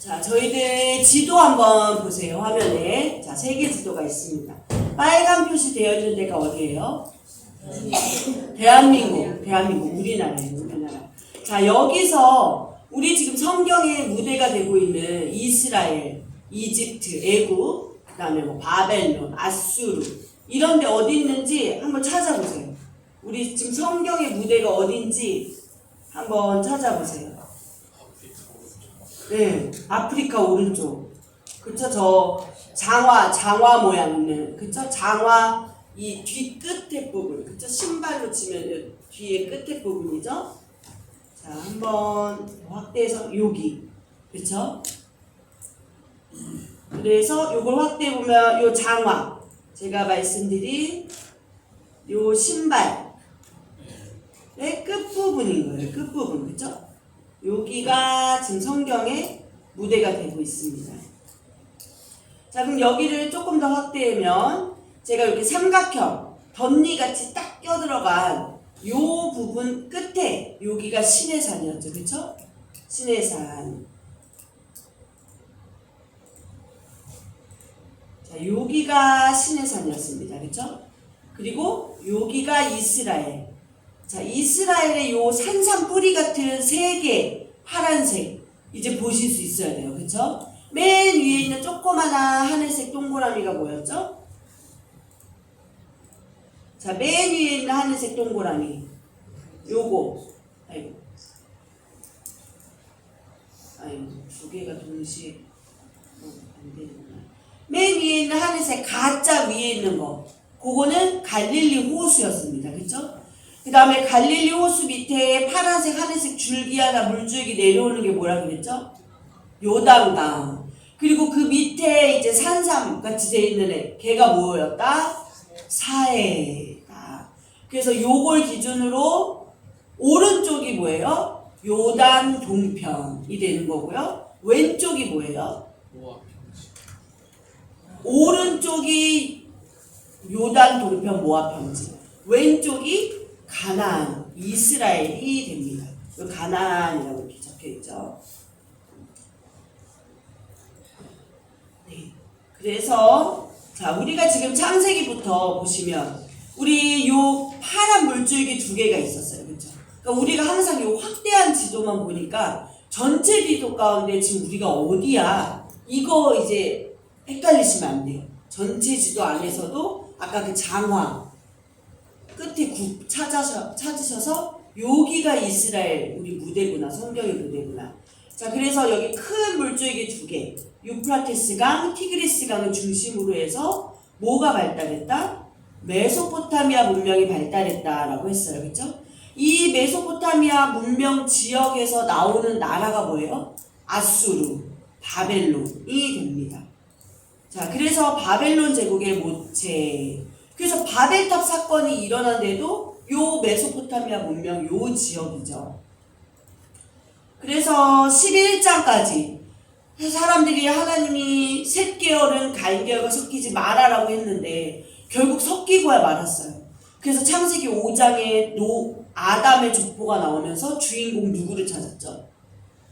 자, 저희들 지도 한번 보세요. 화면에. 자, 세계 지도가 있습니다. 빨간 표시 되어 있는 데가 어디예요? 대한민국, 우리나라예요, 우리나라. 자, 여기서 우리 지금 성경의 무대가 되고 있는 이스라엘, 이집트, 애굽, 그 다음에 뭐 바벨론, 아수르 이런 데 어디 있는지 한번 찾아보세요. 우리 지금 성경의 무대가 어딘지 한번 찾아보세요. 네, 아프리카 오른쪽. 그쵸? 저 장화 모양 있는, 그쵸? 장화 이 뒤 끝에 부분, 그쵸? 신발로 치면 뒤에 끝에 부분이죠? 자, 한번 확대해서 여기, 그쵸? 그래서 요걸 확대해 보면 요 장화, 제가 말씀드린 요 신발의 끝부분인 거예요. 끝부분, 그쵸? 여기가 지금 성경의 무대가 되고 있습니다. 자, 그럼 여기를 조금 더 확대하면 제가 이렇게 삼각형 덧니같이 딱 껴들어간 요 부분 끝에 여기가 시내산이었죠. 그쵸? 시내산. 자, 여기가 시내산이었습니다. 그쵸? 그리고 여기가 이스라엘. 자, 이스라엘의 요 산산 뿌리 같은 세 개 파란색 이제 보실 수 있어야 돼요. 그쵸? 맨 위에 있는 조그마한 하늘색 동그라미가 뭐였죠? 자, 맨 위에 있는 하늘색 동그라미 요거 아이고 두 개가 동시에 안 되는구나. 맨 위에 있는 하늘색 가짜 위에 있는 거 그거는 갈릴리 호수였습니다. 그쵸? 그 다음에 갈릴리 호수 밑에 파란색 하늘색 줄기 하나 물줄기 내려오는 게 뭐라 그랬죠? 요단강. 그리고 그 밑에 이제 산삼 같이 되어 있는 애 걔가 뭐였다? 사해다. 그래서 요걸 기준으로 오른쪽이 뭐예요? 요단 동편이 되는 거고요. 왼쪽이 뭐예요? 오른쪽이 요단 동편 모압 평지, 왼쪽이 가나안, 이스라엘이 됩니다. 가나안이라고 이렇게 적혀있죠. 네. 그래서 자, 우리가 지금 창세기부터 보시면 우리 요 파란 물줄기 두 개가 있었어요. 그렇죠? 그러니까 우리가 항상 요 확대한 지도만 보니까 전체 지도 가운데 지금 우리가 어디야? 이거 이제 헷갈리시면 안 돼요. 전체 지도 안에서도 아까 그 장화 끝에 찾으셔서 여기가 이스라엘 우리 무대구나, 성경의 무대구나. 자, 그래서 여기 큰 물줄기 두 개, 유프라테스강, 티그리스강을 중심으로 해서 뭐가 발달했다? 메소포타미아 문명이 발달했다라고 했어요. 그렇죠? 이 메소포타미아 문명 지역에서 나오는 나라가 뭐예요? 아수르, 바벨론이 됩니다. 자, 그래서 바벨론 제국의 모체. 그래서 바벨탑 사건이 일어난데도 요 메소포타미아 문명 요 지역이죠. 그래서 11장까지 사람들이 하나님이 셋계열은 가인계열과 섞이지 말아라고 했는데 결국 섞이고야 말았어요. 그래서 창세기 5장에 아담의 족보가 나오면서 주인공 누구를 찾았죠?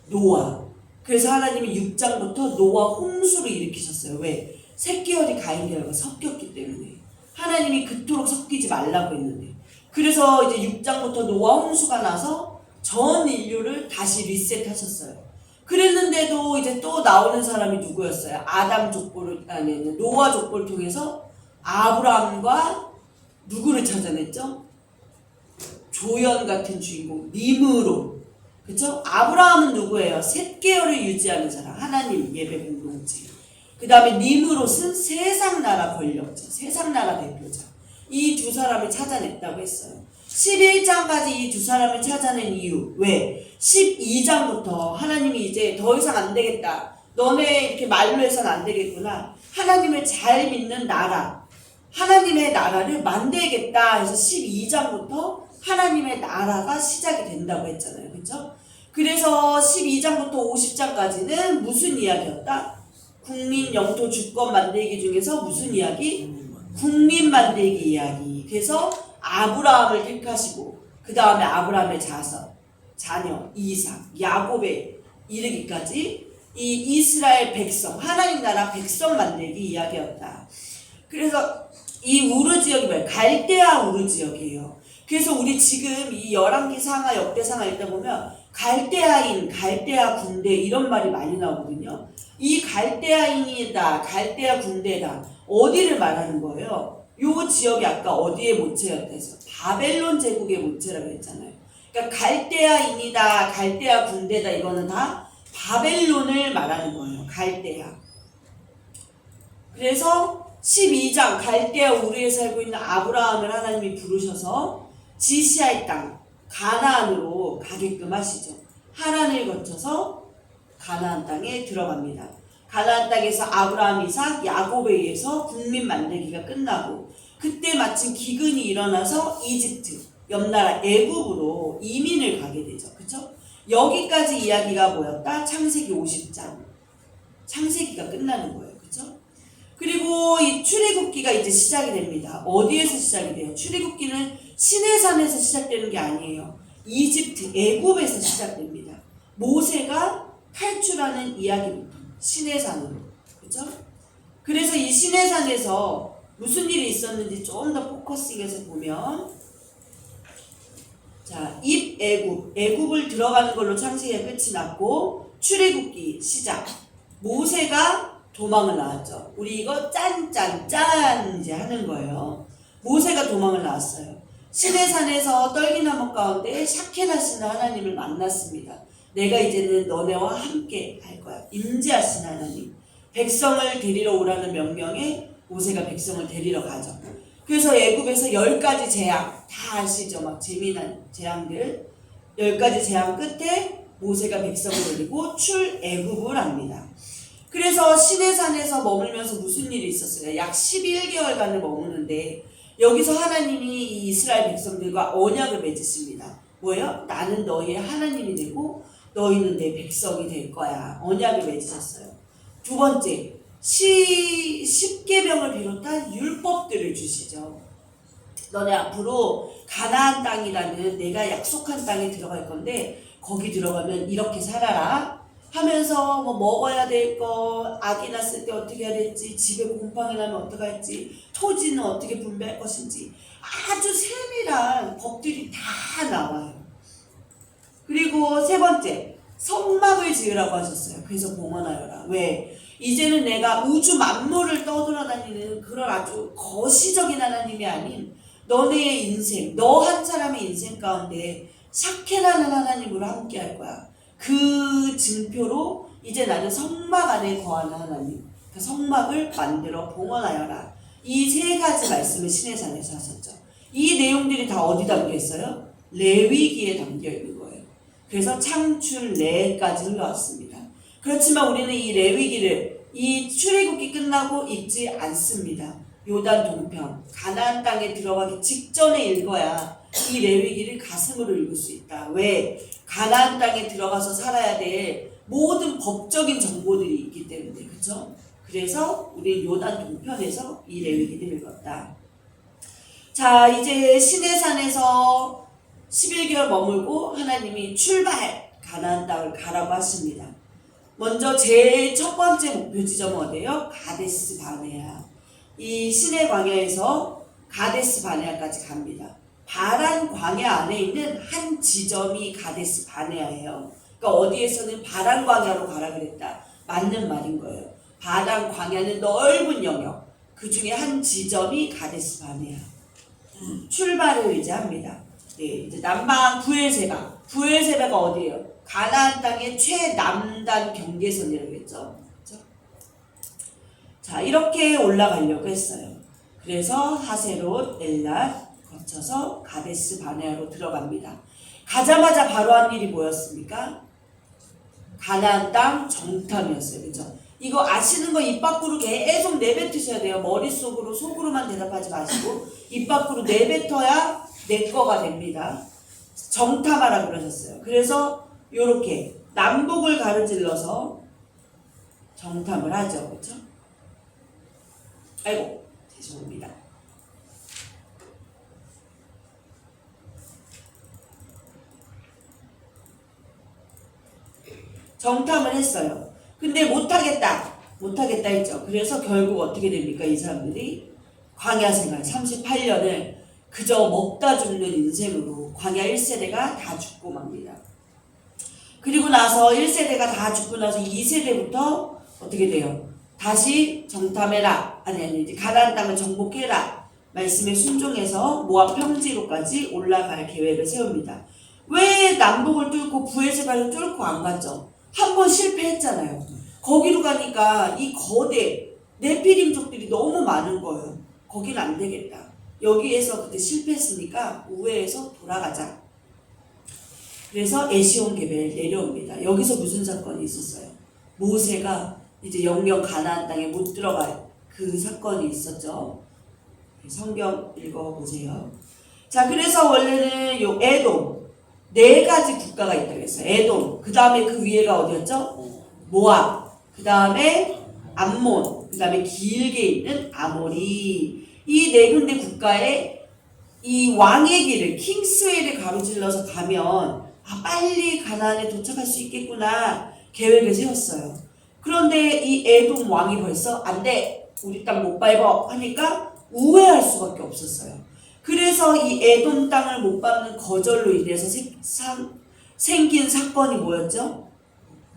노아. 그래서 하나님이 6장부터 노아 홍수를 일으키셨어요. 왜? 셋계열이 가인계열과 섞였기 때문에. 하나님이 그토록 섞이지 말라고 했는데. 그래서 이제 6장부터 노아 홍수가 나서 전 인류를 다시 리셋하셨어요. 그랬는데도 이제 또 나오는 사람이 누구였어요? 아담 족보를, 노아 족보를 통해서 아브라함과 누구를 찾아냈죠? 조연 같은 주인공, 니므로. 그쵸? 아브라함은 누구예요? 셋계열을 유지하는 사람, 하나님 예배 공동체. 그 다음에 니므롯은 세상 나라 권력자, 세상 나라 대표자. 이 두 사람을 찾아냈다고 했어요. 11장까지 이 두 사람을 찾아낸 이유. 왜? 12장부터 하나님이 이제 더 이상 안 되겠다. 너네 이렇게 말로 해서는 안 되겠구나. 하나님을 잘 믿는 나라. 하나님의 나라를 만들겠다 해서 12장부터 하나님의 나라가 시작이 된다고 했잖아요. 그렇죠? 그래서 12장부터 50장까지는 무슨 이야기였다? 국민 영토 주권 만들기 중에서 무슨 이야기? 국민 만들기 이야기. 그래서 아브라함을 택하시고 그 다음에 아브라함의 자녀 이삭, 야곱에 이르기까지 이 이스라엘 백성, 하나님 나라 백성 만들기 이야기였다. 그래서 이 우르 지역이 뭐예요? 갈대아 우르 지역이에요. 그래서 우리 지금 이 열왕기 상하 역대상하 읽다 보면 갈대아인, 갈대아 군대 이런 말이 많이 나오거든요. 이 갈대아인이다, 갈대아 군대다 어디를 말하는 거예요? 요 지역이 아까 어디에 모체였다 해서 바벨론 제국의 모체라고 했잖아요. 그러니까 갈대아인이다, 갈대아 군대다 이거는 다 바벨론을 말하는 거예요. 갈대아. 그래서 12장 갈대아 우르에 살고 있는 아브라함을 하나님이 부르셔서 지시할 땅 가나안으로 가게끔 하시죠. 하란을 거쳐서 가나안 땅에 들어갑니다. 가나안 땅에서 아브라함, 이삭, 야곱에 의해서 국민 만들기가 끝나고 그때 마침 기근이 일어나서 이집트, 옆나라 애굽으로 이민을 가게 되죠. 그렇죠? 여기까지 이야기가 뭐였다? 창세기 50장. 창세기가 끝나는 거예요. 그렇죠? 그리고 이 출애굽기가 이제 시작이 됩니다. 어디에서 시작이 돼요? 출애굽기는 시내산에서 시작되는 게 아니에요. 이집트, 애굽에서 시작됩니다. 모세가 탈출하는 이야기부터 시내산으로. 그렇죠? 그래서 이 시내산에서 무슨 일이 있었는지 좀 더 포커싱해서 보면 자, 입애굽, 애굽을 들어가는 걸로 창세기가 끝이 났고 출애굽기 시작. 모세가 도망을 나왔죠. 우리 이거 짠짠짠 이제 하는 거예요. 모세가 도망을 나왔어요. 시내산에서 떨기나무 가운데 샤켄하시는 하나님을 만났습니다. 내가 이제는 너네와 함께 할 거야. 임재하신 하나님. 백성을 데리러 오라는 명령에 모세가 백성을 데리러 가죠. 그래서 애굽에서 10가지 재앙 다 아시죠? 막 재미난 재앙들 10가지 재앙 끝에 모세가 백성을 데리고 출애굽을 합니다. 그래서 시내산에서 머물면서 무슨 일이 있었어요? 약 11개월간을 머무는데 여기서 하나님이 이 이스라엘 백성들과 언약을 맺으십니다. 뭐예요? 나는 너희의 하나님이 되고 너희는 내 백성이 될 거야. 언약을 맺으셨어요. 두 번째, 10계명을 비롯한 율법들을 주시죠. 너네 앞으로 가나안 땅이라는 내가 약속한 땅에 들어갈 건데 거기 들어가면 이렇게 살아라 하면서 뭐 먹어야 될 거, 아기 낳았을 때 어떻게 해야 될지, 집에 곰팡이 나면 어떻게 할지, 토지는 어떻게 분배할 것인지 아주 세밀한 법들이 다 나와요. 그리고 세 번째, 성막을 지으라고 하셨어요. 그래서 봉헌하여라. 왜? 이제는 내가 우주 만물을 떠돌아다니는 그런 아주 거시적인 하나님이 아닌 너네의 인생, 너 한 사람의 인생 가운데 샤케라는 하나님으로 함께 할 거야. 그 증표로 이제 나는 성막 안에 거하는 하나님, 그 성막을 만들어 봉헌하여라. 이 세 가지 말씀을 시내산에서 하셨죠. 이 내용들이 다 어디 담겨 있어요? 레위기에 담겨 있는 거예요. 그래서 창출 레까지 흘러왔습니다. 그렇지만 우리는 이 레위기를 이 출애굽기 끝나고 읽지 않습니다. 요단 동편, 가나안 땅에 들어가기 직전에 읽어야 이 레위기를 가슴으로 읽을 수 있다. 왜? 가나안 땅에 들어가서 살아야 될 모든 법적인 정보들이 있기 때문에. 그렇죠? 그래서 우리 요단 동편에서 이 레위기를 읽었다. 자, 이제 시내산에서 11개월 머물고 하나님이 출발! 가나안 땅을 가라고 하십니다. 먼저 제일 첫 번째 목표 지점은 어디예요? 가데스 바네아. 이 시내 광야에서 가데스 바네아까지 갑니다. 바란 광야 안에 있는 한 지점이 가데스 바네아예요. 그러니까 어디에서는 바란 광야로 가라 그랬다. 맞는 말인 거예요. 바란 광야는 넓은 영역. 그 중에 한 지점이 가데스 바네아. 출발을 이제 합니다. 네, 이제 남방 부엘세바. 부엘세바가 어디예요? 가나안 땅의 최남단 경계선이라고 했죠. 그렇죠? 자, 이렇게 올라가려고 했어요. 그래서 하세롯, 엘랏 거쳐서 가데스 바네아로 들어갑니다. 가자마자 바로 한 일이 뭐였습니까? 가나안 땅 정탐이었어요. 그렇죠? 이거 아시는 거 입 밖으로 계속 내뱉으셔야 돼요. 머릿속으로 속으로만 대답하지 마시고 입 밖으로 내뱉어야 내 거가 됩니다. 정탐하라 그러셨어요. 그래서 요렇게 남북을 가로질러서 정탐을 하죠. 그렇죠? 아이고 죄송합니다. 정탐을 했어요. 근데 못하겠다 했죠. 그래서 결국 어떻게 됩니까? 이 사람들이 광야 생활 38년을 그저 먹다 죽는 인생으로 광야 1세대가 다 죽고 맙니다. 그리고 나서 1세대가 다 죽고 나서 2세대부터 어떻게 돼요? 다시 정탐해라. 이제 가나안 땅을 정복해라. 말씀에 순종해서 모압 평지로까지 올라갈 계획을 세웁니다. 왜 남북을 뚫고 부에세바를 뚫고 안 갔죠? 한 번 실패했잖아요. 거기로 가니까 이 거대 네피림족들이 너무 많은 거예요. 거긴 안 되겠다. 여기에서 그때 실패했으니까 우회해서 돌아가자. 그래서 에시온 게벨 내려옵니다. 여기서 무슨 사건이 있었어요? 모세가 이제 영영 가나안 땅에 못 들어갈 그 사건이 있었죠. 성경 읽어보세요. 자, 그래서 원래는 요 에돔 4가지 국가가 있다고 했어요. 에돔, 그 다음에 그 위에가 어디였죠? 모압, 그 다음에 암몬, 그 다음에 길게 있는 아모리. 이 4군데 국가에 이 왕의 길을, 킹스웨이를 가로질러서 가면 빨리 가나안에 도착할 수 있겠구나 계획을 세웠어요. 그런데 이 에돔 왕이 벌써 안 돼, 우리 땅 못 밟아 하니까 우회할 수밖에 없었어요. 그래서 이 에돔 땅을 못 밟는 거절로 인해서 생긴 사건이 뭐였죠?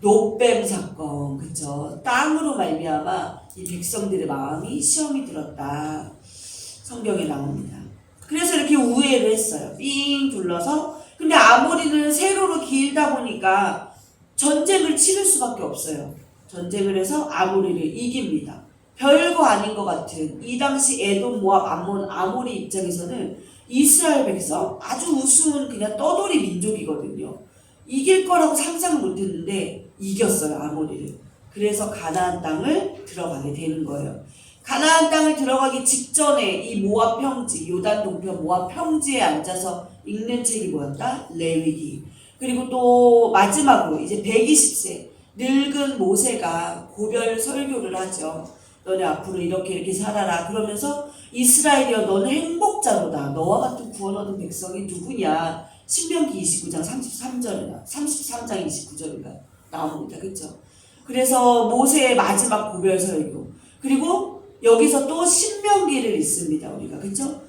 노뱀 사건, 그쵸? 땅으로 말미암아 이 백성들의 마음이 시험이 들었다. 성경에 나옵니다. 그래서 이렇게 우회를 했어요. 삥 둘러서. 근데 아모리는 세로로 길다 보니까 전쟁을 치를 수밖에 없어요. 전쟁을 해서 아모리를 이깁니다. 별거 아닌 것 같은 이 당시 에돔, 모압, 암몬, 아모리 입장에서는 이스라엘 백성 아주 우스운 그냥 떠돌이 민족이거든요. 이길 거라고 상상을 못했는데 이겼어요, 아모리를. 그래서 가나안 땅을 들어가게 되는 거예요. 가나안 땅을 들어가기 직전에 이 모압 평지, 요단 동편 모압 평지에 앉아서 읽는 책이 뭐였다? 레위기. 그리고 또 마지막으로 이제 120세 늙은 모세가 고별 설교를 하죠. 너네 앞으로 이렇게 살아라. 그러면서 이스라엘이여 너는 행복자로다. 너와 같은 구원 얻은 백성이 누구냐. 신명기 29장 33장 29절인가 나옵니다. 그렇죠? 그래서 모세의 마지막 고별 설교. 그리고 여기서 또 신명기를 읽습니다. 우리가. 그렇죠?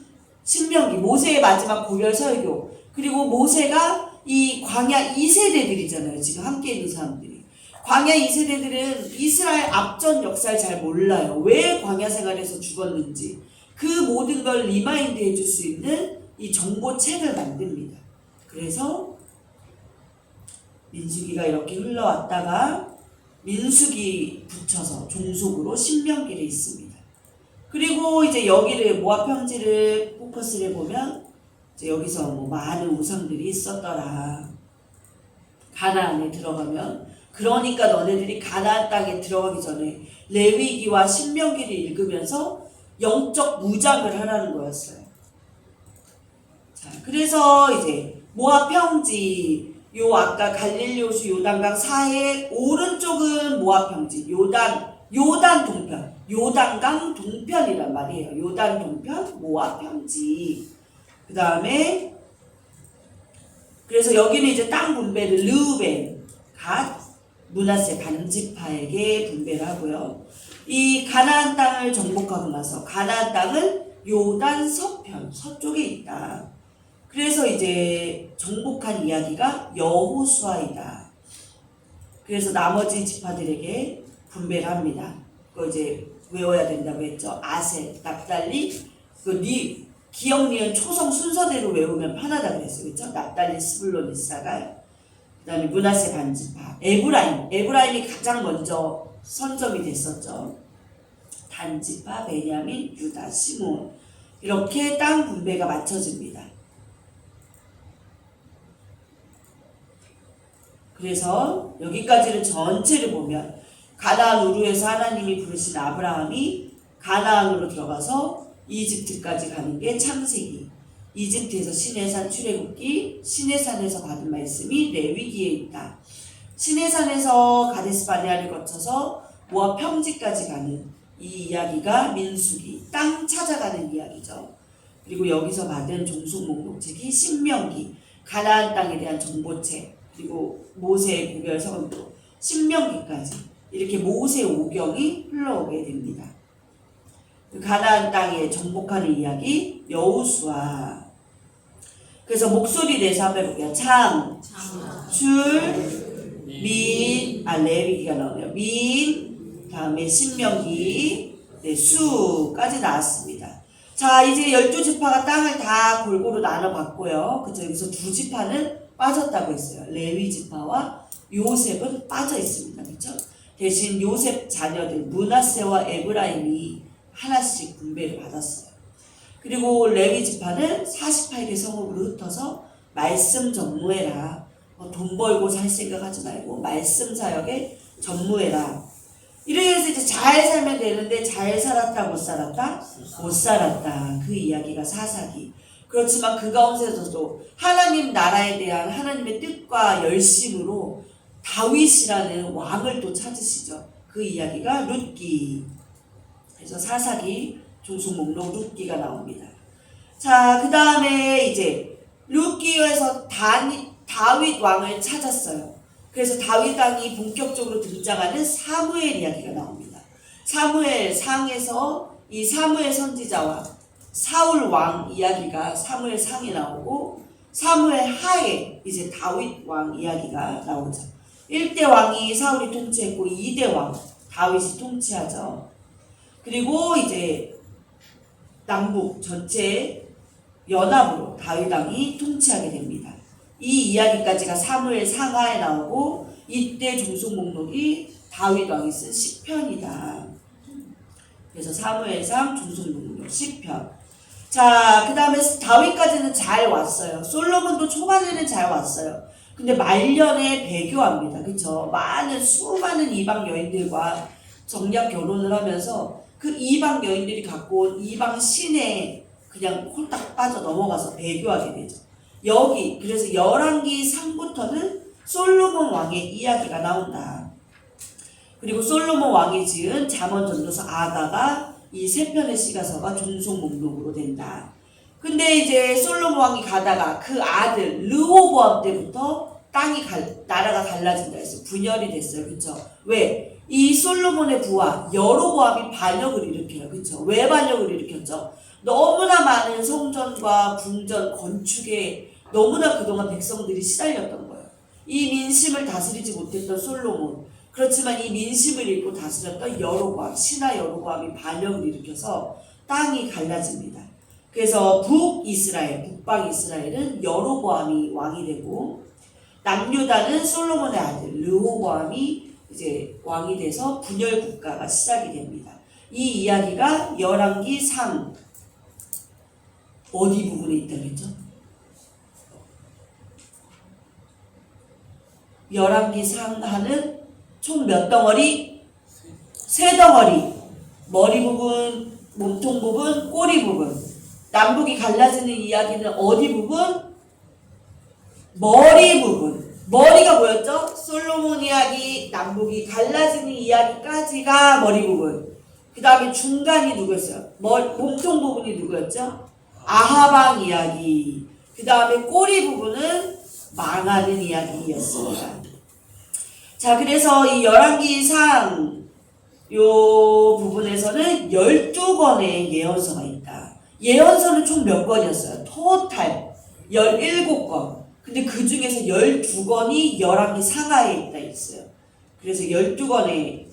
신명기 모세의 마지막 고별 설교. 그리고 모세가 이 광야 2세대들이잖아요. 지금 함께 있는 사람들이. 광야 2세대들은 이스라엘 앞전 역사를 잘 몰라요. 왜 광야 생활에서 죽었는지. 그 모든 걸 리마인드 해줄 수 있는 이 정보책을 만듭니다. 그래서 민수기가 이렇게 흘러왔다가 민수기 붙여서 종속으로 신명기를 있습니다. 그리고 이제 여기를 모압 평지를 포커스를 해보면 이제 여기서 뭐 많은 우상들이 있었더라. 가나안에 들어가면 그러니까 너네들이 가나안 땅에 들어가기 전에 레위기와 신명기를 읽으면서 영적 무장을 하라는 거였어요. 자, 그래서 이제 모압 평지, 요 아까 갈릴리 호수 요단강 사해 오른쪽은 모압 평지, 요단 동편, 요단강 동편이란 말이에요. 요단 동편, 모압 평지. 그 다음에 그래서 여기는 이제 땅 분배를 르우벤, 갓, 므낫세 반지파에게 분배를 하고요. 이 가나안 땅을 정복하고 나서 가나안 땅은 요단 서편, 서쪽에 있다. 그래서 이제 정복한 이야기가 여호수아이다. 그래서 나머지 지파들에게 분배를 합니다. 그거 이제 외워야 된다고 했죠. 아셀, 납달리, 기억, 니은, 초성 순서대로 외우면 편하다고 그랬어요. 그렇죠? 납달리, 스불론, 이사갈. 그 다음에 므낫세 반지파, 에브라임이 가장 먼저 선점이 됐었죠. 단지파, 베냐민, 유다, 시몬. 이렇게 땅 분배가 맞춰집니다. 그래서 여기까지를 전체를 보면 가나안 우르에서 하나님이 부르신 아브라함이 가나안으로 들어가서 이집트까지 가는 게 창세기. 이집트에서 시내산 출애굽기, 시내산에서 받은 말씀이 레위기에 있다. 시내산에서 가데스 바네아를 거쳐서 모압 평지까지 가는 이 이야기가 민수기, 땅 찾아가는 이야기죠. 그리고 여기서 받은 종속 목록책이 신명기, 가나안 땅에 대한 정보책, 그리고 모세의 구별 선도, 신명기까지 이렇게 모세 오경이 흘러오게 됩니다. 가나안 땅에 정복하는 이야기 여호수아. 그래서 목소리 내서 한번 해볼게요. 참, 출, 레위기가 나오네요. 다음에 신명기, 네, 수까지 나왔습니다. 자, 이제 12지파가 땅을 다 골고루 나눠봤고요. 그쵸? 여기서 2지파는 빠졌다고 했어요. 레위 지파와 요셉은 빠져 있습니다. 그쵸? 대신 요셉 자녀들, 므낫세와 에브라임이 하나씩 분배를 받았어요. 그리고 레위 지파는 48개 성읍으로 흩어서 말씀 전무해라. 돈 벌고 살 생각하지 말고 말씀 사역에 전무해라. 이래서 이제 잘 살면 되는데 잘 살았다 못 살았다? 못 살았다. 그 이야기가 사사기. 그렇지만 그 가운데서도 하나님 나라에 대한 하나님의 뜻과 열심으로 다윗이라는 왕을 또 찾으시죠. 그 이야기가 룻기. 그래서 사사기 종속 목록 룻기가 나옵니다. 자, 그 다음에 이제 룻기에서 다윗 왕을 찾았어요. 그래서 다윗 왕이 본격적으로 등장하는 사무엘 이야기가 나옵니다. 사무엘 상에서 이 사무엘 선지자와 사울 왕 이야기가 사무엘 상에 나오고, 사무엘 하에 이제 다윗 왕 이야기가 나오죠. 1대 왕이 사울이 통치했고 2대 왕 다윗이 통치하죠. 그리고 이제 남북 전체 연합으로 다윗 왕이 통치하게 됩니다. 이 이야기까지가 사무엘 상하에 나오고, 이때 종속 목록이 다윗 왕이 쓴 시편이다. 그래서 사무엘상 종속 목록 시편. 자, 그 다음에 다윗까지는 잘 왔어요. 솔로몬도 초반에는 잘 왔어요. 근데 말년에 배교합니다. 그쵸? 수많은 이방 여인들과 정략 결혼을 하면서 그 이방 여인들이 갖고 온 이방 신에 그냥 홀딱 빠져 넘어가서 배교하게 되죠. 그래서 열왕기 상부터는 솔로몬 왕의 이야기가 나온다. 그리고 솔로몬 왕이 지은 잠언 전도서 아가가 이 세 편의 시가서가 종속 목록으로 된다. 근데 이제 솔로몬 왕이 가다가 그 아들 르호보암 때부터 나라가 갈라진다 해서 분열이 됐어요. 그쵸? 왜? 이 솔로몬의 부하 여로보암이 반역을 일으켜요. 그쵸? 왜 반역을 일으켰죠? 너무나 많은 성전과 궁전 건축에 너무나 그동안 백성들이 시달렸던 거예요. 이 민심을 다스리지 못했던 솔로몬, 그렇지만 이 민심을 잃고 다스렸던 여로보암, 신하 여로보암이 반역을 일으켜서 땅이 갈라집니다. 그래서 북방 이스라엘은 여로보암이 왕이 되고, 남유다는 솔로몬의 아들 르호보암이 이제 왕이 돼서 분열 국가가 시작이 됩니다. 이 이야기가 열왕기 상 어디 부분에 있다겠죠? 열왕기 상하는 총 몇 덩어리? 세 덩어리. 머리 부분, 몸통 부분, 꼬리 부분. 남북이 갈라지는 이야기는 어디 부분? 머리 부분. 머리가 뭐였죠? 솔로몬 이야기, 남북이 갈라지는 이야기까지가 머리 부분. 그 다음에 중간이 누구였어요? 몸통 부분이 누구였죠? 아하방 이야기. 그 다음에 꼬리 부분은 망하는 이야기였습니다. 자, 그래서 이 열왕기상 요 부분에서는 12권의 예언서가 있다. 예언서는 총 몇 권이었어요? 토탈 17권. 근데 그 중에서 12권이 열왕기 상하에 있어요. 그래서 12권의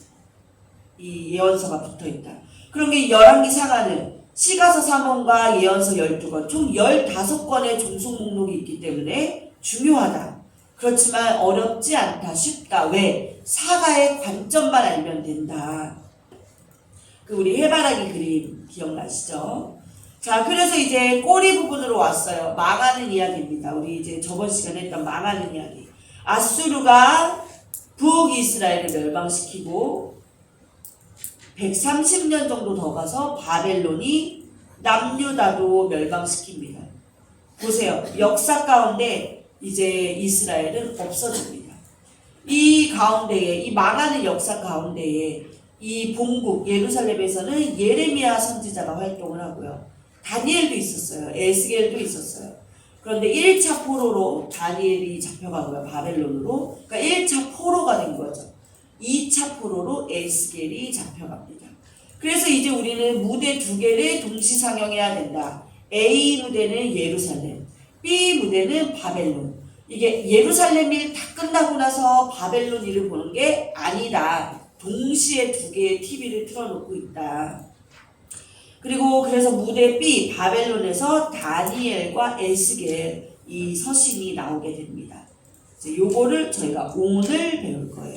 이 예언서가 붙어 있다. 그런 게 열왕기 상하는 시가서 3권과 예언서 12권, 총 15권의 종속 목록이 있기 때문에 중요하다. 그렇지만 어렵지 않다, 쉽다. 왜? 사가의 관점만 알면 된다. 우리 해바라기 그림 기억나시죠? 자, 그래서 이제 꼬리 부분으로 왔어요. 망하는 이야기입니다. 우리 이제 저번 시간에 했던 망하는 이야기. 아수르가 북이스라엘을 멸망시키고 130년 정도 더 가서 바벨론이 남유다도 멸망시킵니다. 보세요. 역사 가운데 이제 이스라엘은 없어집니다. 이 가운데에, 이 망하는 역사 가운데에 이 본국 예루살렘에서는 예레미야 선지자가 활동을 하고요. 다니엘도 있었어요. 에스겔도 있었어요. 그런데 1차 포로로 다니엘이 잡혀가고요. 바벨론으로. 그러니까 1차 포로가 된 거죠. 2차 포로로 에스겔이 잡혀갑니다. 그래서 이제 우리는 무대 두 개를 동시 상영해야 된다. A 무대는 예루살렘, B 무대는 바벨론. 이게 예루살렘 일 다 끝나고 나서 바벨론 일을 보는 게 아니다. 동시에 두 개의 TV를 틀어놓고 있다. 그리고 그래서 무대 B 바벨론에서 다니엘과 에스겔 이 서신이 나오게 됩니다. 요거를 저희가 오늘 배울 거예요.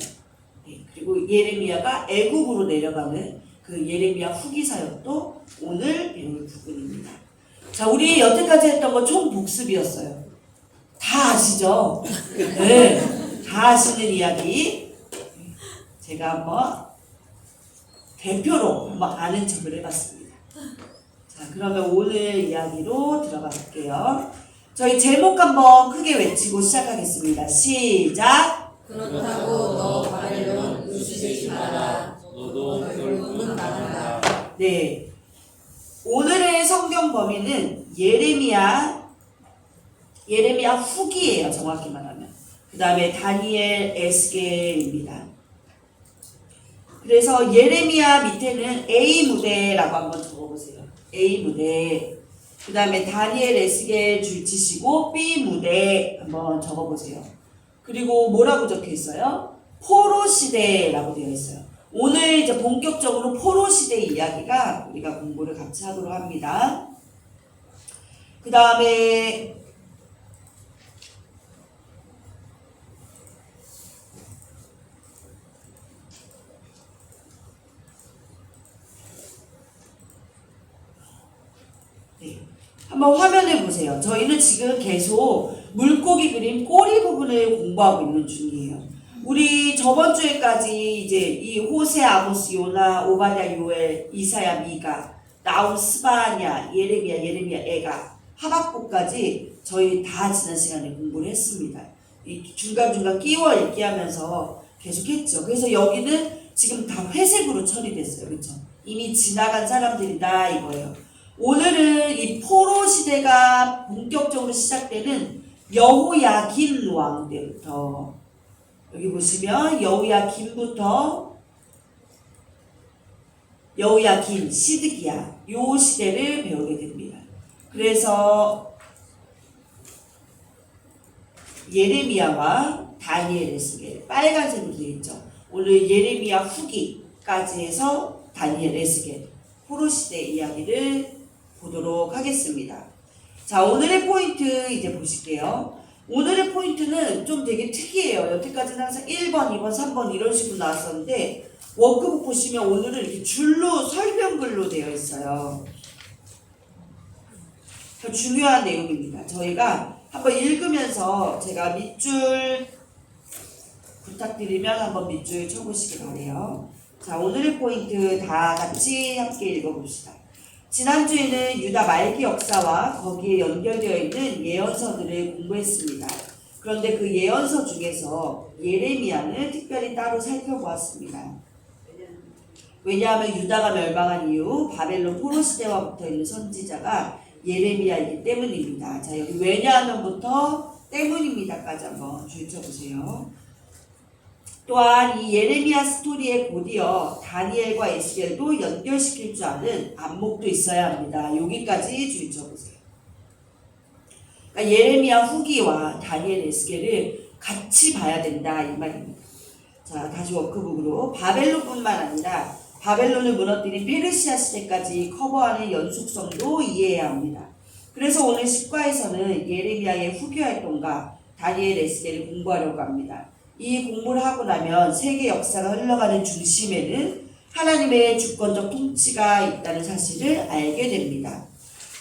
네, 그리고 예레미야가 애굽으로 내려가는 그 예레미야 후기 사역도 오늘 배울 부분입니다. 자, 우리 여태까지 했던 거 총 복습이었어요. 다 아시죠? 네, 다 아시는 이야기. 제가 한번 대표로 한번 아는 척을 해봤습니다. 자, 그러면 오늘 이야기로 들어가 볼게요. 저희 제목 한번 크게 외치고 시작하겠습니다. 시작! 그렇다고 너 바벨론 의지되지 마라. 너도 결국은 나간다. 네, 오늘의 성경 범위는 예레미야 후기예요. 정확히 말하면. 그 다음에 다니엘, 에스겔입니다. 그래서 예레미야 밑에는 A 무대라고 한번 적어보세요. A 무대. 그 다음에 다니엘, 에스겔 줄 치시고 B 무대 한번 적어보세요. 그리고 뭐라고 적혀 있어요? 포로 시대라고 되어 있어요. 오늘 이제 본격적으로 포로 시대 이야기가 우리가 공부를 같이 하도록 합니다. 그 다음에 한번 화면을 보세요. 저희는 지금 계속 물고기 그림 꼬리 부분을 공부하고 있는 중이에요. 우리 저번 주에까지 이제 이 호세, 아모스, 요나, 오바댜, 요엘, 이사야, 미가, 나움, 스바냐, 예레미야, 에가, 하박국까지 저희 다 지난 시간에 공부를 했습니다. 이 중간중간 끼워 읽기 하면서 계속 했죠. 그래서 여기는 지금 다 회색으로 처리됐어요. 그렇죠? 이미 지나간 사람들이다 이거예요. 오늘은 이 포로 시대가 본격적으로 시작되는 여호야긴 왕 때부터 여기 보시면 여호야긴부터 여호야긴, 시드기야 요 시대를 배우게 됩니다. 그래서 예레미야와 다니엘, 에스겔 빨간색으로 되어 있죠. 오늘 예레미야 후기까지 해서 다니엘, 에스겔 포로 시대 이야기를 보도록 하겠습니다. 자, 오늘의 포인트 이제 보실게요. 오늘의 포인트는 좀 되게 특이해요. 여태까지는 항상 1번, 2번, 3번 이런 식으로 나왔었는데 워크북 보시면 오늘은 이렇게 줄로 설명글로 되어 있어요. 중요한 내용입니다. 저희가 한번 읽으면서 제가 밑줄 부탁드리면 한번 밑줄 쳐보시기 바래요. 자, 오늘의 포인트 다 같이 함께 읽어봅시다. 지난주에는 유다 말기 역사와 거기에 연결되어 있는 예언서들을 공부했습니다. 그런데 그 예언서 중에서 예레미야는 특별히 따로 살펴보았습니다. 왜냐하면 유다가 멸망한 이후 바벨론 포로 시대와 붙어 있는 선지자가 예레미야이기 때문입니다. 자, 여기 왜냐하면부터 때문입니다까지 한번 줄여보세요. 또한 이 예레미야 스토리에 곧이어 다니엘과 에스겔도 연결시킬 줄 아는 안목도 있어야 합니다. 여기까지 줄여보세요. 그러니까 예레미야 후기와 다니엘, 에스겔을 같이 봐야 된다 이 말입니다. 자, 다시 워크북으로 바벨론뿐만 아니라 바벨론을 무너뜨린 페르시아 시대까지 커버하는 연속성도 이해해야 합니다. 그래서 오늘 10과에서는 예레미야의 후기 활동과 다니엘, 에스겔을 공부하려고 합니다. 이 공부를 하고 나면 세계 역사가 흘러가는 중심에는 하나님의 주권적 통치가 있다는 사실을 알게 됩니다.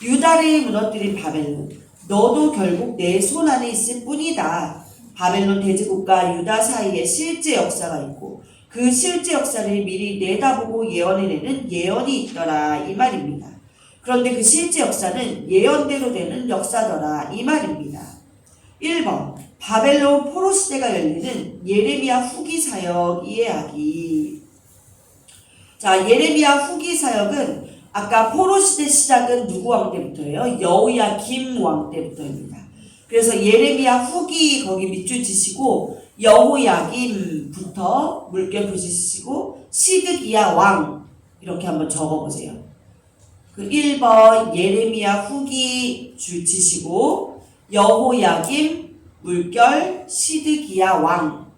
유다를 무너뜨린 바벨론, 너도 결국 내 손 안에 있을 뿐이다. 바벨론 대제국과 유다 사이에 실제 역사가 있고 그 실제 역사를 미리 내다보고 예언해내는 예언이 있더라 이 말입니다. 그런데 그 실제 역사는 예언대로 되는 역사더라 이 말입니다. 1번 바벨론 포로 시대가 열리는 예레미야 후기 사역 이해하기. 자, 예레미야 후기 사역은 아까 포로 시대 시작은 누구 왕 때부터예요? 여호야김 왕 때부터입니다. 그래서 예레미야 후기 거기 밑줄 치시고 여호야김부터 물결 표시시고 시드기야 왕 이렇게 한번 적어보세요. 그 1번 예레미야 후기 줄 치시고 여호야김 물결 시드기야 왕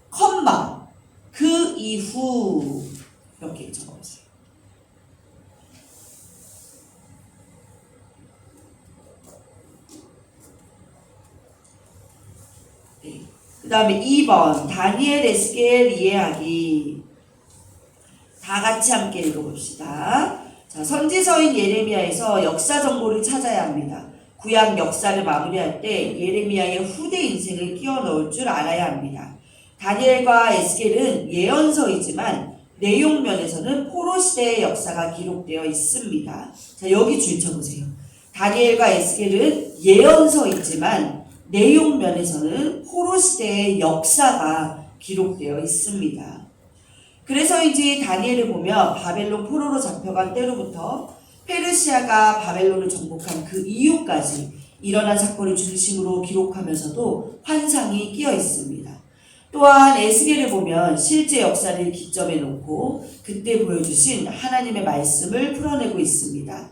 컴마 그 이후 이렇게 적어보세요. 네. 그 다음에 2번 다니엘 에스겔 이해하기 다 같이 함께 읽어봅시다. 자, 선지서인 예레미야에서 역사 정보를 찾아야 합니다. 구약 역사를 마무리할 때 예레미야의 후대 인생을 끼워 넣을 줄 알아야 합니다. 다니엘과 에스겔은 예언서이지만 내용 면에서는 포로 시대의 역사가 기록되어 있습니다. 자, 여기 줄쳐보세요. 다니엘과 에스겔은 예언서이지만 내용 면에서는 포로 시대의 역사가 기록되어 있습니다. 그래서인지 다니엘을 보면 바벨론 포로로 잡혀간 때로부터 페르시아가 바벨론을 정복한 그 이후까지 일어난 사건을 중심으로 기록하면서도 환상이 끼어 있습니다. 또한 에스겔을 보면 실제 역사를 기점에 놓고 그때 보여주신 하나님의 말씀을 풀어내고 있습니다.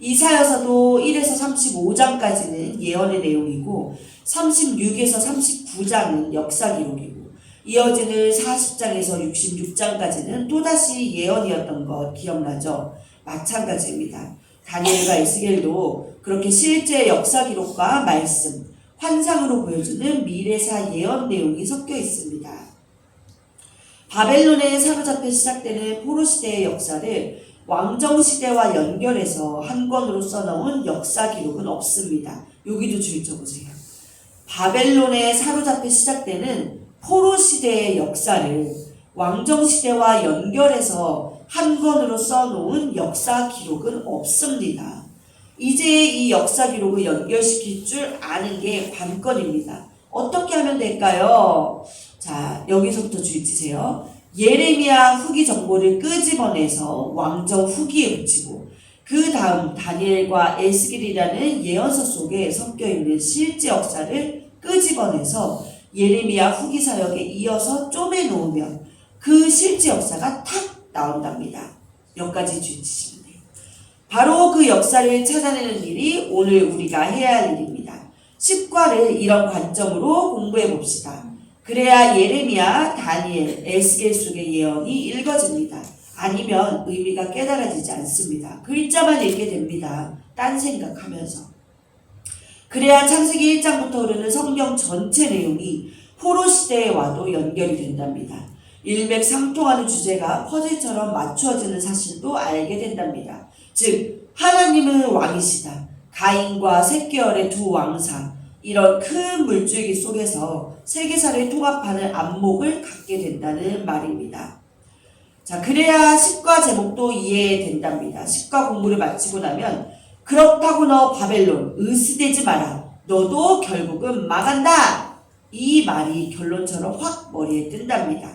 이사야서도 1에서 35장까지는 예언의 내용이고 36에서 39장은 역사 기록이고 이어지는 40장에서 66장까지는 또다시 예언이었던 것 기억나죠? 마찬가지입니다. 다니엘과 에스겔도 그렇게 실제 역사 기록과 말씀, 환상으로 보여주는 미래사 예언 내용이 섞여 있습니다. 바벨론에 사로잡혀 시작되는 포로 시대의 역사를 왕정 시대와 연결해서 한 권으로 써놓은 역사 기록은 없습니다. 여기도 줄여보세요. 바벨론에 사로잡혀 시작되는 포로 시대의 역사를 왕정 시대와 연결해서 한 권으로 써놓은 역사 기록은 없습니다. 이제 이 역사 기록을 연결시킬 줄 아는 게 관건입니다. 어떻게 하면 될까요? 자, 여기서부터 주의치세요. 예레미야 후기 정보를 끄집어내서 왕정 후기에 붙이고 그 다음 다니엘과 에스겔이라는 예언서 속에 섞여있는 실제 역사를 끄집어내서 예레미야 후기 사역에 이어서 쪼매놓으면 그 실제 역사가 탁 나온답니다. 여기까지 주의치시면 돼요. 바로 그 역사를 찾아내는 일이 오늘 우리가 해야 할 일입니다. 10과를 이런 관점으로 공부해 봅시다. 그래야 예레미야, 다니엘, 에스겔 속의 예언이 읽어집니다. 아니면 의미가 깨달아지지 않습니다. 글자만 읽게 됩니다. 딴 생각하면서. 그래야 창세기 1장부터 흐르는 성경 전체 내용이 포로 시대에 와도 연결이 된답니다. 일맥상통하는 주제가 퍼즐처럼 맞추어지는 사실도 알게 된답니다. 즉 하나님은 왕이시다. 가인과 셋계열의 두 왕사 이런 큰 물줄기 속에서 세계사를 통합하는 안목을 갖게 된다는 말입니다. 자, 그래야 10과 제목도 이해된답니다. 10과 공부를 마치고 나면 그렇다고 너 바벨론 으스대지 마라. 너도 결국은 망한다. 이 말이 결론처럼 확 머리에 뜬답니다.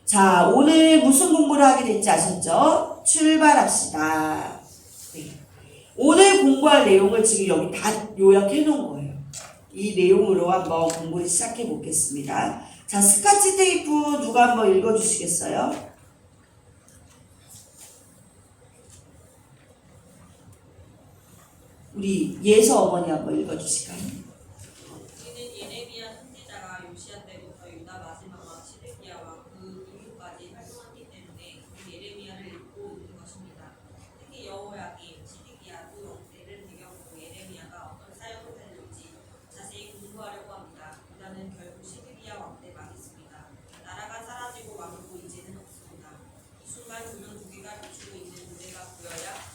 자, 오늘 무슨 공부를 하게 될지 아셨죠? 출발합시다. 네. 오늘 공부할 내용을 지금 여기 다 요약해 놓은 거예요. 이 내용으로 한번 공부를 시작해 보겠습니다. 자, 스카치 테이프 누가 한번 읽어 주시겠어요? 우리 예서 어머니 한번 읽어 주실까요? 이는 예레미야 선지자가 요시야 때부터 유다 마지막 왕 시드기야 왕 그 이후까지 활동했기 때문에 그 예레미야를 읽고 있는 것입니다. 특히 여호야김, 시드기야 두 왕세를 배경으로 예레미야가 어떤 사역을 했는지 자세히 공부하려고 합니다. 유다는 결국 시드기야 왕 때 망했습니다. 나라가 사라지고 왕도 이제는 없습니다. 이 순간 조명 두 개가 비추고 있는 무대가 보여야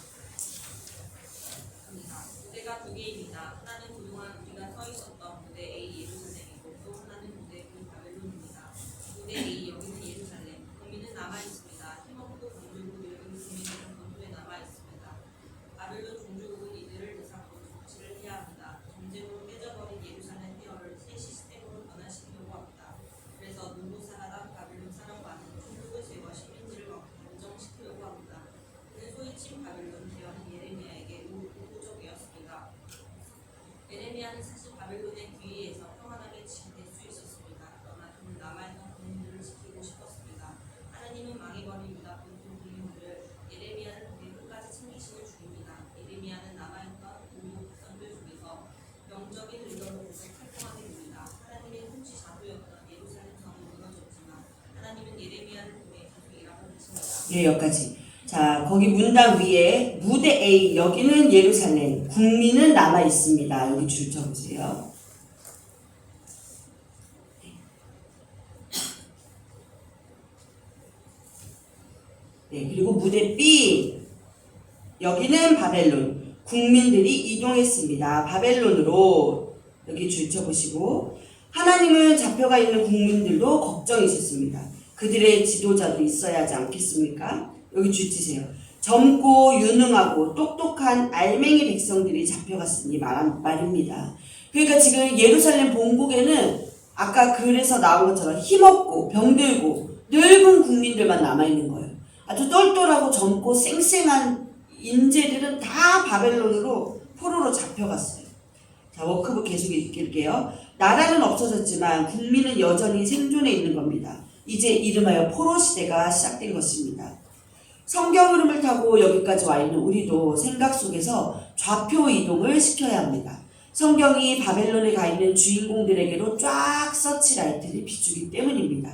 무대가 두 개입니다. 하나는 그동안 우리가 서 있었던 무대 A 예루살렘이고 또 하나는 무대 B 바벨론입니다. 무대 A 여기는 예루살렘. 국민은 남아 있습니다. 힘없고 공중국 늙은 국민은 본토에 남아 있습니다. 바벨론 종주국은 이들을 대상으로 정치를 해야 합니다. 전쟁으로 깨져버린 예루살렘 폐허를 새 시스템으로 변화시키려고 합니다. 그래서 눈부사라당 바벨론 사령관은 총국을 제거 시민지를 안정시키려고 합니다. 그는 소위 친 바벨론 예, 여기까지. 자, 거기 문단 위에 무대 A, 여기는 예루살렘, 국민은 남아 있습니다. 여기 줄 쳐보세요. 네, 그리고 무대 B, 여기는 바벨론, 국민들이 이동했습니다. 바벨론으로 여기 줄 쳐보시고, 하나님은 잡혀가 있는 국민들도 걱정이셨습니다. 그들의 지도자도 있어야 하지 않겠습니까? 여기 줄 치세요. 젊고 유능하고 똑똑한 알맹이 백성들이 잡혀갔으니 말입니다. 그러니까 지금 예루살렘 본국에는 아까 글에서 나온 것처럼 힘없고 병들고 늙은 국민들만 남아있는 거예요. 아주 똘똘하고 젊고 쌩쌩한 인재들은 다 바벨론으로 포로로 잡혀갔어요. 자, 워크북 계속 읽을게요. 나라는 없어졌지만 국민은 여전히 생존해 있는 겁니다. 이제 이름하여 포로 시대가 시작된 것입니다. 성경 흐름을 타고 여기까지 와 있는 우리도 생각 속에서 좌표 이동을 시켜야 합니다. 성경이 바벨론에 가 있는 주인공들에게로 쫙 서치라이트를 비추기 때문입니다.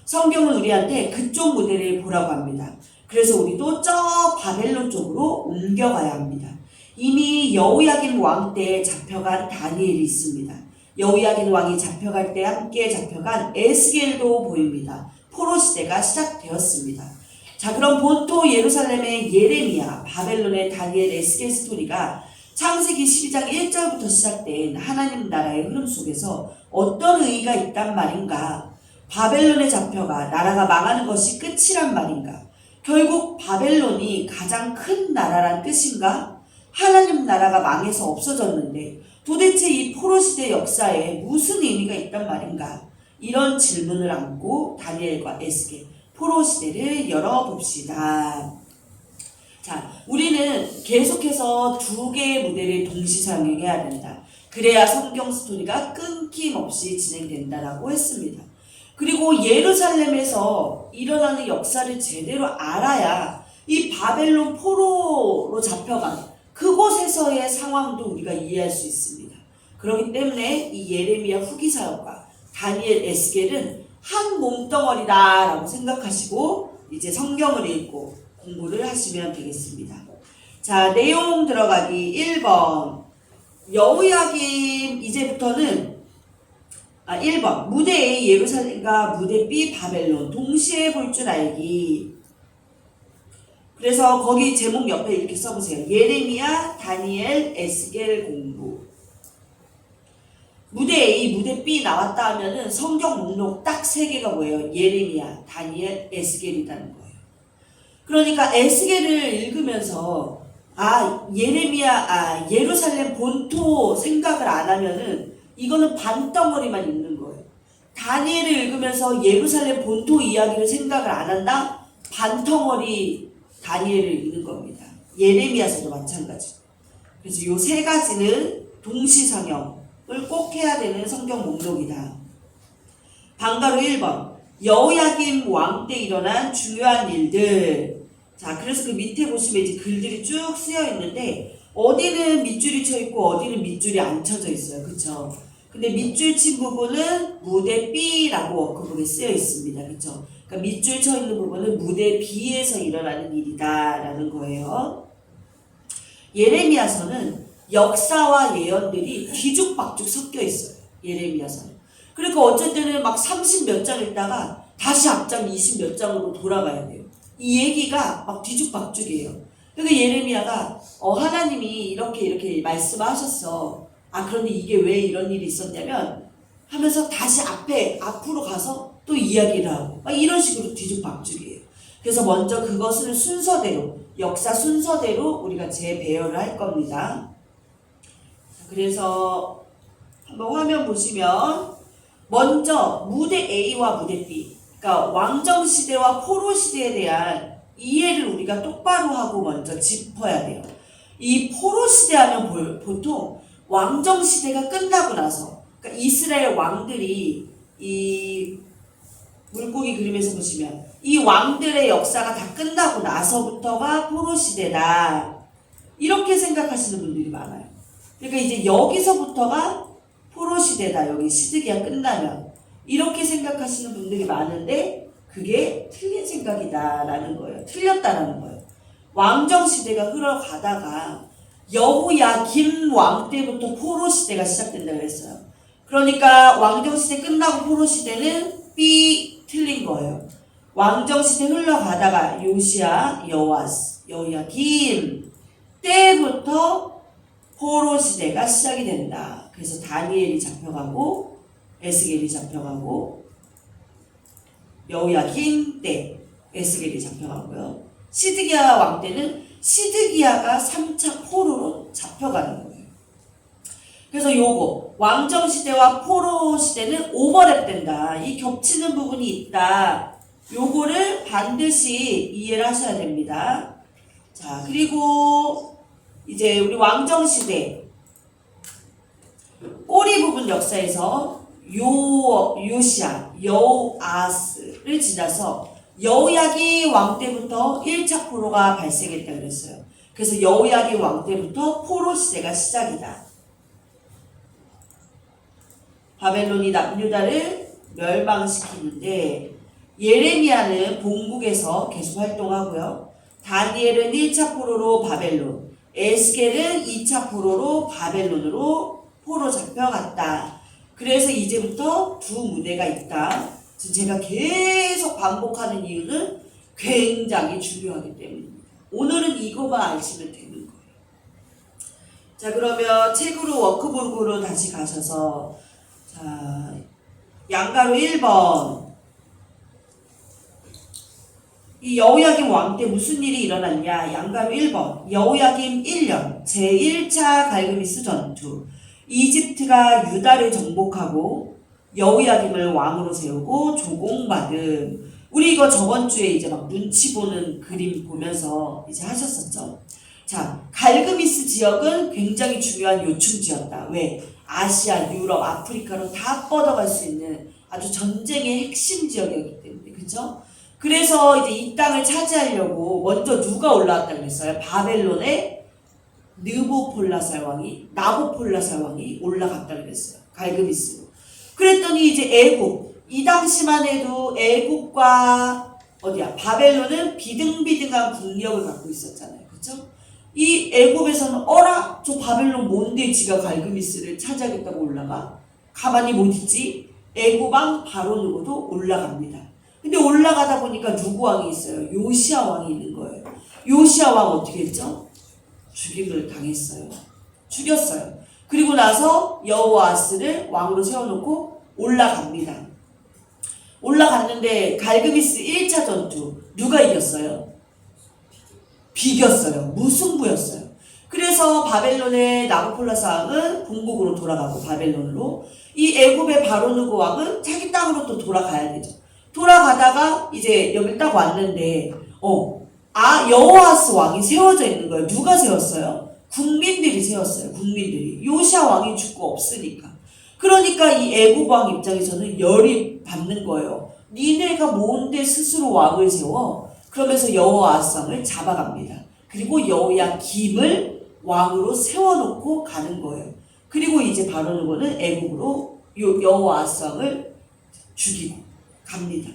성경은 우리한테 그쪽 무대를 보라고 합니다. 그래서 우리도 저 바벨론 쪽으로 옮겨가야 합니다. 이미 여호야긴 왕 때 잡혀간 다니엘이 있습니다. 여호야긴 왕이 잡혀갈 때 함께 잡혀간 에스겔도 보입니다. 포로 시대가 시작되었습니다. 자, 그럼 본토 예루살렘의 예레미야, 바벨론의 다니엘, 에스겔 스토리가 창세기 12장 1절부터 시작된 하나님 나라의 흐름 속에서 어떤 의의가 있단 말인가? 바벨론에 잡혀가 나라가 망하는 것이 끝이란 말인가? 결국 바벨론이 가장 큰 나라란 뜻인가? 하나님 나라가 망해서 없어졌는데 도대체 이 포로시대 역사에 무슨 의미가 있단 말인가? 이런 질문을 안고 다니엘과 에스겔, 포로시대를 열어봅시다. 자, 우리는 계속해서 두 개의 무대를 동시 상영해야 된다. 그래야 성경 스토리가 끊김없이 진행된다라고 했습니다. 그리고 예루살렘에서 일어나는 역사를 제대로 알아야 이 바벨론 포로로 잡혀간 그곳에서의 상황도 우리가 이해할 수 있습니다. 그렇기 때문에 이 예레미야 후기사역과 다니엘, 에스겔은 한 몸덩어리다라고 생각하시고 이제 성경을 읽고 공부를 하시면 되겠습니다. 자, 내용 들어가기 1번. 여호야김 이제부터는 1번. 무대 A 예루살렘과 무대 B 바벨론 동시에 볼 줄 알기. 그래서 거기 제목 옆에 이렇게 써보세요. 예레미야, 다니엘, 에스겔 공부. 무대 A, 무대 B 나왔다 하면은 성경 목록 딱 3개가 뭐예요? 예레미야, 다니엘, 에스겔이라는 거예요. 그러니까 에스겔을 읽으면서 예루살렘 본토 생각을 안 하면은 이거는 반덩어리만 읽는 거예요. 다니엘을 읽으면서 예루살렘 본토 이야기를 생각을 안 한다? 반덩어리 다니엘을 읽는 겁니다. 예레미야서도 마찬가지. 그래서 요 3가지는 동시상영 꼭 해야 되는 성경 목록이다. 방가로 1번. 여호야김 왕 때 일어난 중요한 일들. 자, 그래서 그 밑에 보시면 이제 글들이 쭉 쓰여 있는데 어디는 밑줄이 쳐 있고 어디는 밑줄이 안 쳐져 있어요. 그쵸? 근데 밑줄 친 부분은 무대 B라고 워크북에 쓰여 있습니다. 그쵸? 그러니까 밑줄 쳐 있는 부분은 무대 B에서 일어나는 일이다라는 거예요. 예레미야서는 역사와 예언들이 뒤죽박죽 섞여 있어요. 예레미야서는. 그러니까 어쨌든 막 30몇 장 읽다가 다시 앞장 20몇 장으로 돌아가야 돼요. 이 얘기가 막 뒤죽박죽이에요. 그러니까 예레미야가 하나님이 이렇게 말씀하셨어. 그런데 이게 왜 이런 일이 있었냐면 하면서 다시 앞으로 가서 또 이야기를 하고 막 이런 식으로 뒤죽박죽이에요. 그래서 먼저 그것을 순서대로 역사 순서대로 우리가 재배열을 할 겁니다. 그래서 한번 화면 보시면 먼저 무대 A와 무대 B, 그러니까 왕정시대와 포로시대에 대한 이해를 우리가 똑바로 하고 먼저 짚어야 돼요. 이 포로시대 하면 보통 왕정시대가 끝나고 나서, 그러니까 이스라엘 왕들이 이 물고기 그림에서 보시면 이 왕들의 역사가 다 끝나고 나서부터가 포로시대다. 이렇게 생각하시는 분들이 많아요. 그러니까 이제 여기서부터가 포로시대다. 여기 시드기가 끝나면. 이렇게 생각하시는 분들이 많은데 그게 틀린 생각이다라는 거예요. 틀렸다라는 거예요. 왕정 시대가 흘러가다가 여호야김 왕 때부터 포로 시대가 시작된다 그랬어요. 그러니까 왕정 시대 끝나고 포로 시대는 B 틀린 거예요. 왕정 시대 흘러가다가 요시야, 여호아스, 여호야김 때부터 포로 시대가 시작이 된다. 그래서 다니엘이 잡혀가고 에스겔이 잡혀가고 여호야김 때 에스겔이 잡혀가고요. 시드기야 왕 때는 시드기야가 3차 포로로 잡혀가는 거예요. 그래서 요거 왕정 시대와 포로 시대는 오버랩 된다. 이 겹치는 부분이 있다. 요거를 반드시 이해를 하셔야 됩니다. 자, 그리고 이제 우리 왕정 시대 꼬리 부분 역사에서 요시야, 여호아스를 지나서 여호야김 왕 때부터 1차 포로가 발생했다 그랬어요. 그래서 여호야김 왕 때부터 포로 시대가 시작이다. 바벨론이 남유다를 멸망시키는데 예레미야는 본국에서 계속 활동하고요. 다니엘은 1차 포로로 바벨론, 에스겔은 2차 포로로 바벨론으로 포로 잡혀갔다. 그래서 이제부터 두 무대가 있다. 제가 계속 반복하는 이유는 굉장히 중요하기 때문입니다. 오늘은 이거만 아시면 되는 거예요. 자, 그러면 책으로 워크북으로 다시 가셔서 자, 양가로 1번 이 여호야김 왕 때 무슨 일이 일어났냐? 양가로 1번 여호야김 1년 제1차 갈그미스 전투 이집트가 유다를 정복하고 여호야김을 왕으로 세우고 조공받음. 우리 이거 저번 주에 이제 막 눈치 보는 그림 보면서 이제 하셨었죠. 자, 갈그미스 지역은 굉장히 중요한 요충지였다. 왜? 아시아, 유럽, 아프리카로 다 뻗어갈 수 있는 아주 전쟁의 핵심 지역이었기 때문에, 그죠? 그래서 이제 이 땅을 차지하려고 먼저 누가 올라왔다 그랬어요? 바벨론의 느보폴라살 왕이, 나보폴라살 왕이 올라갔다 그랬어요. 갈그미스로. 그랬더니 이제 애굽, 이 당시만 해도 애굽과 어디야? 바벨론은 비등비등한 국력을 갖고 있었잖아요. 그죠? 이 애굽에서는 어라? 저 바벨론 뭔데 지가 갈그미스를 차지하겠다고 올라가? 가만히 못 있지? 애굽 왕 바로 누구도 올라갑니다. 근데 올라가다 보니까 누구 왕이 있어요? 요시야 왕이 있는 거예요. 요시야 왕 어떻게 했죠? 죽임을 당했어요. 죽였어요. 그리고 나서 여호아스를 왕으로 세워놓고 올라갑니다. 올라갔는데 갈그미스 1차 전투 누가 이겼어요? 비겼어요. 무승부였어요. 그래서 바벨론의 나부콜라스 왕은 본국으로 돌아가고 바벨론으로 이 애굽의 바로누고 왕은 자기 땅으로 또 돌아가야 되죠. 돌아가다가 이제 여기 딱 왔는데 여호아스 왕이 세워져 있는 거예요. 누가 세웠어요? 국민들이 세웠어요. 국민들이. 요시야 왕이 죽고 없으니까. 그러니까 이 애굽 왕 입장에서는 열이 받는 거예요. 니네가 뭔데 스스로 왕을 세워? 그러면서 여호아스 왕을 잡아갑니다. 그리고 여호야김을 왕으로 세워놓고 가는 거예요. 그리고 이제 바로누고는 애굽으로 여호아스 왕을 죽이고 갑니다.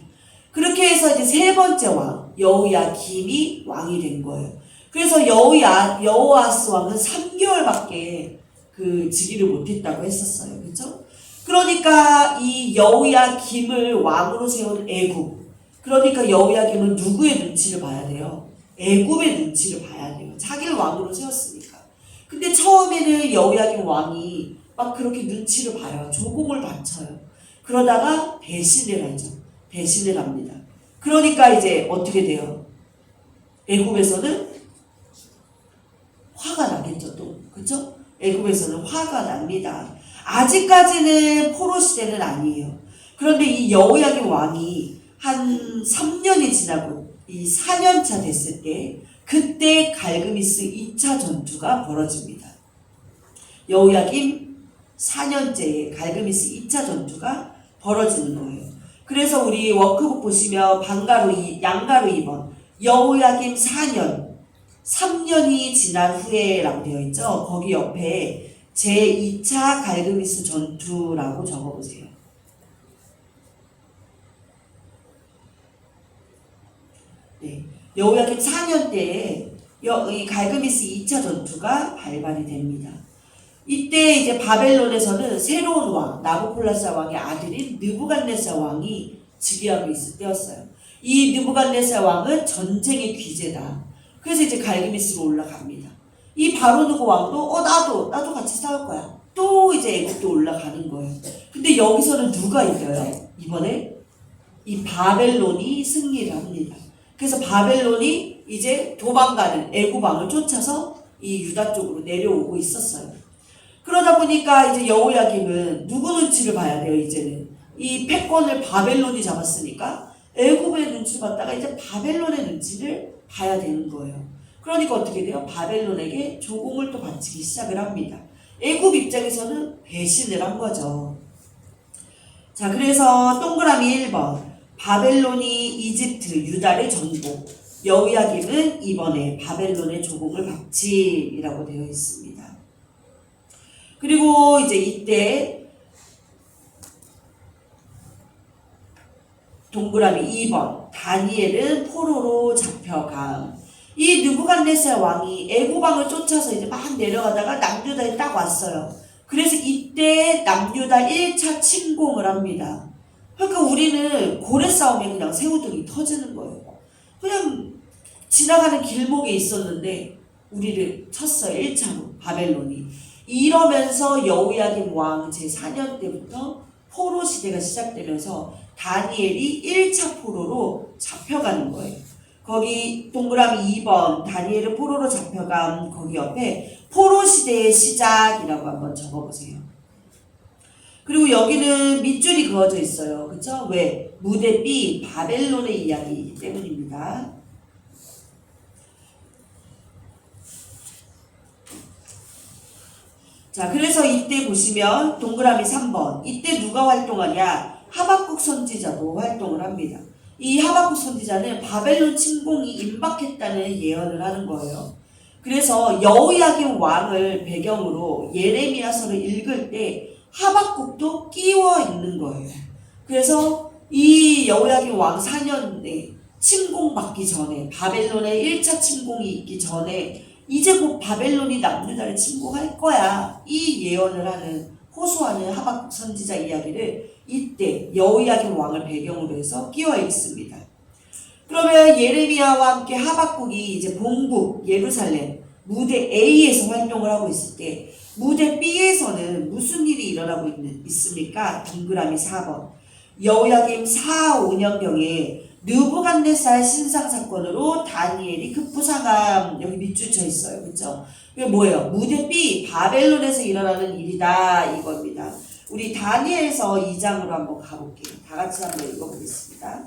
그렇게 해서 이제 세 번째 왕 여호야김이 왕이 된 거예요. 그래서 여호아스 왕은 3개월밖에 그 즉위를 못했다고 했었어요. 그렇죠? 그러니까 이 여호야김을 왕으로 세운 애굽. 그러니까 여호야김은 누구의 눈치를 봐야 돼요? 애굽의 눈치를 봐야 돼요. 자기를 왕으로 세웠으니까. 근데 처음에는 여호야김 왕이 막 그렇게 눈치를 봐요. 조공을 바쳐요. 그러다가 배신을 하죠. 배신을 합니다. 그러니까 이제 어떻게 돼요? 애굽에서는 화가 나겠죠, 또. 그쵸? 애굽에서는 화가 납니다. 아직까지는 포로 시대는 아니에요. 그런데 이 여호야김 왕이 한 3년이 지나고 이 4년차 됐을 때 그때 갈그미스 2차 전투가 벌어집니다. 여호야김 4년째에 갈그미스 2차 전투가 벌어지는 거예요. 그래서 우리 워크북 보시면 양가로 2번 여호야김 4년 3년이 지난 후에라고 되어 있죠. 거기 옆에 제2차 갈그미스 전투라고 적어보세요. 네. 여호야김 4년 때에 이 갈그미스 2차 전투가 발발이 됩니다. 이때 이제 바벨론에서는 새로운 왕, 나부콜라살 왕의 아들인 느부갓네살 왕이 즉위하고 있을 때였어요. 이 느부갓네살 왕은 전쟁의 귀재다. 그래서 이제 갈그미스로 올라갑니다. 이 바로누고 왕도 나도 같이 싸울 거야. 또 이제 애국도 올라가는 거예요. 근데 여기서는 누가 이겨요? 이번에 이 바벨론이 승리를 합니다. 그래서 바벨론이 이제 도망가는 애국 왕을 쫓아서 이 유다 쪽으로 내려오고 있었어요. 그러다 보니까 이제 여호야김은 누구 눈치를 봐야 돼요? 이제는 이 패권을 바벨론이 잡았으니까 애굽의 눈치를 봤다가 이제 바벨론의 눈치를 봐야 되는 거예요. 그러니까 어떻게 돼요? 바벨론에게 조공을 또 바치기 시작을 합니다. 애굽 입장에서는 배신을 한 거죠. 자, 그래서 동그라미 1번 바벨론이 이집트, 유다를 정복. 여호야김은 이번에 바벨론의 조공을 바치라고 되어 있습니다. 그리고 이제 이때 동그라미 2번 다니엘은 포로로 잡혀감. 이 느부갓네살 왕이 애굽 왕을 쫓아서 이제 막 내려가다가 남유다에 딱 왔어요. 그래서 이때 남유다 1차 침공을 합니다. 그러니까 우리는 고래 싸움에 그냥 새우등이 터지는 거예요. 그냥 지나가는 길목에 있었는데 우리를 쳤어요. 1차로 바벨론이. 이러면서 여호야김 왕 제4년 때부터 포로 시대가 시작되면서 다니엘이 1차 포로로 잡혀가는 거예요. 거기 동그라미 2번 다니엘은 포로로 잡혀간 거기 옆에 포로 시대의 시작이라고 한번 적어보세요. 그리고 여기는 밑줄이 그어져 있어요. 그쵸? 왜? 무대 B 바벨론의 이야기이기 때문입니다. 자, 그래서 이때 보시면 동그라미 3번 이때 누가 활동하냐? 하박국 선지자도 활동을 합니다. 이 하박국 선지자는 바벨론 침공이 임박했다는 예언을 하는 거예요. 그래서 여호야김 왕을 배경으로 예레미야서를 읽을 때 하박국도 끼워 있는 거예요. 그래서 이 여호야김 왕 4년에 침공받기 전에 바벨론의 1차 침공이 있기 전에 이제 곧 바벨론이 남유다를 침공할 거야. 이 예언을 하는 호소하는 하박국 선지자 이야기를 이때 여호야김 왕을 배경으로 해서 끼워 있습니다. 그러면 예레미야와 함께 하박국이 이제 본국 예루살렘 무대 A에서 활동을 하고 있을 때 무대 B에서는 무슨 일이 일어나고 있습니까? 동그라미 4번 여호야김 4, 5년경에 느부갓네살 신상 사건으로 다니엘이 급부상함. 여기 밑줄 쳐 있어요. 그렇죠? 이게 뭐예요? 무대 B 바벨론에서 일어나는 일이다 이겁니다. 우리 다니엘서 2장으로 한번 가볼게요. 다 같이 한번 읽어보겠습니다.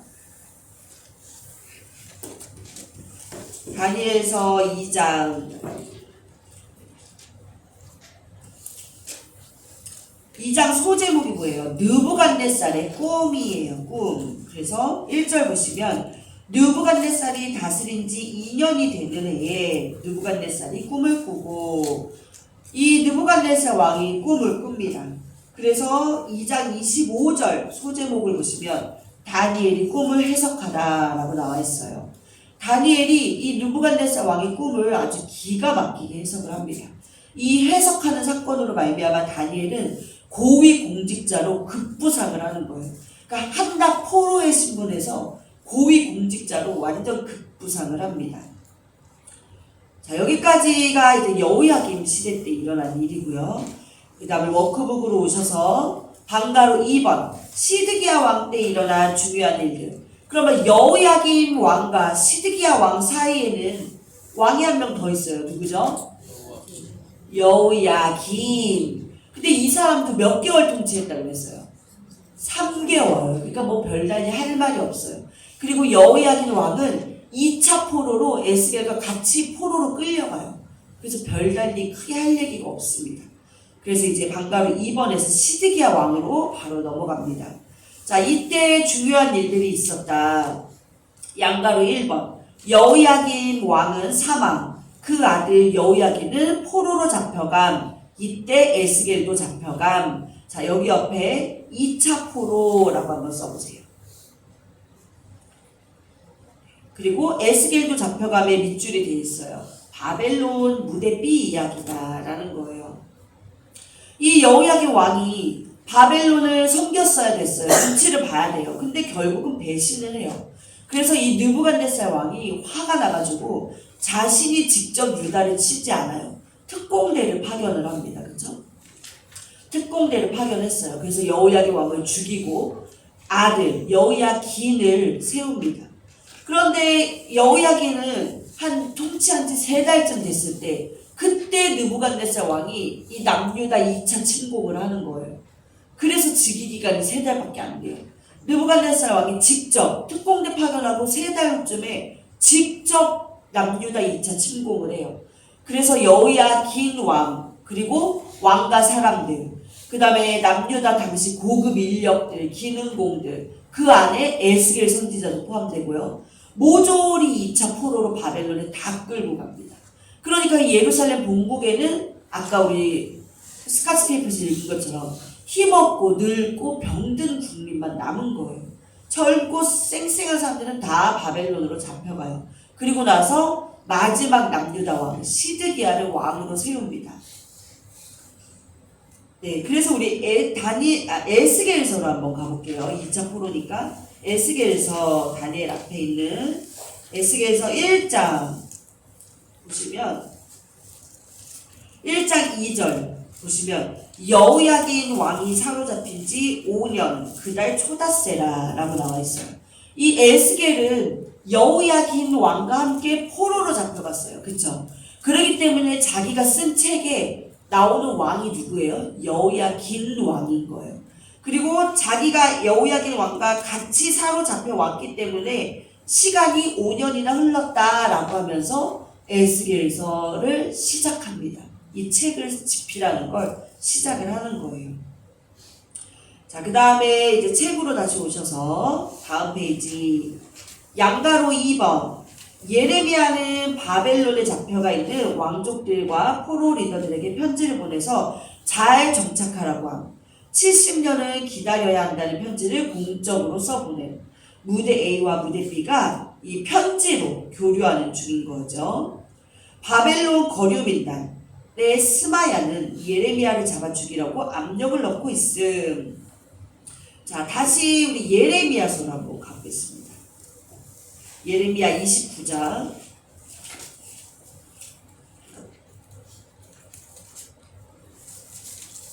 다니엘서 2장 2장 소제목이 뭐예요? 느부갓네살의 꿈이에요. 꿈. 그래서 1절 보시면 느부갓네살이 다스린 지 2년이 되는 해에 느부갓네살이 꿈을 꾸고 이 느부갓네살 왕이 꿈을 꿉니다. 그래서 2장 25절 소제목을 보시면 다니엘이 꿈을 해석하다 라고 나와 있어요. 다니엘이 이 느부갓네살 왕의 꿈을 아주 기가 막히게 해석을 합니다. 이 해석하는 사건으로 말미암아 다니엘은 고위 공직자로 급부상을 하는 거예요. 그러니까 한낱 포로의 신분에서 고위 공직자로 완전 급부상을 합니다. 자, 여기까지가 이제 여호야김 시대 때 일어난 일이고요. 그 다음에 워크북으로 오셔서 방가로 2번 시드기야 왕 때 일어난 중요한 일들. 그러면 여호야김 왕과 시드기야 왕 사이에는 왕이 한 명 더 있어요. 누구죠? 여호야김. 근데 이 사람도 몇 개월 통치했다고 그랬어요? 3개월. 그러니까 뭐 별다른 할 말이 없어요. 그리고 여호야김 왕은 2차 포로로 에스겔과 같이 포로로 끌려가요. 그래서 별달리 크게 할 얘기가 없습니다. 그래서 이제 방가로 2번에서 시드기야 왕으로 바로 넘어갑니다. 자, 이때 중요한 일들이 있었다. 양가로 1번 여호야김 왕은 사망. 그 아들 여호야김은 포로로 잡혀감. 이때 에스겔도 잡혀감. 자, 여기 옆에 2차 포로라고 한번 써보세요. 그리고 에스겔도 잡혀감에 밑줄이 되어 있어요. 바벨론 무대 B 이야기다라는 거예요. 이 여호야긴 왕이 바벨론을 섬겼어야 됐어요. 눈치를 봐야 돼요. 근데 결국은 배신을 해요. 그래서 이 느부갓네살 왕이 화가 나가지고 자신이 직접 유다를 치지 않아요. 특공대를 파견을 합니다. 그렇죠? 특공대를 파견했어요. 그래서 여호야긴 왕을 죽이고 아들 여호야긴을 세웁니다. 그런데 여호야긴은 통치한 지 3달쯤 됐을 때 그때 느부갓네살 왕이 이 남유다 2차 침공을 하는 거예요. 그래서 즉위 기간이 3달밖에 안 돼요. 느부갓네살 왕이 직접 특공대 파견하고 3달 후쯤에 직접 남유다 2차 침공을 해요. 그래서 여호야긴 왕 그리고 왕과 사람들 그 다음에 남유다 당시 고급 인력들 기능공들 그 안에 에스겔 선지자도 포함되고요. 모조리 2차 포로로 바벨론에 다 끌고 갑니다. 그러니까 예루살렘 본국에는 아까 우리 스카스테이프에서 읽은 것처럼 힘없고 늙고 병든 국민만 남은 거예요. 젊고 쌩쌩한 사람들은 다 바벨론으로 잡혀가요. 그리고 나서 마지막 남유다 왕 시드기야를 왕으로 세웁니다. 네, 그래서 우리 에스겔서로 한번 가볼게요. 2차 포로니까 에스겔서 다니엘 앞에 있는 에스겔서 1장 보시면 1장 2절 보시면 여호야긴 왕이 사로잡힌 지 5년 그달 초닷새라라고 나와 있어요. 이 에스겔은 여호야긴 왕과 함께 포로로 잡혀갔어요. 그쵸? 그렇기 때문에 자기가 쓴 책에 나오는 왕이 누구예요? 여호야긴 왕인 거예요. 그리고 자기가 여호야긴 왕과 같이 사로잡혀 왔기 때문에 시간이 5년이나 흘렀다라고 하면서 에스겔서를 시작합니다. 이 책을 집필하는 걸 시작을 하는 거예요. 자, 그 다음에 이제 책으로 다시 오셔서 다음 페이지 양가로 2번 예레미야는 바벨론에 잡혀가 있는 왕족들과 포로 리더들에게 편지를 보내서 잘 정착하라고 함. 70년을 기다려야 한다는 편지를 공적으로 써보내요. 무대 A와 무대 B가 이 편지로 교류하는 중인 거죠. 바벨론 거류민단의 스마야는 예레미야를 잡아 죽이라고 압력을 넣고 있음. 자, 다시 우리 예레미야서로 한번 가보겠습니다. 예레미야 29장.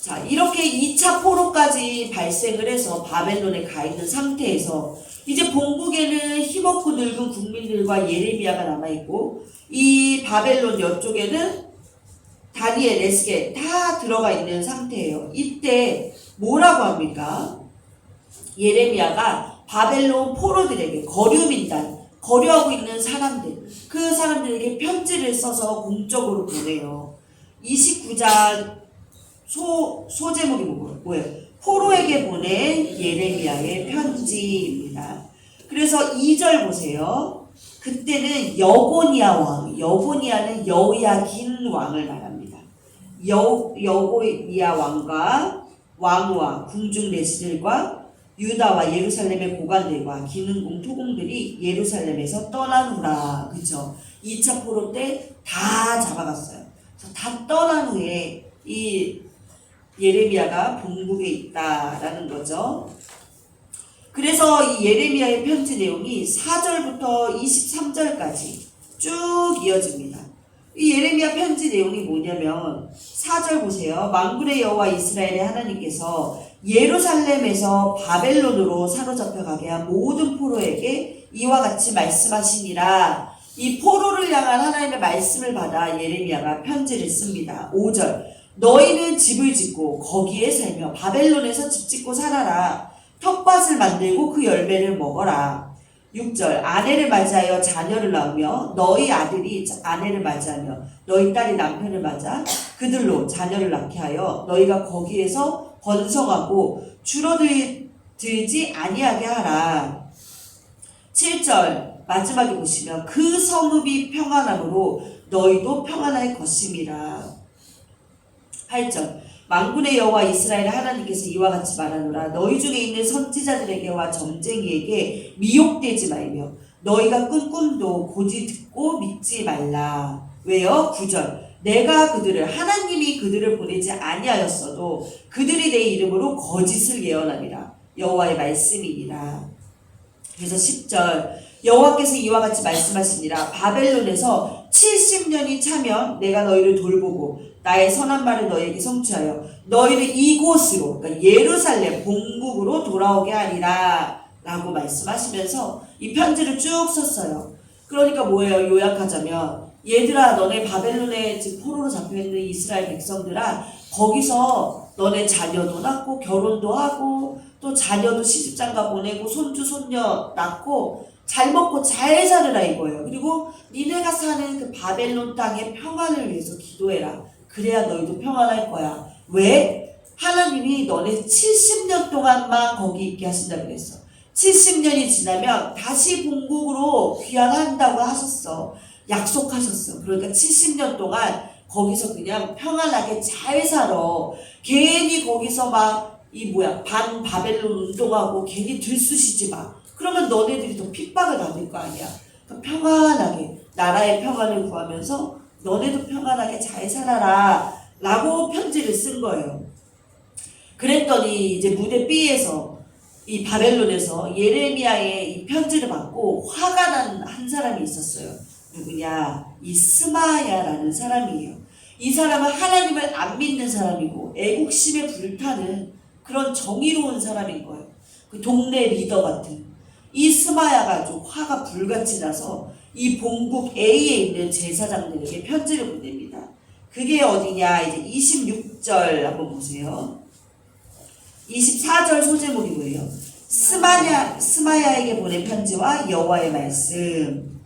자, 이렇게 2차 포로까지 발생을 해서 바벨론에 가 있는 상태에서 이제 본국에는 힘없고 늙은 국민들과 예레미야가 남아있고 이 바벨론 옆쪽에는 다니엘, 에스겔 다 들어가 있는 상태예요. 이때 뭐라고 합니까? 예레미야가 바벨론 포로들에게 거류민단, 거류하고 있는 사람들, 그 사람들에게 편지를 써서 공적으로 보내요. 29장 소제목이 뭐예요? 포로에게 보낸 예레미야의 편지입니다. 그래서 2절 보세요. 그때는 여고니아 왕, 여고니아는 여호야긴 왕을 말합니다. 여고니아 왕과 왕과 궁중 내시들과 유다와 예루살렘의 고관들과 기능공 토공들이 예루살렘에서 떠난 후라. 그쵸? 2차 포로 때 다 잡아갔어요. 다 떠난 후에 이 예레미야가 본국에 있다라는 거죠. 그래서 이 예레미야의 편지 내용이 4절부터 23절까지 쭉 이어집니다. 이 예레미야 편지 내용이 뭐냐면 4절 보세요. 만군의 여호와 이스라엘의 하나님께서 예루살렘에서 바벨론으로 사로잡혀 가게 한 모든 포로에게 이와 같이 말씀하시니라. 이 포로를 향한 하나님의 말씀을 받아 예레미야가 편지를 씁니다. 5절 너희는 집을 짓고 거기에 살며 바벨론에서 집 짓고 살아라. 텃밭을 만들고 그 열매를 먹어라. 6절 아내를 맞이하여 자녀를 낳으며 너희 아들이 아내를 맞이하며 너희 딸이 남편을 맞아 그들로 자녀를 낳게 하여 너희가 거기에서 번성하고 줄어들지 아니하게 하라. 7절 마지막에 보시면 그 성읍이 평안함으로 너희도 평안할 것임이라. 8절 만군의 여호와 이스라엘 하나님께서 이와 같이 말하노라. 너희 중에 있는 선지자들에게와 점쟁이에게 미혹되지 말며 너희가 꾼 꿈도 고지 듣고 믿지 말라. 왜요? 9절. 내가 그들을 하나님이 그들을 보내지 아니하였어도 그들이 내 이름으로 거짓을 예언함이라. 여호와의 말씀이니라. 그래서 10절. 여호와께서 이와 같이 말씀하시니라. 바벨론에서 70년이 차면 내가 너희를 돌보고 나의 선한 말을 너희에게 성취하여 너희를 이곳으로, 그러니까 예루살렘 본국으로 돌아오게 하리라 라고 말씀하시면서 이 편지를 쭉 썼어요. 그러니까 뭐예요? 요약하자면 얘들아, 너네 바벨론에 지금 포로로 잡혀있는 이스라엘 백성들아, 거기서 너네 자녀도 낳고 결혼도 하고 또 자녀도 시집장가 보내고 손주 손녀 낳고 잘 먹고 잘 살으라 이거예요. 그리고 니네가 사는 그 바벨론 땅의 평안을 위해서 기도해라. 그래야 너희도 평안할 거야. 왜? 하나님이 너네 70년 동안만 거기 있게 하신다 그랬어. 70년이 지나면 다시 본국으로 귀환한다고 하셨어. 약속하셨어. 그러니까 70년 동안 거기서 그냥 평안하게 잘 살아. 괜히 거기서 막 반 바벨론 운동하고 괜히 들쑤시지 마. 그러면 너네들이 더 핍박을 받을 거 아니야. 그러니까 평안하게 나라의 평안을 구하면서 너네도 평안하게 잘 살아라 라고 편지를 쓴 거예요. 그랬더니 이제 무대 B에서 이 바벨론에서 예레미야의 이 편지를 받고 화가 난 한 사람이 있었어요. 누구냐? 이 스마야라는 사람이에요. 이 사람은 하나님을 안 믿는 사람이고 애국심에 불타는 그런 정의로운 사람인 거예요. 그 동네 리더 같은. 이 스마야가 아주 화가 불같이 나서 이 본국 A에 있는 제사장들에게 편지를 보냅니다. 그게 어디냐? 이제 26절 한번 보세요. 24절 소제목이 뭐예요? 스마야에게 보낸 편지와 여호와의 말씀.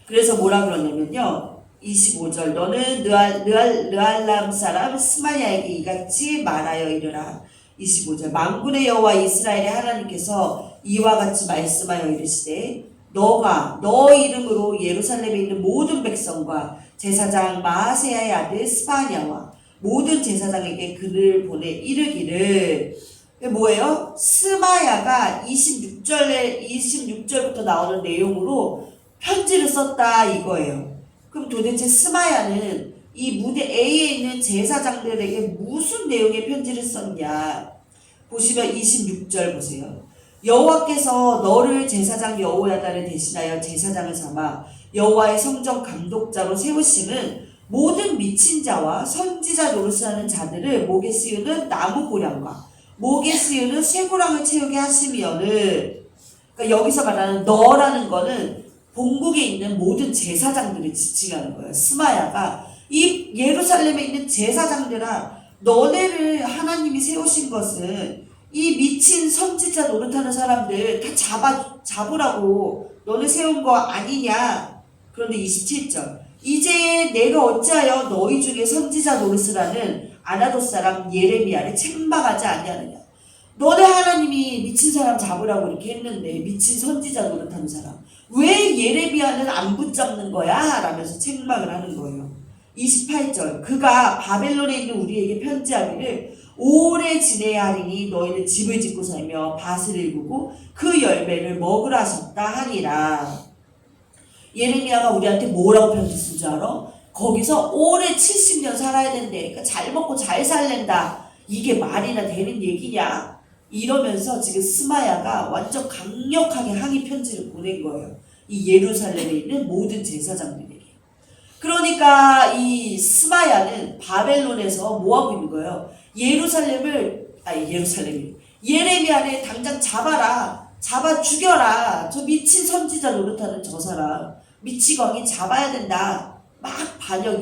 그래서 뭐라 그러냐면요. 25절. 너는 르알람 사람 스마야에게 이같이 말하여 이르라. 25절. 만군의 여호와 이스라엘의 하나님께서 이와 같이 말씀하여 이르시되 너가 너 이름으로 예루살렘에 있는 모든 백성과 제사장 마아세야의 아들 스바냐와 모든 제사장에게 글을 보내 이르기를. 뭐예요? 스마야가 26절부터 나오는 내용으로 편지를 썼다 이거예요. 그럼 도대체 스마야는 이 무대 A에 있는 제사장들에게 무슨 내용의 편지를 썼냐? 보시면 26절 보세요. 여호와께서 너를 제사장 여호야다를 대신하여 제사장을 삼아 여호와의 성전 감독자로 세우시는 모든 미친 자와 선지자 노릇을 하는 자들을 목에 씌우는 나무 고량과 목에 씌우는 쇠고랑을 채우게 하시면은, 그러니까 여기서 말하는 너라는 거는 본국에 있는 모든 제사장들을 지칭하는 거예요. 스마야가 이 예루살렘에 있는 제사장들아, 너네를 하나님이 세우신 것은 이 미친 선지자 노릇하는 사람들 다 잡으라고 너네 세운 거 아니냐. 그런데 27절. 이제 내가 어찌하여 너희 중에 선지자 노릇을 하는 아나돗 사람 예레미야를 책망하지 아니하느냐. 너네 하나님이 미친 사람 잡으라고 이렇게 했는데, 미친 선지자 노릇하는 사람 왜 예레미야는 안 붙잡는 거야? 라면서 책망을 하는 거예요. 28절. 그가 바벨론에 있는 우리에게 편지하기를 오래 지내야 하리니 너희는 집을 짓고 살며 밭을 일구고 그 열매를 먹으라 하셨다 하니라. 예레미야가 우리한테 뭐라고 편지 쓴 줄 알아? 거기서 오래 70년 살아야 된대. 그러니까 잘 먹고 잘 살랜다. 이게 말이나 되는 얘기냐? 이러면서 지금 스마야가 완전 강력하게 항의 편지를 보낸 거예요. 이 예루살렘에 있는 모든 제사장들에게. 그러니까 이 스마야는 바벨론에서 뭐 하고 있는 거예요? 예레미야를 당장 잡아라. 잡아 죽여라. 저 미친 선지자 노릇하는 저 사람. 미치광이 잡아야 된다. 막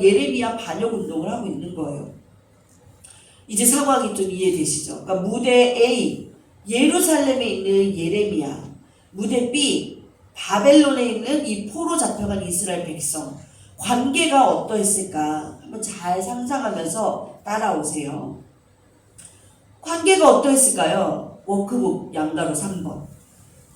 예레미야 반역 운동을 하고 있는 거예요. 이제 상황이 좀 이해되시죠? 그러니까 무대 A, 예루살렘에 있는 예레미야. 무대 B, 바벨론에 있는 이 포로 잡혀간 이스라엘 백성. 관계가 어떠했을까? 한번 잘 상상하면서 따라오세요. 관계가 어떠했을까요? 워크북 양가로 3번.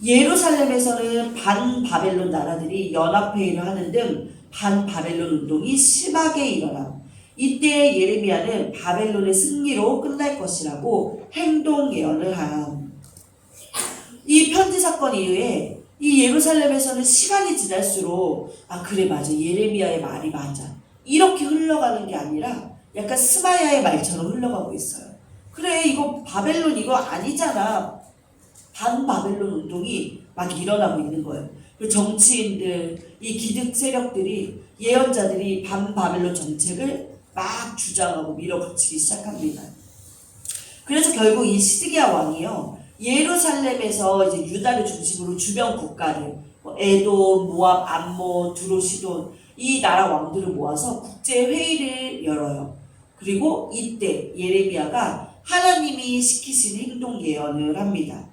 예루살렘에서는 반바벨론 나라들이 연합회의를 하는 등 반바벨론 운동이 심하게 일어나 이때 예레미야는 바벨론의 승리로 끝날 것이라고 행동 예언을 함. 이 편지 사건 이후에 이 예루살렘에서는 시간이 지날수록 아 그래 맞아 예레미야의 말이 맞아 이렇게 흘러가는 게 아니라 약간 스마야의 말처럼 흘러가고 있어요. 그래 이거 바벨론 이거 아니잖아. 반바벨론 운동이 막 일어나고 있는 거예요. 그 정치인들, 이 기득 세력들이 예언자들이 반바벨론 정책을 막 주장하고 밀어붙이기 시작합니다. 그래서 결국 이 시드기야 왕이요 예루살렘에서 이제 유다를 중심으로 주변 국가를 뭐 에돔, 모압, 암몬, 두로, 시돈 이 나라 왕들을 모아서 국제 회의를 열어요. 그리고 이때 예레미야가 하나님이 시키신 행동 예언을 합니다.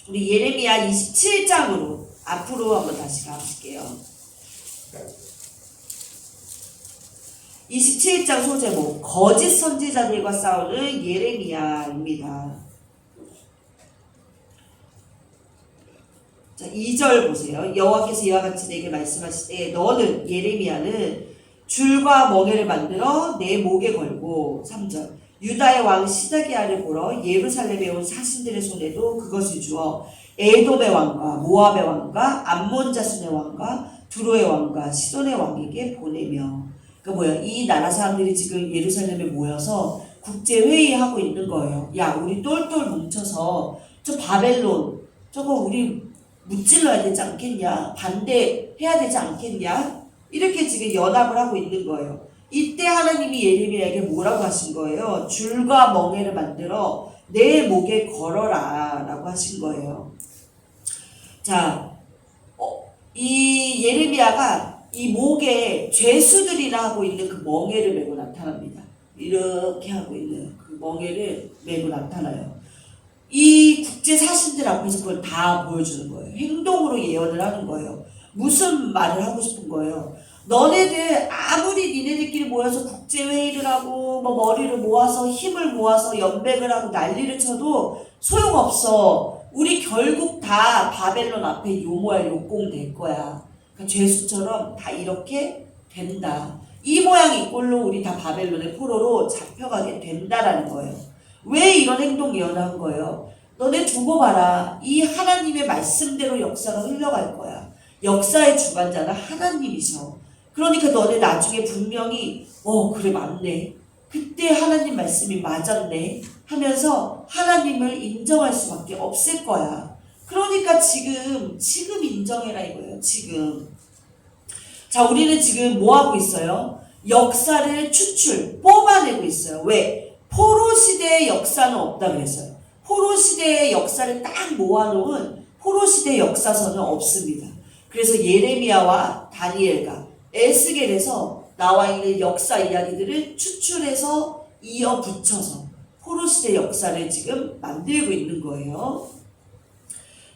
우리 예레미야 27장으로 앞으로 한번 다시 가볼게요. 27장 소제목 거짓 선지자들과 싸우는 예레미야입니다. 자, 2절 보세요. 여호와께서 이와 같이 내게 말씀하시되 너는 예레미야는 줄과 멍에를 만들어 내 목에 걸고 3절 유다의 왕 시드기야를 보러 예루살렘에 온 사신들의 손에도 그것을 주어 에돔의 왕과 모압의 왕과 암몬 자손의 왕과 두로의 왕과 시돈의 왕에게 보내며 그 뭐야 이 나라 사람들이 지금 예루살렘에 모여서 국제 회의하고 있는 거예요. 야 우리 똘똘 뭉쳐서 저 바벨론 저거 우리 무찔러야 되지 않겠냐 반대해야 되지 않겠냐 이렇게 지금 연합을 하고 있는 거예요. 이때 하나님이 예레미야에게 뭐라고 하신 거예요? 줄과 멍에를 만들어 내 목에 걸어라 라고 하신 거예요. 자, 이 예레미야가 이 목에 죄수들이라 하고 있는 그 멍에를 메고 나타납니다. 이렇게 하고 있는 그 멍에를 메고 나타나요. 이 국제 사신들 앞에서 그걸 다 보여주는 거예요. 행동으로 예언을 하는 거예요. 무슨 말을 하고 싶은 거예요? 너네들 아무리 니네들끼리 모여서 국제회의를 하고 뭐 머리를 모아서 힘을 모아서 연백을 하고 난리를 쳐도 소용없어. 우리 결국 다 바벨론 앞에 요모할 욕공 될 거야. 그러니까 죄수처럼 다 이렇게 된다. 이 모양 이 꼴로 우리 다 바벨론의 포로로 잡혀가게 된다라는 거예요. 왜 이런 행동 예언을 한 거예요? 너네 두고 봐라. 이 하나님의 말씀대로 역사가 흘러갈 거야. 역사의 주관자는 하나님이셔. 그러니까 너네 나중에 분명히 그래 맞네. 그때 하나님 말씀이 맞았네 하면서 하나님을 인정할 수밖에 없을 거야. 그러니까 지금 인정해라 이거예요. 지금. 자 우리는 지금 뭐 하고 있어요? 역사를 뽑아내고 있어요. 왜? 포로 시대의 역사는 없다 그랬어요. 포로 시대의 역사를 딱 모아놓은 포로 시대 역사서는 없습니다. 그래서 예레미야와 다니엘과 에스겔에서 나와 있는 역사 이야기들을 추출해서 이어 붙여서 포로 시대 역사를 지금 만들고 있는 거예요.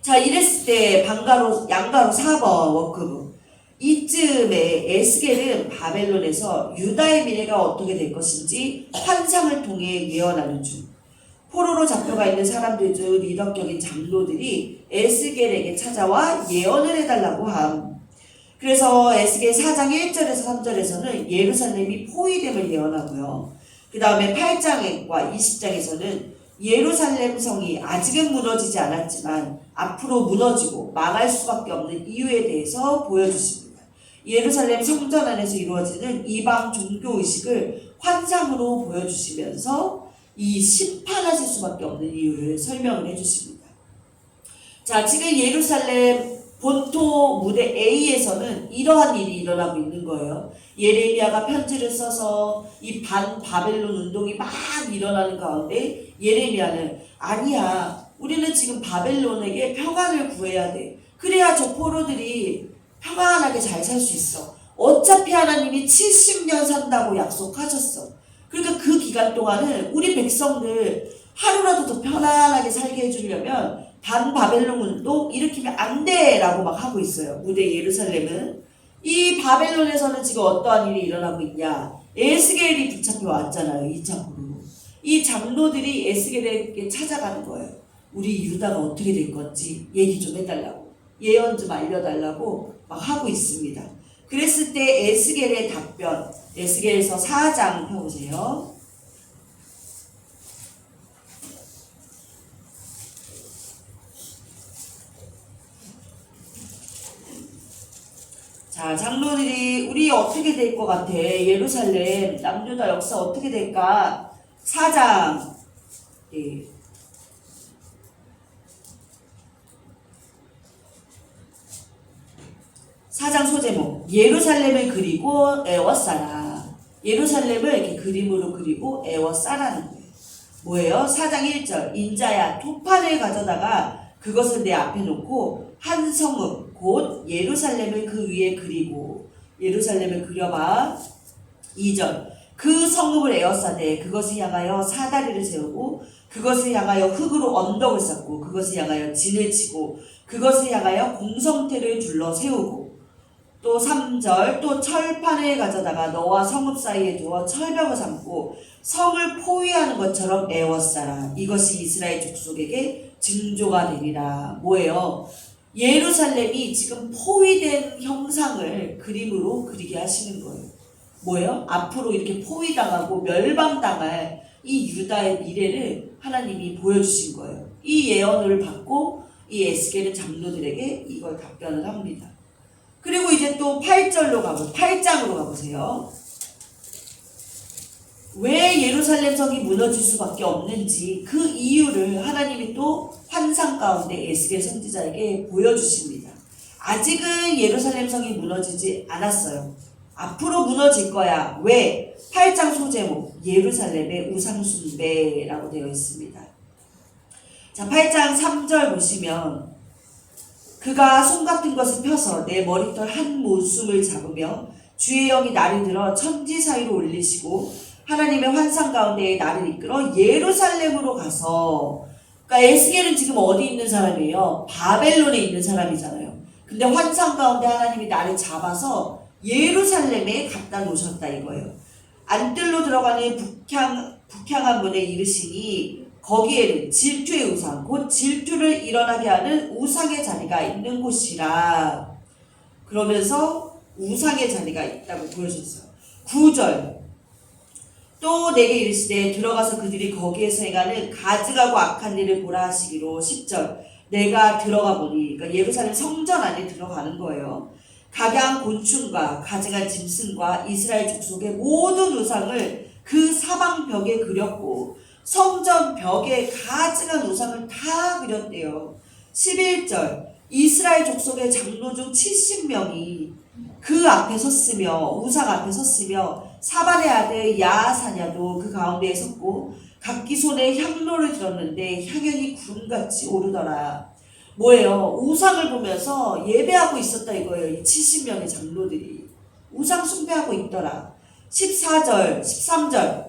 자 이랬을 때 양가로 4번 워크북 이쯤에 에스겔은 바벨론에서 유다의 미래가 어떻게 될 것인지 환상을 통해 예언하는 중 포로로 잡혀가 있는 사람들 중 리더격인 장로들이 에스겔에게 찾아와 예언을 해달라고 함. 그래서 에스겔 4장 1절에서 3절에서는 예루살렘이 포위됨을 예언하고요. 그 다음에 8장과 20장에서는 예루살렘 성이 아직은 무너지지 않았지만 앞으로 무너지고 망할 수밖에 없는 이유에 대해서 보여주십니다. 예루살렘 성전 안에서 이루어지는 이방 종교의식을 환상으로 보여주시면서 이 심판하실 수밖에 없는 이유를 설명을 해주십니다. 자, 지금 예루살렘 본토 무대 A에서는 이러한 일이 일어나고 있는 거예요. 예레미야가 편지를 써서 이 반바벨론 운동이 막 일어나는 가운데 예레미야는 아니야. 우리는 지금 바벨론에게 평안을 구해야 돼. 그래야 저 포로들이 평안하게 잘 살 수 있어. 어차피 하나님이 70년 산다고 약속하셨어. 그러니까 그 기간 동안은 우리 백성들 하루라도 더 편안하게 살게 해주려면 반바벨론 운동 일으키면 안 돼라고 막 하고 있어요. 무대 예루살렘은. 이 바벨론에서는 지금 어떠한 일이 일어나고 있냐. 에스겔이 붙잡혀 왔잖아요. 2차으로. 이 장로들이 에스겔에게 찾아가는 거예요. 우리 유다가 어떻게 될 건지 얘기 좀 해달라고. 예언 좀 알려달라고 막 하고 있습니다. 그랬을 때 에스겔의 답변. 에스겔에서 4장 펴보세요. 자, 장로들이 우리 어떻게 될 것 같아? 예루살렘 남유다 역사 어떻게 될까? 4장. 예. 4장 소제목. 예루살렘을 그리고 애워싸라. 예루살렘을 이렇게 그림으로 그리고 애워싸라는 거예요. 뭐예요? 4장 1절. 인자야 토판을 가져다가 그것을 내 앞에 놓고 한 성읍 곧 예루살렘을 그 위에 그리고. 예루살렘을 그려봐. 2절. 그 성읍을 에워싸되 그것을 향하여 사다리를 세우고 그것을 향하여 흙으로 언덕을 쌓고 그것을 향하여 진을 치고 그것을 향하여 공성태를 둘러 세우고. 또 3절. 또 철판을 가져다가 너와 성읍 사이에 두어 철벽을 삼고 성을 포위하는 것처럼 에워싸라. 이것이 이스라엘 족속에게 징조가 되리라. 뭐예요? 예루살렘이 지금 포위된 형상을 그림으로 그리게 하시는 거예요. 뭐예요? 앞으로 이렇게 포위당하고 멸망당할 이 유다의 미래를 하나님이 보여주신 거예요. 이 예언을 받고 이 에스겔은 장로들에게 이걸 답변을 합니다. 그리고 이제 또 8장으로 가보세요. 왜 예루살렘 성이 무너질 수밖에 없는지 그 이유를 하나님이 또 환상 가운데 에스겔 선지자에게 보여주십니다. 아직은 예루살렘 성이 무너지지 않았어요. 앞으로 무너질 거야. 왜? 8장 소제목 예루살렘의 우상숭배라고 되어 있습니다. 자, 8장 3절 보시면 그가 손 같은 것을 펴서 내 머리털 한 모숨을 잡으며 주의 영이 나를 들어 천지 사이로 올리시고 하나님의 환상 가운데 나를 이끌어 예루살렘으로 가서. 그러니까 에스겔은 지금 어디 있는 사람이에요? 바벨론에 있는 사람이잖아요. 근데 환상 가운데 하나님이 나를 잡아서 예루살렘에 갖다 놓으셨다 이거예요. 안뜰로 들어가는 북향한 문에 이르시니 거기에는 질투의 우상 곧 질투를 일어나게 하는 우상의 자리가 있는 곳이라. 그러면서 우상의 자리가 있다고 보여줬어요. 9절. 또 내게 이르시되 들어가서 그들이 거기에서 행하는 가증하고 악한 일을 보라 하시기로. 10절. 내가 들어가 보니, 그러니까 예루살렘 성전 안에 들어가는 거예요. 각양 곤충과 가증한 짐승과 이스라엘 족속의 모든 우상을 그 사방 벽에 그렸고 성전 벽에 가증한 우상을 다 그렸대요. 11절. 이스라엘 족속의 장로 중 70명이 그 앞에 섰으며 우상 앞에 섰으며 사반의 아들 야사냐도 그 가운데에 섰고 각기 손에 향로를 들었는데 향연이 구름같이 오르더라. 뭐예요? 우상을 보면서 예배하고 있었다 이거예요. 이 70명의 장로들이 우상 숭배하고 있더라. 14절 13절.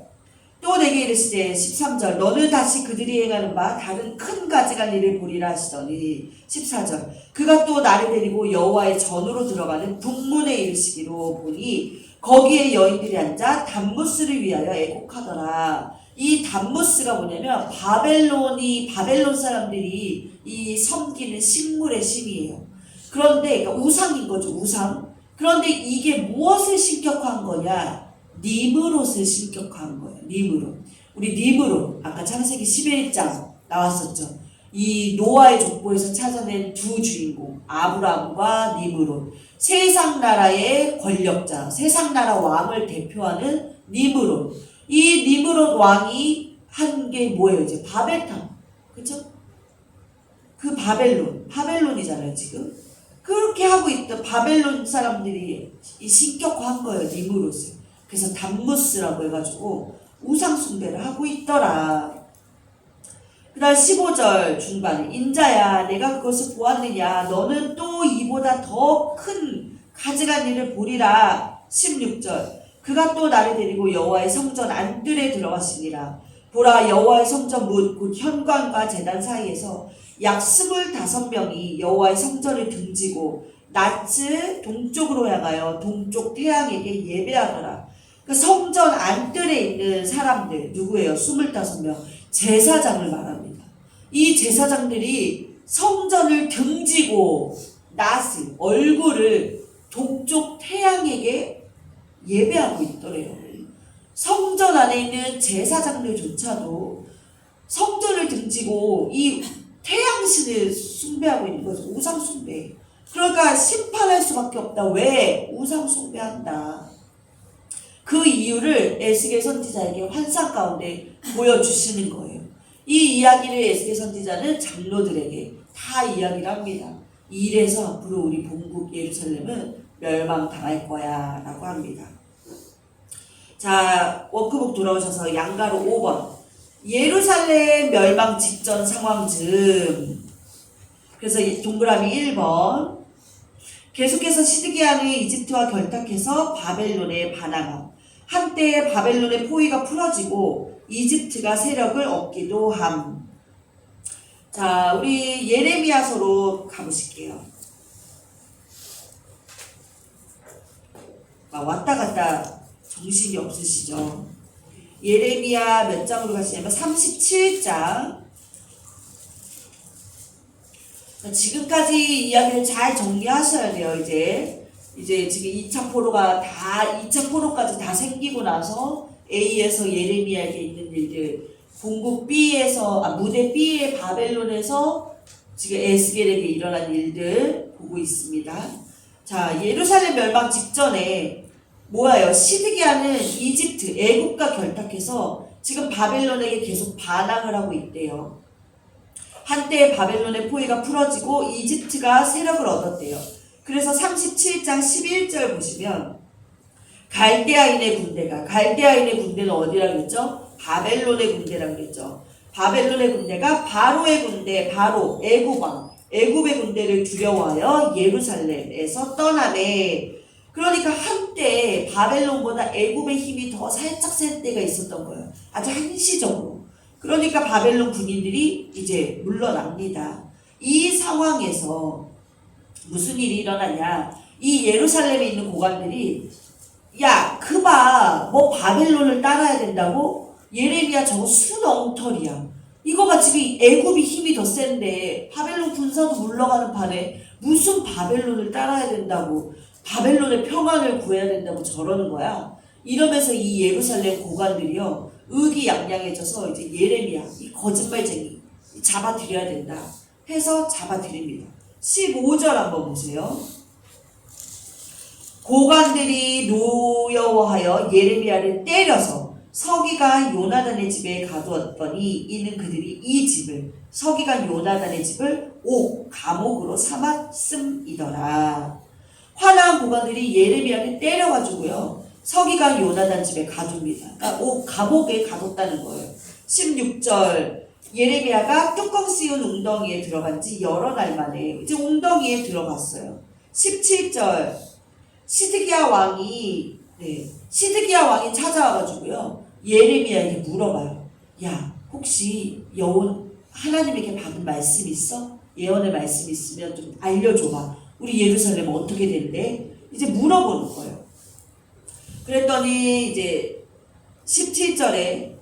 또 내게 이르시되 13절. 너는 다시 그들이 행하는 바 다른 큰 가증한 일을 보리라 하시더니. 14절. 그가 또 나를 데리고 여호와의 전으로 들어가는 북문에 이르시기로 보니 거기에 여인들이 앉아 담무스를 위하여 애곡하더라. 이 담무스가 뭐냐면 바벨론 사람들이 이 섬기는 식물의 신이에요. 그런데 그러니까 우상인 거죠. 우상. 그런데 이게 무엇을 신격화한 거냐? 니므롯을 신격화한 거예요. 니므롯. 우리 니므롯 아까 창세기 11장 나왔었죠. 이 노아의 족보에서 찾아낸 두 주인공 아브람과 니므롯. 세상 나라의 권력자, 세상 나라 왕을 대표하는 니므롯. 이 니므롯 왕이 한 게 뭐예요? 이제 바벨탑. 그쵸? 그 바벨론이잖아요, 지금. 그렇게 하고 있던 바벨론 사람들이 이 신격화한 거예요, 니므롯을. 그래서 담무스라고 해가지고 우상숭배를 하고 있더라. 그 다음 15절 중반에 인자야 내가 그것을 보았느냐 너는 또 이보다 더 큰 가증한 일을 보리라. 16절. 그가 또 나를 데리고 여호와의 성전 안뜰에 들어가시니라. 보라 여호와의 성전 문 곧 현관과 제단 사이에서 약 25명이 여호와의 성전을 등지고 낯을 동쪽으로 향하여 동쪽 태양에게 예배하더라. 그 성전 안뜰에 있는 사람들 누구예요? 25명. 제사장을 말합니다. 이 제사장들이 성전을 등지고 낯을 얼굴을 동쪽 태양에게 예배하고 있더래요. 성전 안에 있는 제사장들조차도 성전을 등지고 이 태양신을 숭배하고 있는 거죠. 우상 숭배. 그러니까 심판할 수밖에 없다. 왜? 우상 숭배한다. 그 이유를 에스겔 선지자에게 환상 가운데 보여주시는 거예요. 이 이야기를 에스겔 선지자는 장로들에게 다 이야기를 합니다. 이래서 앞으로 우리 본국 예루살렘은 멸망당할 거야 라고 합니다. 자, 워크북 돌아오셔서 양가로 5번. 예루살렘 멸망 직전 상황 즈음. 그래서 동그라미 1번. 계속해서 시드기야는 이집트와 결탁해서 바벨론에 반항함. 한때 바벨론의 포위가 풀어지고 이집트가 세력을 얻기도 함. 자, 우리 예레미야서로 가보실게요. 왔다 갔다 정신이 없으시죠? 예레미야 몇 장으로 가시냐면 37장. 지금까지 이야기를 잘 정리하셔야 돼요. 이제 지금 2차 포로가 다 2차 포로까지 다 생기고 나서 A에서 예레미야에게 있는 일들, 본국 B에서 무대 B의 바벨론에서 지금 에스겔에게 일어난 일들 보고 있습니다. 자, 예루살렘 멸망 직전에 뭐예요? 시드기야는 이집트, 애국과 결탁해서 지금 바벨론에게 계속 반항을 하고 있대요. 한때 바벨론의 포위가 풀어지고 이집트가 세력을 얻었대요. 그래서 37장 11절 보시면 갈대아인의 군대는 어디라 그랬죠? 바벨론의 군대라 그랬죠. 바벨론의 군대가 바로의 군대, 바로 애굽의 군대를 두려워하여 예루살렘에서 떠나네. 그러니까 한때 바벨론보다 애굽의 힘이 더 살짝 센 때가 있었던 거예요. 아주 한시적으로. 그러니까 바벨론 군인들이 이제 물러납니다. 이 상황에서 무슨 일이 일어나냐? 이 예루살렘에 있는 고관들이 야, 그봐, 뭐 바벨론을 따라야 된다고? 예레미야 저거 순엉터리야. 이거 봐, 지금 애굽이 힘이 더 센데 바벨론 군사도 물러가는 판에 무슨 바벨론을 따라야 된다고, 바벨론의 평안을 구해야 된다고 저러는 거야. 이러면서 이 예루살렘 고관들이요, 의기양양해져서 이제 예레미야, 이 거짓말쟁이 잡아들여야 된다 해서 잡아들입니다. 15절 한번 보세요. 고관들이 노여워하여 예레미야를 때려서 서기관 요나단의 집에 가두었더니 이는 그들이 이 집을, 서기관 요나단의 집을 감옥으로 삼았음이더라. 화나한 고관들이 예레미야를 때려가지고요, 서기관 요나단 집에 가둡니다. 그러니까 감옥에 가뒀다는 거예요. 16절. 예레미야가 뚜껑 씌운 웅덩이에 들어간 지 여러 날 만에 이제 웅덩이에 들어갔어요. 17절. 시드기야 왕이 찾아와가지고요, 예레미야에게 물어봐요. 야, 혹시 하나님에게 받은 말씀 있어? 예언의 말씀 있으면 좀 알려줘봐. 우리 예루살렘 어떻게 된대? 이제 물어보는 거예요. 그랬더니 이제 17절에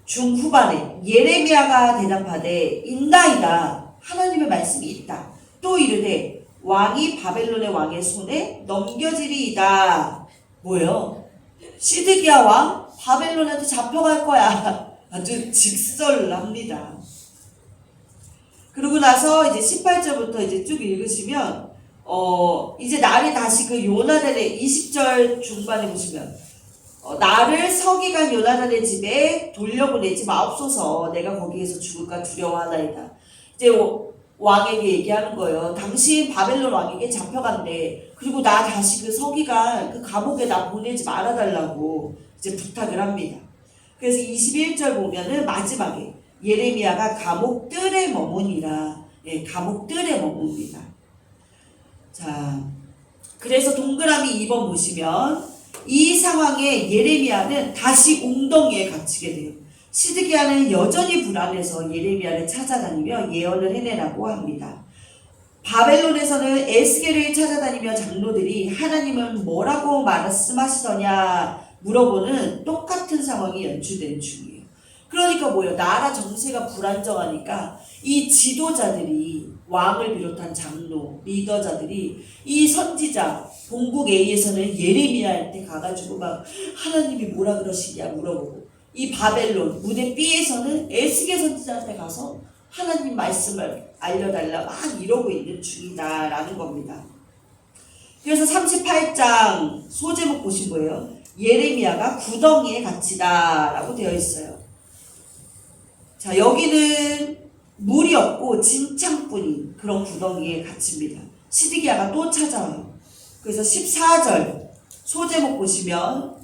중후반에 예레미야가 대답하되 있나이다. 하나님의 말씀이 있다. 또 이르되 왕이 바벨론의 왕의 손에 넘겨지리이다. 뭐예요? 시드기야 왕 바벨론한테 잡혀갈 거야. 아주 직설합니다. 그러고 나서 이제 18절부터 이제 쭉 읽으시면 이제 나를 다시 그 요나단의 20절 중반에 보시면 나를 서기관 요나단의 집에 돌려보내지 마옵소서. 내가 거기에서 죽을까 두려워하나이다. 이제 왕에게 얘기하는 거예요. 당신 바벨론 왕에게 잡혀간대. 그리고 나 다시 그 서기관 그 감옥에 나 보내지 말아달라고 이제 부탁을 합니다. 그래서 21절 보면은 마지막에 예레미야가 감옥 뜰에 머무니라. 감옥 뜰에 머뭅니다. 자, 그래서 동그라미 2번 보시면 이 상황에 예레미야는 다시 웅덩이에 갇히게 돼요. 시드기야는 여전히 불안해서 예레미야를 찾아다니며 예언을 해내라고 합니다. 바벨론에서는 에스겔을 찾아다니며 장로들이 하나님은 뭐라고 말씀하시더냐 물어보는 똑같은 상황이 연출되는 중이에요. 그러니까 뭐예요? 나라 정세가 불안정하니까 이 지도자들이, 왕을 비롯한 장로, 리더자들이 이 선지자, 본국 A에서는 예레미야한테 가가지고 막 하나님이 뭐라 그러시냐 물어보고, 이 바벨론 무대 B에서는 에스겔 선지자한테 가서 하나님 말씀을 알려달라 막 이러고 있는 중이다라는 겁니다. 그래서 38장 소제목 보신 거예요. 예레미야가 구덩이에 갇히다라고 되어 있어요. 자, 여기는 물이 없고 진창뿐인 그런 구덩이에 갇힙니다. 시드기야가 또 찾아와요. 그래서 14절 소제목 보시면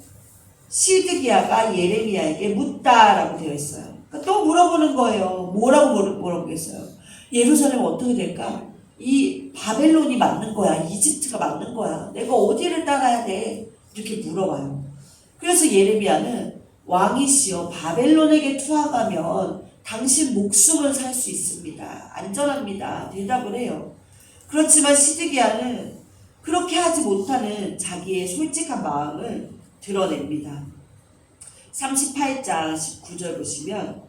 시드기야가 예레미야에게 묻다라고 되어 있어요. 그러니까 또 물어보는 거예요. 뭐라고 물어보겠어요? 예루살렘 어떻게 될까? 이 바벨론이 맞는 거야? 이집트가 맞는 거야? 내가 어디를 따라야 돼? 이렇게 물어봐요. 그래서 예레미야는 왕이시여 바벨론에게 투항하면 당신 목숨을 살 수 있습니다. 안전합니다. 대답을 해요. 그렇지만 시드기야는 그렇게 하지 못하는 자기의 솔직한 마음을 드러냅니다. 38장 19절 보시면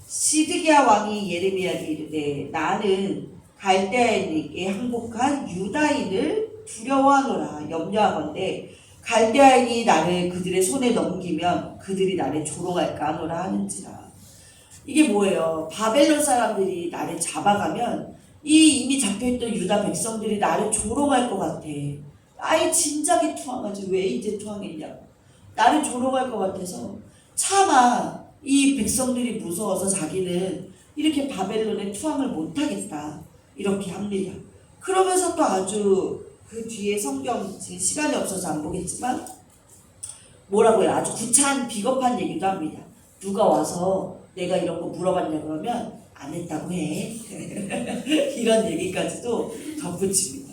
시드기야 왕이 예레미야에게 이르되 나는 갈대아인에게 항복한 유다인을 두려워하노라. 염려하건대 갈대아인이 나를 그들의 손에 넘기면 그들이 나를 조롱할까 하노라 하는지라. 이게 뭐예요? 바벨론 사람들이 나를 잡아가면 이 이미 잡혀있던 유다 백성들이 나를 조롱할 것 같아. 아예 진작에 투항하지 왜 이제 투항했냐고. 나를 조롱할 것 같아서 차마 이 백성들이 무서워서 자기는 이렇게 바벨론에 투항을 못하겠다 이렇게 합니다. 그러면서 또 아주 그 뒤에 성경 제 시간이 없어서 안 보겠지만 뭐라고요? 아주 구차한 비겁한 얘기도 합니다. 누가 와서 내가 이런 거 물어봤냐 그러면 안 했다고 해. 이런 얘기까지도 덧붙입니다.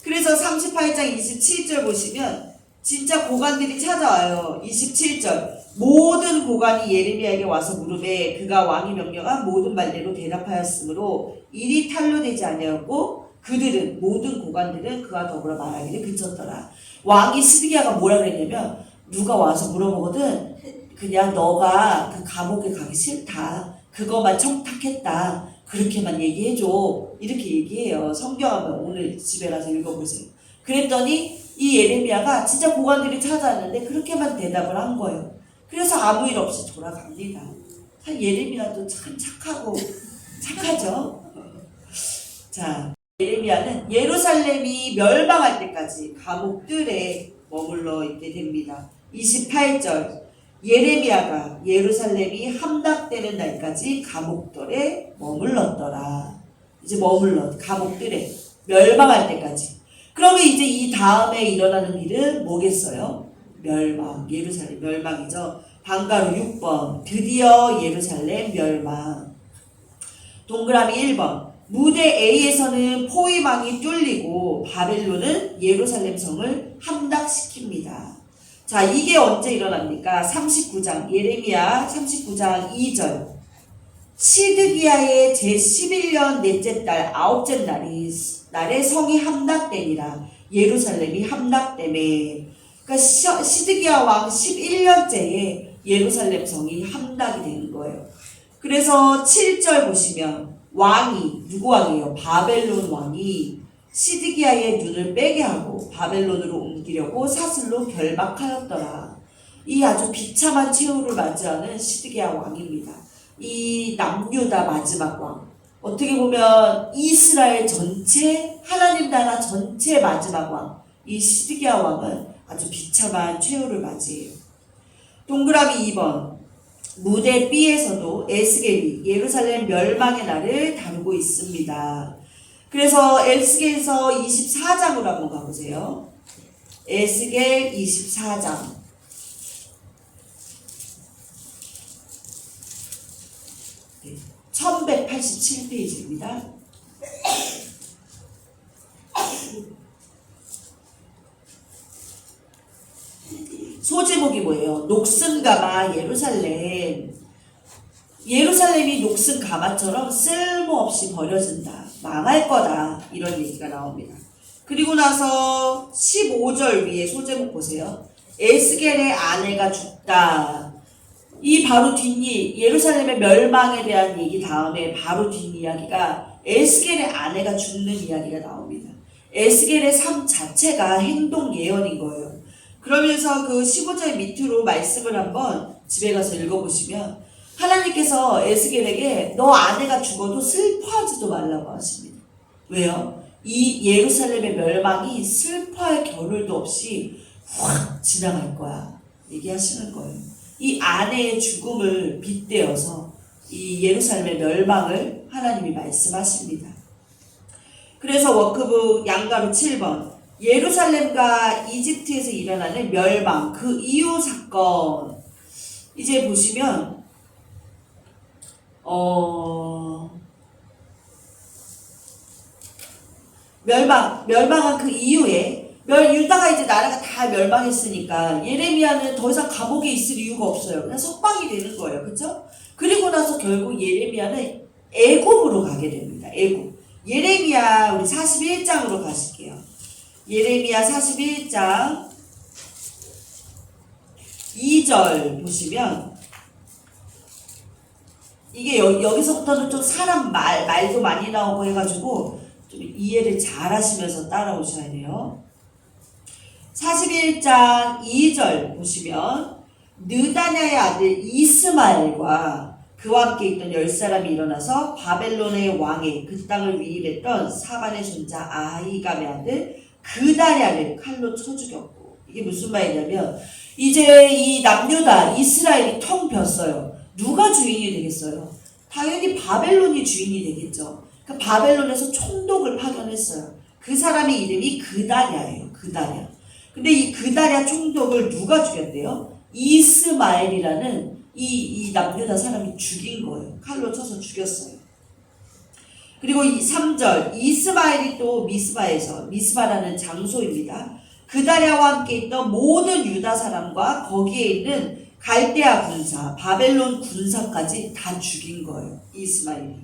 그래서 38장 27절 보시면 진짜 고관들이 찾아와요. 27절 모든 고관이 예레미야에게 와서 물으되 그가 왕이 명령한 모든 말대로 대답하였으므로 일이 탄로되지 아니하였고 그들은 모든 고관들은 그와 더불어 말하기를 그쳤더라. 왕이 시드기야가 뭐라 그랬냐면 누가 와서 물어보거든 그냥 너가 그 감옥에 가기 싫다. 그거만 청탁했다. 그렇게만 얘기해줘. 이렇게 얘기해요. 성경 한번 오늘 집에 가서 읽어보세요. 그랬더니 이 예레미야가 진짜 고관들이 찾아왔는데 그렇게만 대답을 한 거예요. 그래서 아무 일 없이 돌아갑니다. 예레미야도 참 착하죠. 자, 예레미야는 예루살렘이 멸망할 때까지 감옥들에 머물러 있게 됩니다. 28절 예레미야가 예루살렘이 함락되는 날까지 감옥들에 머물렀더라. 이제 감옥들에 멸망할 때까지. 그러면 이제 이 다음에 일어나는 일은 뭐겠어요? 멸망, 예루살렘 멸망이죠. 방가로 6번 드디어 예루살렘 멸망. 동그라미 1번 무대 A에서는 포위망이 뚫리고 바벨론은 예루살렘 성을 함락시킵니다. 자, 이게 언제 일어납니까? 39장 예레미야 39장 2절 시드기야의 제11년 넷째 달 아홉째 날에 성이 함락되니라. 예루살렘이 함락되매. 그러니까 시드기야 왕 11년째에 예루살렘 성이 함락이 되는 거예요. 그래서 7절 보시면 왕이 누구 왕이에요? 바벨론 왕이 시드기야의 눈을 빼게 하고 바벨론으로 옮기려고 사슬로 결박하였더라. 이 아주 비참한 최후를 맞이하는 시드기야 왕입니다. 이 남유다 마지막 왕. 어떻게 보면 이스라엘 전체 하나님 나라 전체 마지막 왕. 이 시드기야 왕은 아주 비참한 최후를 맞이해요. 동그라미 2번 무대 B에서도 에스겔이 예루살렘 멸망의 날을 다루고 있습니다. 그래서 에스겔서 24장으로 한번 가보세요. 에스겔 24장 1187페이지입니다. 소제목이 뭐예요? 녹슨가마 예루살렘. 예루살렘이 녹슨 가마처럼 쓸모없이 버려진다. 망할 거다. 이런 얘기가 나옵니다. 그리고 나서 15절 위에 소제목 보세요. 에스겔의 아내가 죽다. 이 바로 뒷이 예루살렘의 멸망에 대한 얘기 다음에 바로 뒷이야기가 에스겔의 아내가 죽는 이야기가 나옵니다. 에스겔의 삶 자체가 행동 예언인 거예요. 그러면서 그 15절 밑으로 말씀을 한번 집에 가서 읽어보시면 하나님께서 에스겔에게 너 아내가 죽어도 슬퍼하지도 말라고 하십니다. 왜요? 이 예루살렘의 멸망이 슬퍼할 겨를도 없이 확 지나갈 거야. 얘기하시는 거예요. 이 아내의 죽음을 빗대어서 이 예루살렘의 멸망을 하나님이 말씀하십니다. 그래서 워크북 양가로 7번 예루살렘과 이집트에서 일어나는 멸망 그 이후 사건 이제 보시면 멸망한 그 이후에 유다가 이제 나라가 다 멸망했으니까 예레미야는 더 이상 감옥에 있을 이유가 없어요. 그냥 석방이 되는 거예요. 그렇죠? 그리고 나서 결국 예레미야는 애굽으로 가게 됩니다. 애굽. 예레미야 우리 41장으로 가실게요. 예레미야 41장 2절 보시면 이게 여기서부터는 좀 사람 말도 많이 나오고 해가지고 좀 이해를 잘 하시면서 따라오셔야 돼요. 41장 2절 보시면 느다냐의 아들 이스마엘과 그와 함께 있던 10사람이 일어나서 바벨론의 왕의 그 땅을 위임했던 사반의 손자 아히감의 아들 그다랴를 칼로 쳐 죽였고 이게 무슨 말이냐면 이제 이 남유다 이스라엘이 텅 ቢ었어요. 누가 주인이 되겠어요? 당연히 바벨론이 주인이 되겠죠. 그 바벨론에서 총독을 파견했어요. 그 사람의 이름이 그다랴예요. 그다랴. 근데 이 그다랴 총독을 누가 죽였대요? 이스마엘이라는 이 남유다 사람이 죽인 거예요. 칼로 쳐서 죽였어요. 그리고 이 3절 이스마엘이 또 미스바라는 장소입니다. 그다랴와 함께 있던 모든 유다 사람과 거기에 있는 갈대아 군사, 바벨론 군사까지 다 죽인 거예요. 이스마엘이.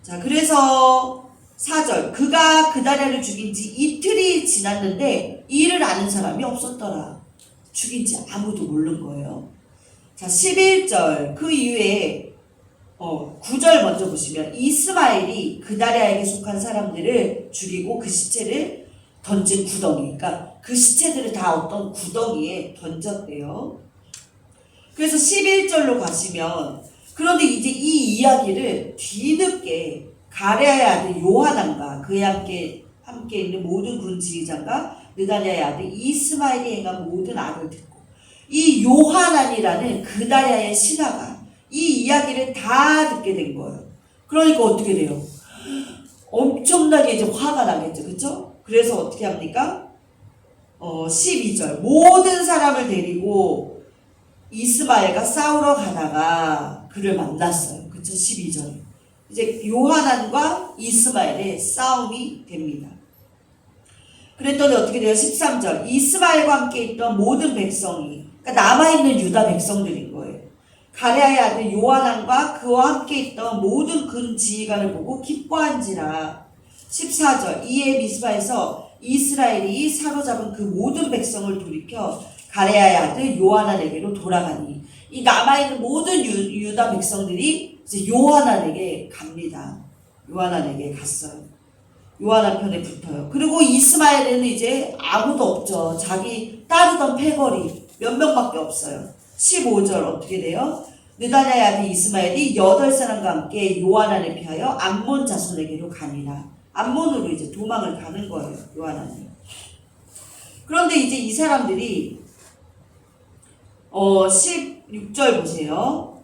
자, 그래서 4절 그가 그다랴를 죽인 지 이틀이 지났는데 이를 아는 사람이 없었더라. 죽인 지 아무도 모르는 거예요. 자, 11절 그 이후에 9절 먼저 보시면 이스마엘이 그다랴에게 속한 사람들을 죽이고 그 시체를 던진 구덩이, 그러니까 그 시체들을 다 어떤 구덩이에 던졌대요. 그래서 11절로 가시면 그런데 이제 이 이야기를 뒤늦게 가레아의 아들 요하난과 그에 함께 있는 모든 군 지휘장과 느다냐의 아들 이스마엘이 행한 모든 악을 듣고 이 요하난이라는 그다랴의 신하가 이 이야기를 다 듣게 된 거예요. 그러니까 어떻게 돼요? 엄청나게 이제 화가 나겠죠. 그렇죠? 그래서 어떻게 합니까? 12절 모든 사람을 데리고 이스마엘과 싸우러 가다가 그를 만났어요. 그렇죠? 12절 이제 요하난과 이스마엘의 싸움이 됩니다. 그랬더니 어떻게 돼요? 13절 이스마엘과 함께 있던 모든 백성이 그러니까 남아있는 유다 백성들인 거예요. 가레아의 아들 요하난과 그와 함께 있던 모든 군 지휘관을 보고 기뻐한지라. 14절 이에 미스바에서 이스라엘이 사로잡은 그 모든 백성을 돌이켜 가레아의 아들 요하난에게로 돌아가니 이 남아있는 모든 유다 백성들이 이제 요하난에게 갑니다. 요하난에게 갔어요. 요하난 편에 붙어요. 그리고 이스마엘에는 이제 아무도 없죠. 자기 따르던 패거리 몇 명밖에 없어요. 15절 어떻게 돼요? 느다냐의 아들 이스마엘이 8사람과 함께 요하난을 피하여 암몬 자손에게로 가니라. 암몬으로 이제 도망을 가는 거예요. 요하난이. 그런데 이제 이 사람들이 16절 보세요.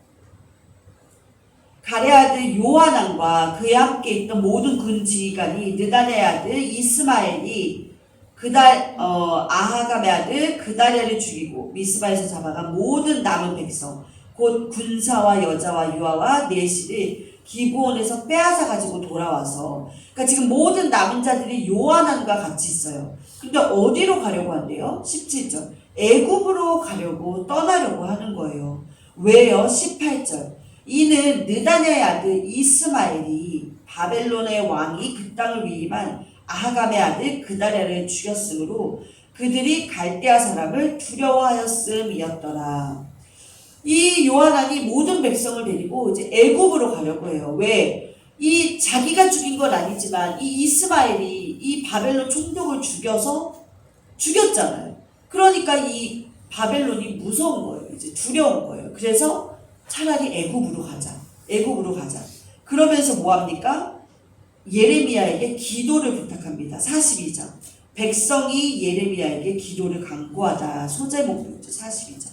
가레아의 아들 요하난과 그에 함께 있던 모든 군 지휘관이 느다냐의 아들 이스마엘이 아하감의 아들 그다랴를 죽이고 미스바에서 잡아간 모든 남은 백성 곧 군사와 여자와 유아와 내실을 기브온에서 빼앗아 가지고 돌아와서 그러니까 지금 모든 남은 자들이 요하난과 같이 있어요. 근데 어디로 가려고 한대요? 17절 애굽으로 가려고 떠나려고 하는 거예요. 왜요? 18절 이는 느다냐의 아들 이스마엘이 바벨론의 왕이 그 땅을 위임한 아하감의 아들 그다랴를 죽였으므로 그들이 갈대아 사람을 두려워하였음이었더라. 이 요하난이 모든 백성을 데리고 이제 애굽으로 가려고 해요. 왜? 이 자기가 죽인 건 아니지만 이 이스마엘이 이 바벨론 총독을 죽였잖아요. 그러니까 이 바벨론이 무서운 거예요. 이제 두려운 거예요. 그래서 차라리 애굽으로 가자. 애굽으로 가자. 그러면서 뭐합니까? 예레미야에게 기도를 부탁합니다. 42장. 백성이 예레미야에게 기도를 간구하다. 소제목이죠. 42장.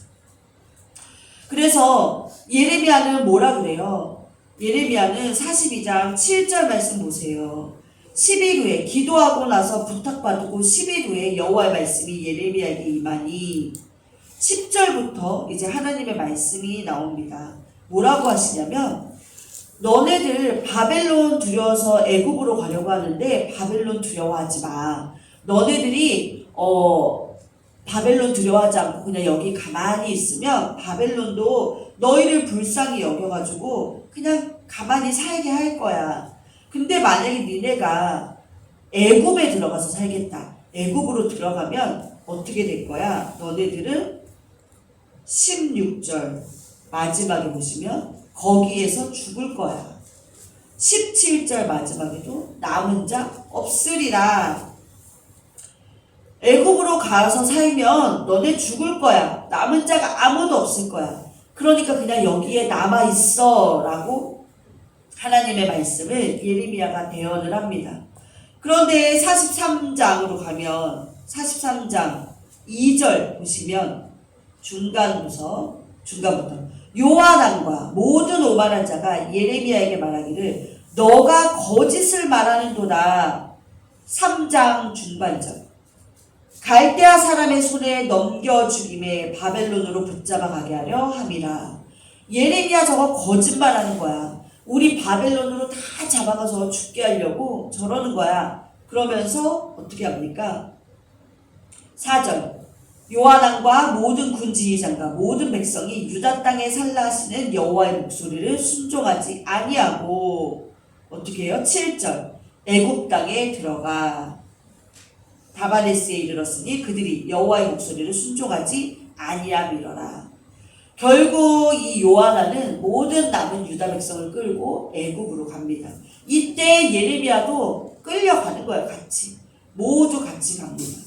그래서 예레미야는 뭐라 그래요? 예레미야는 42장 7절 말씀 보세요. 10일 후에 기도하고 나서 부탁받고 10일 후에 여호와의 말씀이 예레미야에게 임하니 10절부터 이제 하나님의 말씀이 나옵니다. 뭐라고 하시냐면 너네들 바벨론 두려워서 애굽으로 가려고 하는데 바벨론 두려워하지 마. 너네들이 바벨론 두려워하지 않고 그냥 여기 가만히 있으면 바벨론도 너희를 불쌍히 여겨가지고 그냥 가만히 살게 할 거야. 근데 만약에 니네가 애굽에 들어가서 살겠다. 애굽으로 들어가면 어떻게 될 거야? 너네들은 16절 마지막에 보시면 거기에서 죽을 거야. 17절 마지막에도 남은 자 없으리라. 애굽으로 가서 살면 너네 죽을 거야. 남은 자가 아무도 없을 거야. 그러니까 그냥 여기에 남아 있어 라고 하나님의 말씀을 예레미야가 대언을 합니다. 그런데 43장으로 가면 43장 2절 보시면 중간부터 요한왕과 모든 오만한 자가 예레미야에게 말하기를 너가 거짓을 말하는도다. 3장 중반절 갈대아 사람의 손에 넘겨 죽임에 바벨론으로 붙잡아 가게 하려 함이라. 예레미야 저거 거짓말하는 거야. 우리 바벨론으로 다 잡아가서 죽게 하려고 저러는 거야. 그러면서 어떻게 합니까? 4절 요한왕과 모든 군지휘장과 모든 백성이 유다 땅에 살라 하시는 여호와의 목소리를 순종하지 아니하고 어떻게 해요? 7절 애굽 땅에 들어가 다바네스에 이르렀으니 그들이 여호와의 목소리를 순종하지 아니함이러라. 결국 이 요하나는 모든 남은 유다 백성을 끌고 애굽으로 갑니다. 이때 예레미야도 끌려가는 거예요. 같이. 모두 같이 갑니다.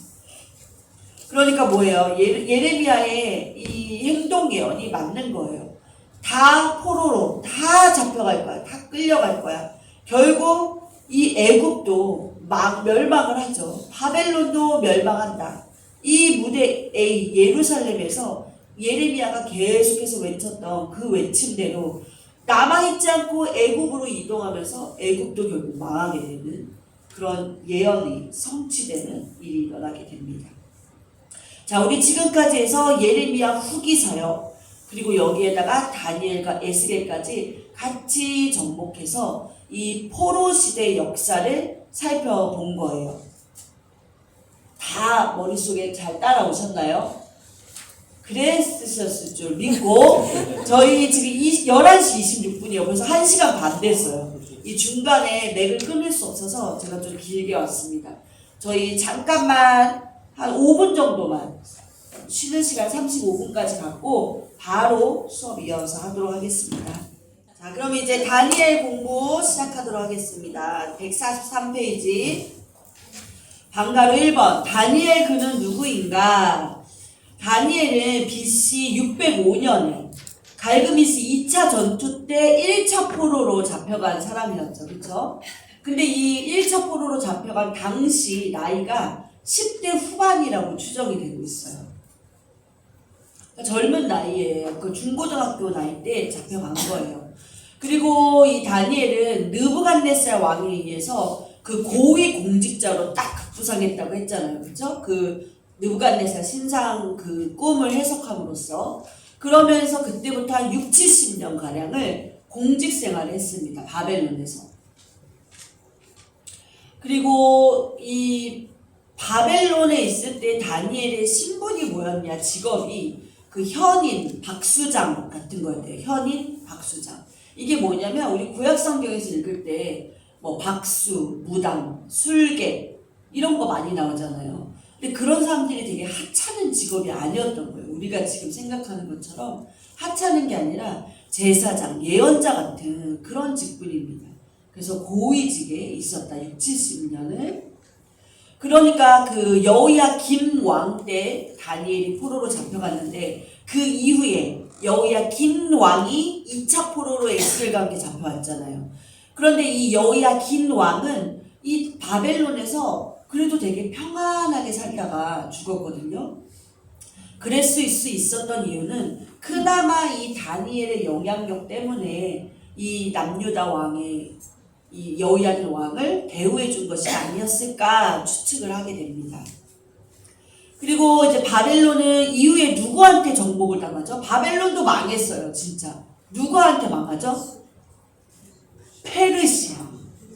그러니까 뭐예요? 예레미야의 이 행동 예언이 맞는 거예요. 다 포로로 다 잡혀갈 거야. 다 끌려갈 거야. 결국 이 애굽도 멸망을 하죠. 바벨론도 멸망한다. 이 무대에 예루살렘에서 예레미야가 계속해서 외쳤던 그 외침대로 남아있지 않고 애굽으로 이동하면서 애굽도 결국 망하게 되는 그런 예언이 성취되는 일이 일어나게 됩니다. 자, 우리 지금까지 해서 예레미야 후기서요. 그리고 여기에다가 다니엘과 에스겔까지 같이 접목해서 이 포로 시대의 역사를 살펴본 거예요. 다 머릿속에 잘 따라오셨나요? 그랬으셨을 줄 믿고 저희 지금 11시 26분이요. 벌써 1시간 반 됐어요. 이 중간에 맥을 끊을 수 없어서 제가 좀 길게 왔습니다. 저희 잠깐만 한 5분 정도만 쉬는 시간 35분까지 갖고 바로 수업 이어서 하도록 하겠습니다. 자, 그럼 이제 다니엘 공부 시작하도록 하겠습니다. 143페이지 방가로 1번 다니엘 그는 누구인가? 다니엘은 BC 605년에 갈그미스 2차 전투 때 1차 포로로 잡혀간 사람이었죠. 그렇죠? 근데 이 1차 포로로 잡혀간 당시 나이가 10대 후반이라고 추정이 되고 있어요. 그러니까 젊은 나이에 그 중고등학교 나이 때 잡혀간 거예요. 그리고 이 다니엘은 느부갓네살 왕에 의해서 그 고위 공직자로 딱 급부상했다고 했잖아요. 그렇죠? 그 느부갓네살 신상 그 꿈을 해석함으로써 그러면서 그때부터 한 6, 70년 가량을 공직 생활을 했습니다. 바벨론에서. 그리고 이 바벨론에 있을 때 다니엘의 신분이 뭐였냐? 직업이 그 현인, 박수장 같은 거였대요. 현인, 박수장. 이게 뭐냐면 우리 구약 성경에서 읽을 때 뭐 박수, 무당, 술객 이런 거 많이 나오잖아요. 근데 그런 사람들이 되게 하찮은 직업이 아니었던 거예요. 우리가 지금 생각하는 것처럼 하찮은 게 아니라 제사장, 예언자 같은 그런 직분입니다. 그래서 고위직에 있었다. 6, 70년을. 그러니까 그 여호야김 왕 때 다니엘이 포로로 잡혀갔는데 그 이후에 여호야긴 왕이 2차 포로로 에스겔 관계 잡혀왔잖아요. 그런데 이 여호야긴 왕은 이 바벨론에서 그래도 되게 평안하게 살다가 죽었거든요. 그럴 수 있었던 이유는 그나마 이 다니엘의 영향력 때문에 이 남유다 왕의 이 여호야긴 왕을 대우해 준 것이 아니었을까 추측을 하게 됩니다. 그리고 이제 바벨론은 이후에 누구한테 정복을 당하죠? 바벨론도 망했어요, 진짜. 누구한테 망하죠?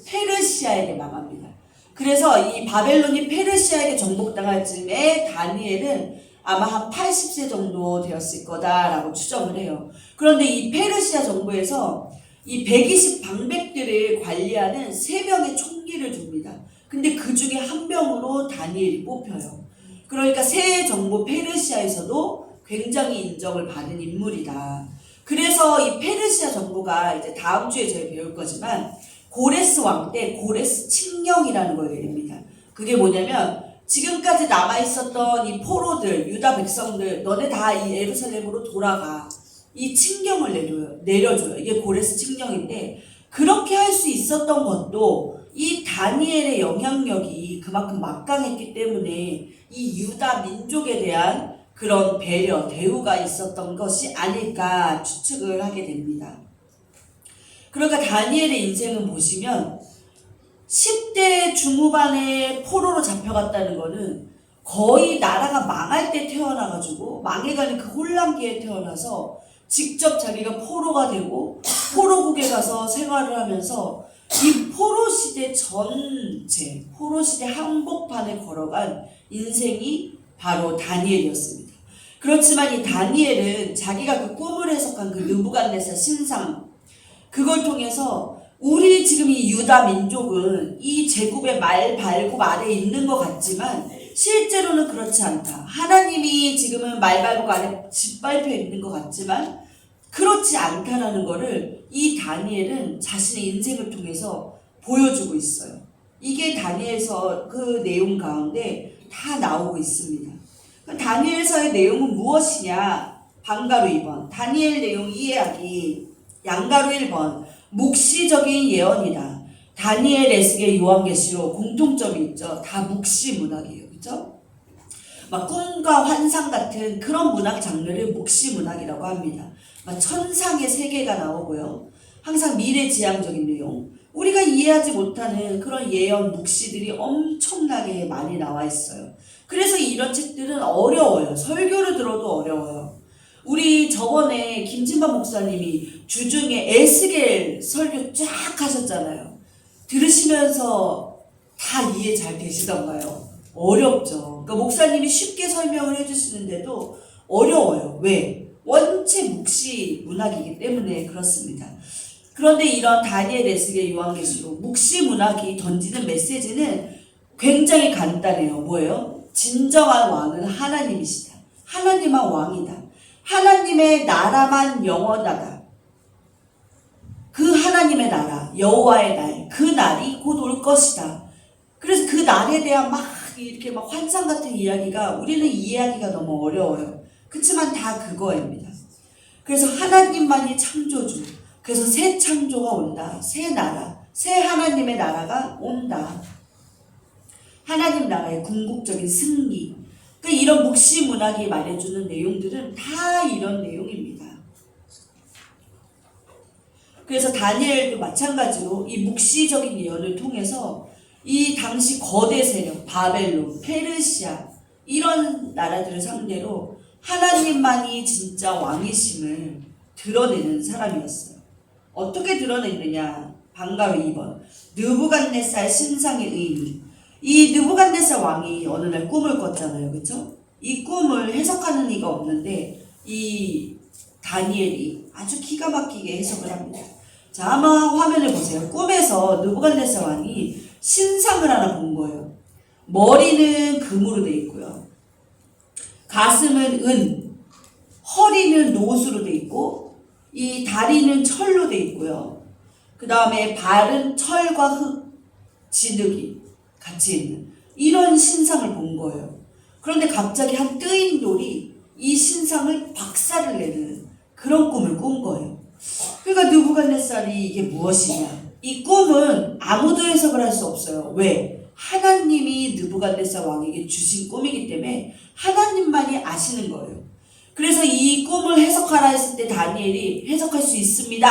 페르시아에게 망합니다. 그래서 이 바벨론이 페르시아에게 정복당할 즈음에 다니엘은 아마 한 80세 정도 되었을 거다라고 추정을 해요. 그런데 이 페르시아 정부에서 이 120 방백들을 관리하는 3명의 총리를 줍니다. 근데 그 중에 한 명으로 다니엘이 뽑혀요. 그러니까 새 정부 페르시아에서도 굉장히 인정을 받은 인물이다. 그래서 이 페르시아 정부가 이제 다음 주에 저희 배울 거지만 고레스 왕 때 고레스 칙령이라는 걸 내립니다. 그게 뭐냐면 지금까지 남아있었던 이 포로들, 유다 백성들, 너네 다 이 예루살렘으로 돌아가. 이 칙령을 내려줘요. 이게 고레스 칙령인데 그렇게 할 수 있었던 것도 이 다니엘의 영향력이 그만큼 막강했기 때문에 이 유다 민족에 대한 그런 배려, 대우가 있었던 것이 아닐까 추측을 하게 됩니다. 그러니까 다니엘의 인생은 보시면 10대 중후반에 포로로 잡혀갔다는 거는 거의 나라가 망할 때 태어나가지고 망해가는 그 혼란기에 태어나서 직접 자기가 포로가 되고 포로국에 가서 생활을 하면서 이 포로 시대 전체, 포로 시대 한복판에 걸어간 인생이 바로 다니엘이었습니다. 그렇지만 이 다니엘은 자기가 그 꿈을 해석한 그 느부갓네살 신상, 그걸 통해서 우리 지금 이 유다 민족은 이 제국의 말발굽 아래에 있는 것 같지만 실제로는 그렇지 않다. 하나님이 지금은 말발굽 아래 짓밟혀 있는 것 같지만 그렇지 않다라는 거를 이 다니엘은 자신의 인생을 통해서 보여주고 있어요. 이게 다니엘서 그 내용 가운데 다 나오고 있습니다. 다니엘서의 내용은 무엇이냐? 방가루 2번, 다니엘 내용 이해하기. 양가루 1번, 묵시적인 예언이다. 다니엘, 에스겔, 요한계시록 공통점이 있죠. 다 묵시 문학이에요. 그렇죠? 막 꿈과 환상 같은 그런 문학 장르를 묵시 문학이라고 합니다. 막 천상의 세계가 나오고요. 항상 미래지향적인 내용, 우리가 이해하지 못하는 그런 예언 묵시들이 엄청나게 많이 나와 있어요. 그래서 이런 책들은 어려워요. 설교를 들어도 어려워요. 우리 저번에 김진만 목사님이 주중에 에스겔 설교 쫙 하셨잖아요. 들으시면서 다 이해 잘 되시던가요? 어렵죠. 그러니까 목사님이 쉽게 설명을 해주시는데도 어려워요. 왜? 원체 묵시 문학이기 때문에 그렇습니다. 그런데 이런 다니엘, 에스겔, 요한계시록 묵시 문학이 던지는 메시지는 굉장히 간단해요. 뭐예요? 진정한 왕은 하나님이시다. 하나님만 왕이다. 하나님의 나라만 영원하다. 그 하나님의 나라, 여호와의 날, 그 날이 곧 올 것이다. 그래서 그 날에 대한 막 이렇게 막 환상 같은 이야기가 우리는 이해하기가 너무 어려워요. 그렇지만 다 그거입니다. 그래서 하나님만이 창조주. 그래서 새 창조가 온다. 새 나라, 새 하나님의 나라가 온다. 하나님 나라의 궁극적인 승리. 그러니까 이런 묵시 문학이 말해주는 내용들은 다 이런 내용입니다. 그래서 다니엘도 마찬가지로 이 묵시적인 예언을 통해서 이 당시 거대 세력, 바벨론, 페르시아 이런 나라들을 상대로 하나님만이 진짜 왕이심을 드러내는 사람이었어요. 어떻게 드러냈느냐? 방가루 2번, 느부갓네살 신상의 의미. 이 느부갓네살 왕이 어느 날 꿈을 꿨잖아요. 그렇죠? 이 꿈을 해석하는 이가 없는데 이 다니엘이 아주 기가 막히게 해석을 합니다. 자, 한번 화면을 보세요. 꿈에서 느부갓네살 왕이 신상을 하나 본 거예요. 머리는 금으로 돼 있고요. 가슴은 은, 허리는 노수로 돼 있고 이 다리는 철로 돼 있고요. 그 다음에 발은 철과 흙, 진흙이 같이 있는 이런 신상을 본 거예요. 그런데 갑자기 한 뜨인돌이 이 신상을 박살을 내는 그런 꿈을 꾼 거예요. 그러니까 느부갓네살이 이게 무엇이냐? 이 꿈은 아무도 해석을 할 수 없어요. 왜? 하나님이 느부갓네살 왕에게 주신 꿈이기 때문에 하나님만이 아시는 거예요. 그래서 이 꿈을 해석하라 했을 때 다니엘이 해석할 수 있습니다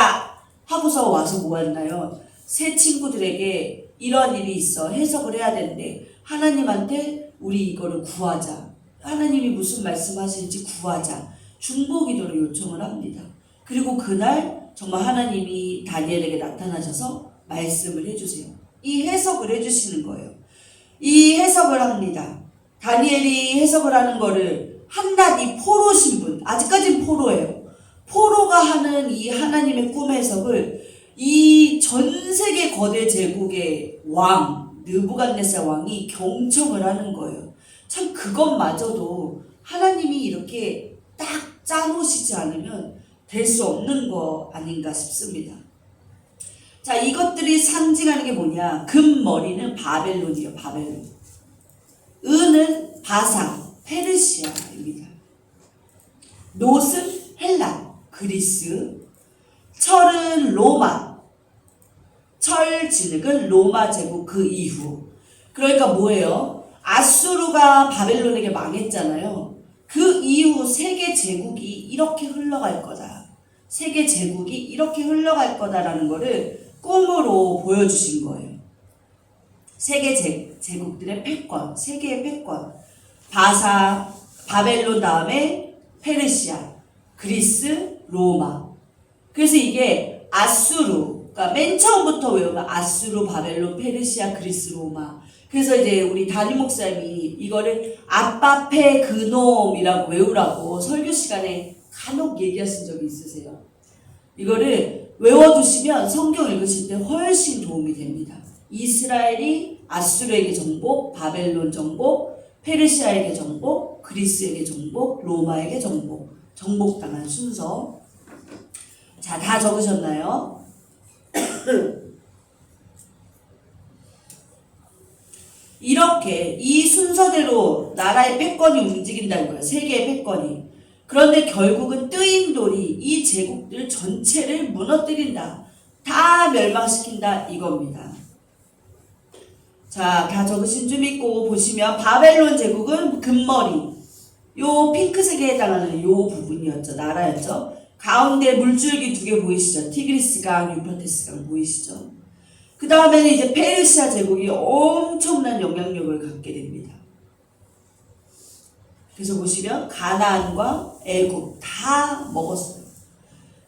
하고서 와서 뭐 했나요? 새 친구들에게 이런 일이 있어 해석을 해야 되는데 하나님한테 우리 이거를 구하자. 하나님이 무슨 말씀하시는지 구하자. 중보기도를 요청을 합니다. 그리고 그날 정말 하나님이 다니엘에게 나타나셔서 말씀을 해주세요. 이 해석을 해주시는 거예요. 이 해석을 합니다. 다니엘이 해석을 하는 거를 한낱 이 포로 신분, 아직까진 포로예요. 포로가 하는 이 하나님의 꿈 해석을 이 전 세계 거대 제국의 왕, 느부갓네살 왕이 경청을 하는 거예요. 참 그것마저도 하나님이 이렇게 딱 짜놓으시지 않으면 될 수 없는 거 아닌가 싶습니다. 자, 이것들이 상징하는 게 뭐냐? 금머리는 바벨론이에요. 바벨론. 은은 바상, 페르시아입니다. 놋은 헬라, 그리스. 철은 로마. 철 진흙은 로마 제국 그 이후. 그러니까 뭐예요? 아수르가 바벨론에게 망했잖아요. 그 이후 세계 제국이 이렇게 흘러갈 거다. 세계 제국이 이렇게 흘러갈 거다라는 거를 꿈으로 보여주신 거예요. 세계 제국들의 패권, 세계의 패권. 바사, 바벨론 다음에 페르시아, 그리스, 로마. 그래서 이게 아수르, 그러니까 맨 처음부터 외우면 아수르, 바벨론, 페르시아, 그리스, 로마. 그래서 이제 우리 담임 목사님이 이거를 아빠페 그놈이라고 외우라고 설교 시간에 간혹 얘기하신 적이 있으세요. 이거를 외워두시면 성경 읽으실 때 훨씬 도움이 됩니다. 이스라엘이 아수르에게 정복, 바벨론 정복, 페르시아에게 정복, 그리스에게 정복, 로마에게 정복, 정복당한 순서. 자, 다 적으셨나요? 이렇게 이 순서대로 나라의 패권이 움직인다는 거예요. 세계의 패권이. 그런데 결국은 뜨인 돌이 이 제국들 전체를 무너뜨린다. 다 멸망시킨다 이겁니다. 자, 다 적으신 줄 믿고 보시면 바벨론 제국은 금머리. 요 핑크색에 해당하는 요 부분이었죠. 나라였죠. 가운데 물줄기 2개 보이시죠? 티그리스강, 유프라테스강 보이시죠? 그 다음에는 이제 페르시아 제국이 엄청난 영향력을 갖게 됩니다. 그래서 보시면 가나안과 애굽 다 먹었어요.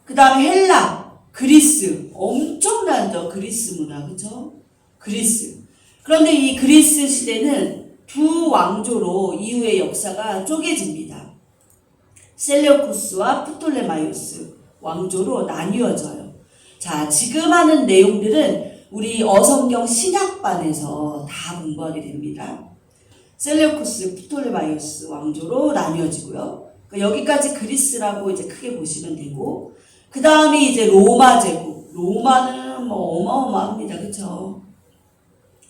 그 다음에 헬라, 그리스 엄청나죠. 그리스 문화, 그렇죠? 그리스. 그런데 이 그리스 시대는 두 왕조로 이후의 역사가 쪼개집니다. 셀레우쿠스와 프톨레마이오스 왕조로 나뉘어져요. 자, 지금 하는 내용들은 우리 어성경 신학반에서 다 공부하게 됩니다. 셀레우쿠스, 프톨레마이오스 왕조로 나뉘어지고요. 그러니까 여기까지 그리스라고 이제 크게 보시면 되고, 그 다음에 이제 로마 제국. 로마는 뭐 어마어마합니다, 그렇죠?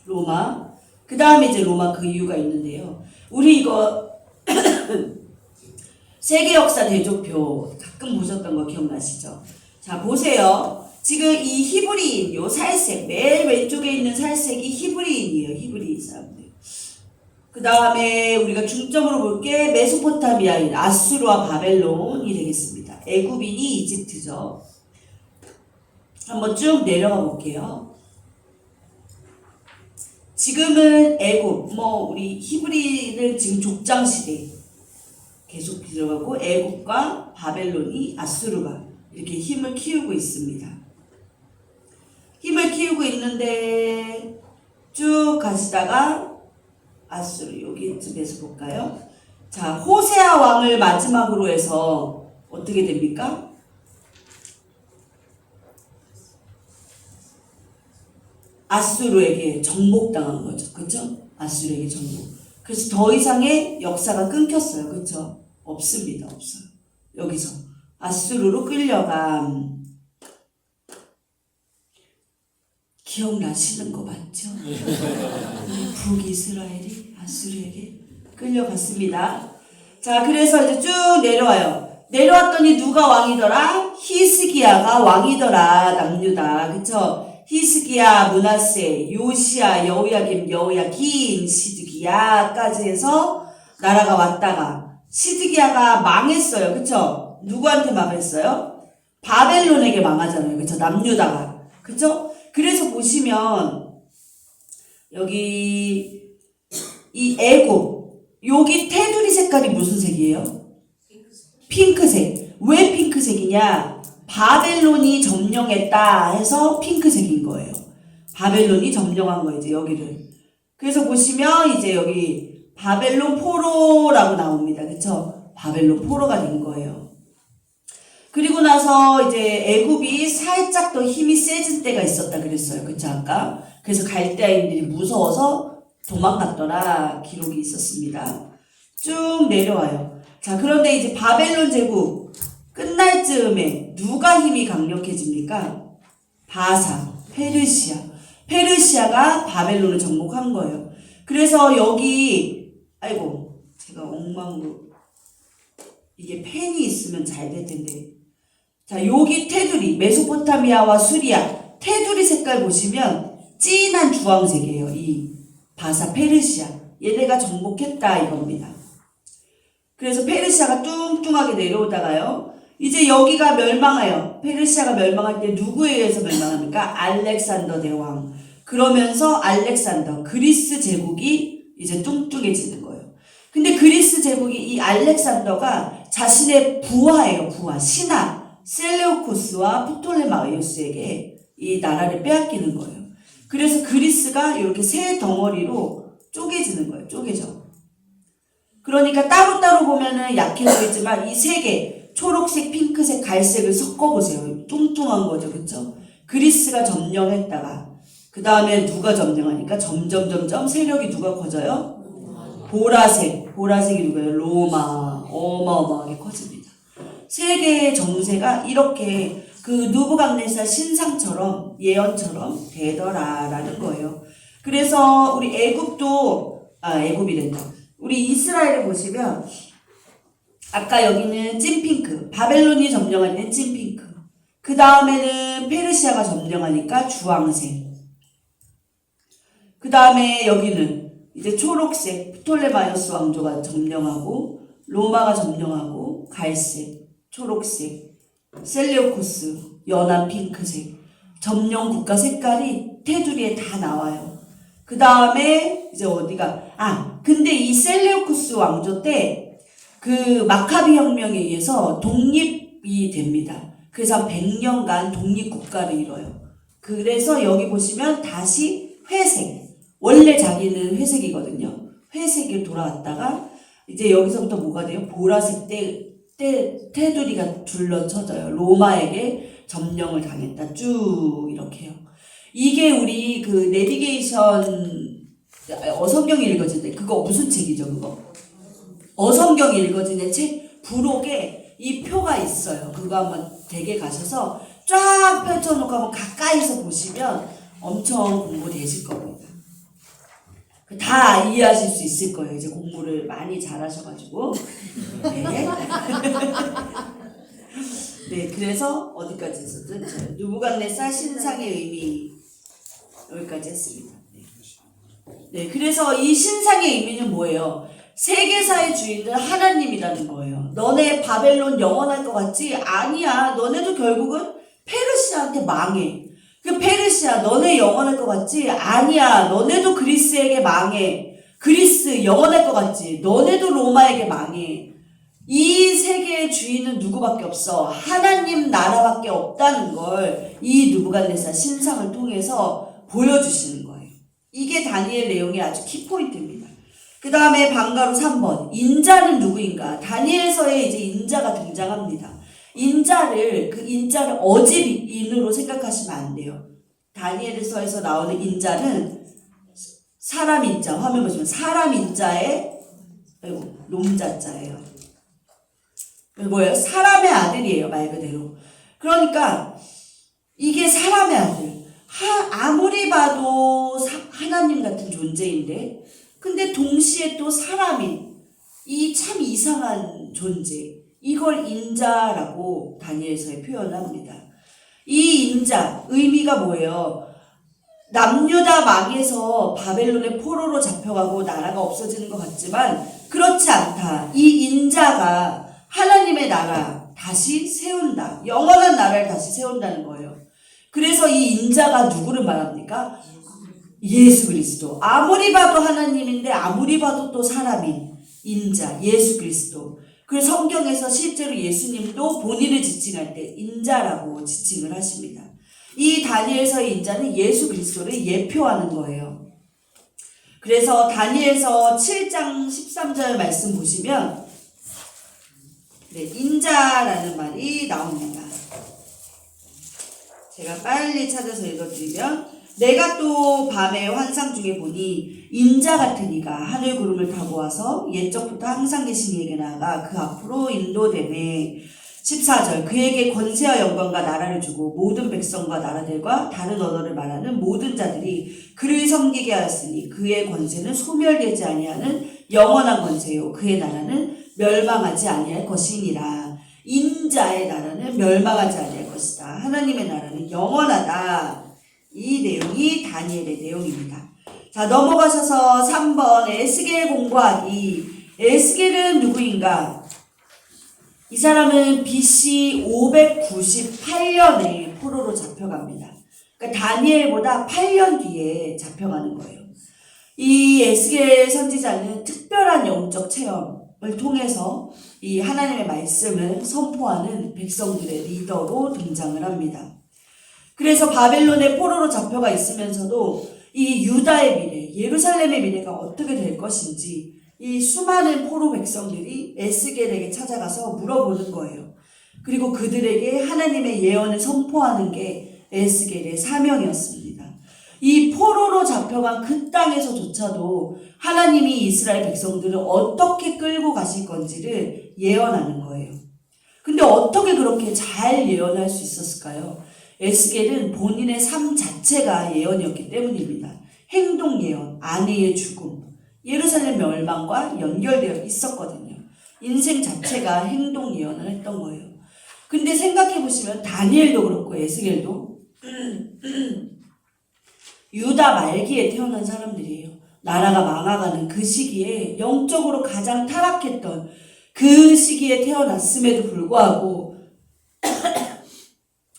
로마. 그 다음에 이제 로마 그 이유가 있는데요. 우리 이거 세계 역사 대조표 가끔 보셨던 거 기억나시죠? 자, 보세요. 지금 이 히브리인, 요 살색, 맨 왼쪽에 있는 살색이 히브리인이에요. 히브리인 사람들. 그 다음에 우리가 중점으로 볼 게 메소포타미아인, 아수르와 바벨론이 되겠습니다. 애굽인이 이집트죠. 한번 쭉 내려가 볼게요. 지금은 애굽, 우리 히브리인은 지금 족장시대 계속 들어가고 애굽과 바벨론이 아수르가 이렇게 힘을 키우고 있습니다. 힘을 키우고 있는데 쭉 가시다가 아수르 여기쯤에서 볼까요? 자, 호세아 왕을 마지막으로 해서 어떻게 됩니까? 아수르에게 정복당한 거죠. 그렇죠? 아수르에게 정복. 그래서 더 이상의 역사가 끊겼어요. 그렇죠? 없습니다. 없어요. 여기서 아수르로 끌려간 기억나시는 거 맞죠? 북이스라엘이 아수르에게 끌려갔습니다. 자, 그래서 이제 쭉 내려와요. 내려왔더니 누가 왕이더라? 히스기야가 왕이더라. 남유다. 그쵸? 히스기야, 므낫세, 요시야, 여호야김, 여호야긴, 시드기야까지 해서 나라가 왔다가 시드기야가 망했어요. 그쵸? 누구한테 망했어요? 바벨론에게 망하잖아요. 그쵸? 남유다가. 그쵸? 그래서 보시면 여기 이 애굽 여기 테두리 색깔이 무슨 색이에요? 핑크색. 왜 핑크색이냐? 바벨론이 점령했다 해서 핑크색인 거예요. 바벨론이 점령한 거예요, 이제 여기를. 그래서 보시면 이제 여기 바벨론 포로라고 나옵니다. 그쵸? 바벨론 포로가 된 거예요. 그리고 나서 이제 애굽이 살짝 더 힘이 세진 때가 있었다 그랬어요. 그쵸? 아까. 그래서 갈대아인들이 무서워서 도망갔더라 기록이 있었습니다. 쭉 내려와요. 자, 그런데 이제 바벨론 제국 끝날 즈음에 누가 힘이 강력해집니까? 바사, 페르시아. 페르시아가 바벨론을 정복한 거예요. 그래서 여기 아이고 제가 엉망으로 이게 펜이 있으면 잘 될 텐데. 자, 여기 테두리 메소포타미아와 수리아 테두리 색깔 보시면 진한 주황색이에요. 이 바사 페르시아 얘네가 정복했다 이겁니다. 그래서 페르시아가 뚱뚱하게 내려오다가요. 이제 여기가 멸망해요. 페르시아가 멸망할 때 누구에 의해서 멸망합니까? 알렉산더 대왕. 그러면서 알렉산더 그리스 제국이 이제 뚱뚱해지는 거예요. 근데 그리스 제국이 이 알렉산더가 자신의 부하예요. 부하 신하 셀레우코스와 프톨레마이오스에게 이 나라를 빼앗기는 거예요. 그래서 그리스가 이렇게 세 덩어리로 쪼개지는 거예요. 쪼개져. 그러니까 따로따로 보면은 약해 보이지만 이 세 개 초록색, 핑크색, 갈색을 섞어보세요. 뚱뚱한 거죠. 그쵸? 그리스가 점령했다가 그 다음에 누가 점령하니까 점점 세력이 누가 커져요? 보라색. 보라색이 누구예요? 로마. 어마어마하게 커집니다. 세 개의 정세가 이렇게 그 느부갓네살 신상처럼 예언처럼 되더라라는 거예요. 그래서 우리 애굽이랬다. 우리 이스라엘을 보시면 아까 여기는 찐핑크, 바벨론이 점령할 땐 찐핑크. 그 다음에는 페르시아가 점령하니까 주황색. 그 다음에 여기는 이제 초록색, 프톨레마이오스 왕조가 점령하고 로마가 점령하고 갈색, 초록색, 셀레우코스, 연한 핑크색. 점령 국가 색깔이 테두리에 다 나와요. 그 다음에 이제 어디가 근데 이 셀레우코스 왕조 때 그 마카비 혁명에 의해서 독립이 됩니다. 그래서 한 100년간 독립국가를 이뤄요. 그래서 여기 보시면 다시 회색. 원래 자기는 회색이거든요. 회색이 돌아왔다가 이제 여기서부터 뭐가 돼요? 보라색 테두리가 둘러쳐져요. 로마에게 점령을 당했다. 쭉 이렇게요. 이게 우리 그 내비게이션 어성경이 읽어질 때 그거 무슨 책이죠? 그거? 어성경이 읽어지는 책 부록에 이 표가 있어요. 그거 한번 댁에 가셔서 쫙 펼쳐놓고 한번 가까이서 보시면 엄청 공부되실 겁니다. 다 이해하실 수 있을 거예요. 이제 공부를 많이 잘하셔가지고. 네. 네, 그래서 어디까지 했었죠? 느부갓네살 신상의 의미 여기까지 했습니다. 네, 그래서 이 신상의 의미는 뭐예요? 세계사의 주인은 하나님이라는 거예요. 너네 바벨론 영원할 것 같지? 아니야. 너네도 결국은 페르시아한테 망해. 그 페르시아 너네 영원할 것 같지? 아니야. 너네도 그리스에게 망해. 그리스 영원할 것 같지? 너네도 로마에게 망해. 이 세계의 주인은 누구밖에 없어. 하나님 나라밖에 없다는 걸 이 느부갓네살 신상을 통해서 보여주시는 거예요. 이게 다니엘 내용의 아주 키포인트입니다. 그 다음에 방가로 3번. 인자는 누구인가? 다니엘서에 이제 인자가 등장합니다. 그 인자를 어집인으로 생각하시면 안 돼요. 다니엘서에서 나오는 인자는 사람 인자, 화면 보시면 사람 인자의 놈자자예요. 뭐예요? 사람의 아들이에요, 말 그대로. 그러니까 이게 사람의 아들. 아무리 봐도 하나님 같은 존재인데, 근데 동시에 또 사람인 이 참 이상한 존재, 이걸 인자라고 다니엘서에 표현합니다. 이 인자, 의미가 뭐예요? 남유다 망해서 바벨론의 포로로 잡혀가고 나라가 없어지는 것 같지만 그렇지 않다. 이 인자가 하나님의 나라 다시 세운다. 영원한 나라를 다시 세운다는 거예요. 그래서 이 인자가 누구를 말합니까? 예수 그리스도. 아무리 봐도 하나님인데 아무리 봐도 또 사람인 인자, 예수 그리스도. 그래서 성경에서 실제로 예수님도 본인을 지칭할 때 인자라고 지칭을 하십니다. 이 다니엘서의 인자는 예수 그리스도를 예표하는 거예요. 그래서 다니엘서 7장 13절 말씀 보시면 인자라는 말이 나옵니다. 제가 빨리 찾아서 읽어드리면 내가 또 밤에 환상 중에 보니 인자 같은 이가 하늘 구름을 타고 와서 옛적부터 항상 계신 이에게 나아가 그 앞으로 인도되매 14절 그에게 권세와 영광과 나라를 주고 모든 백성과 나라들과 다른 언어를 말하는 모든 자들이 그를 섬기게 하였으니 그의 권세는 소멸되지 아니하는 영원한 권세요 그의 나라는 멸망하지 아니할 것이니라. 인자의 나라는 멸망하지 아니할 것이다. 하나님의 나라는 영원하다. 이 내용이 다니엘의 내용입니다. 자, 넘어가셔서 3번 에스겔 공부하기. 에스겔은 누구인가? 이 사람은 BC 598년에 포로로 잡혀갑니다. 그러니까 다니엘보다 8년 뒤에 잡혀가는 거예요. 이 에스겔 선지자는 특별한 영적 체험을 통해서 이 하나님의 말씀을 선포하는 백성들의 리더로 등장을 합니다. 그래서 바벨론의 포로로 잡혀가 있으면서도 이 유다의 미래, 예루살렘의 미래가 어떻게 될 것인지 이 수많은 포로 백성들이 에스겔에게 찾아가서 물어보는 거예요. 그리고 그들에게 하나님의 예언을 선포하는 게 에스겔의 사명이었습니다. 이 포로로 잡혀간 그 땅에서조차도 하나님이 이스라엘 백성들을 어떻게 끌고 가실 건지를 예언하는 거예요. 근데 어떻게 그렇게 잘 예언할 수 있었을까요? 에스겔은 본인의 삶 자체가 예언이었기 때문입니다. 행동 예언, 아내의 죽음, 예루살렘 멸망과 연결되어 있었거든요. 인생 자체가 행동 예언을 했던 거예요. 근데 생각해 보시면 다니엘도 그렇고 에스겔도 유다 말기에 태어난 사람들이에요. 나라가 망하가는 그 시기에 영적으로 가장 타락했던 그 시기에 태어났음에도 불구하고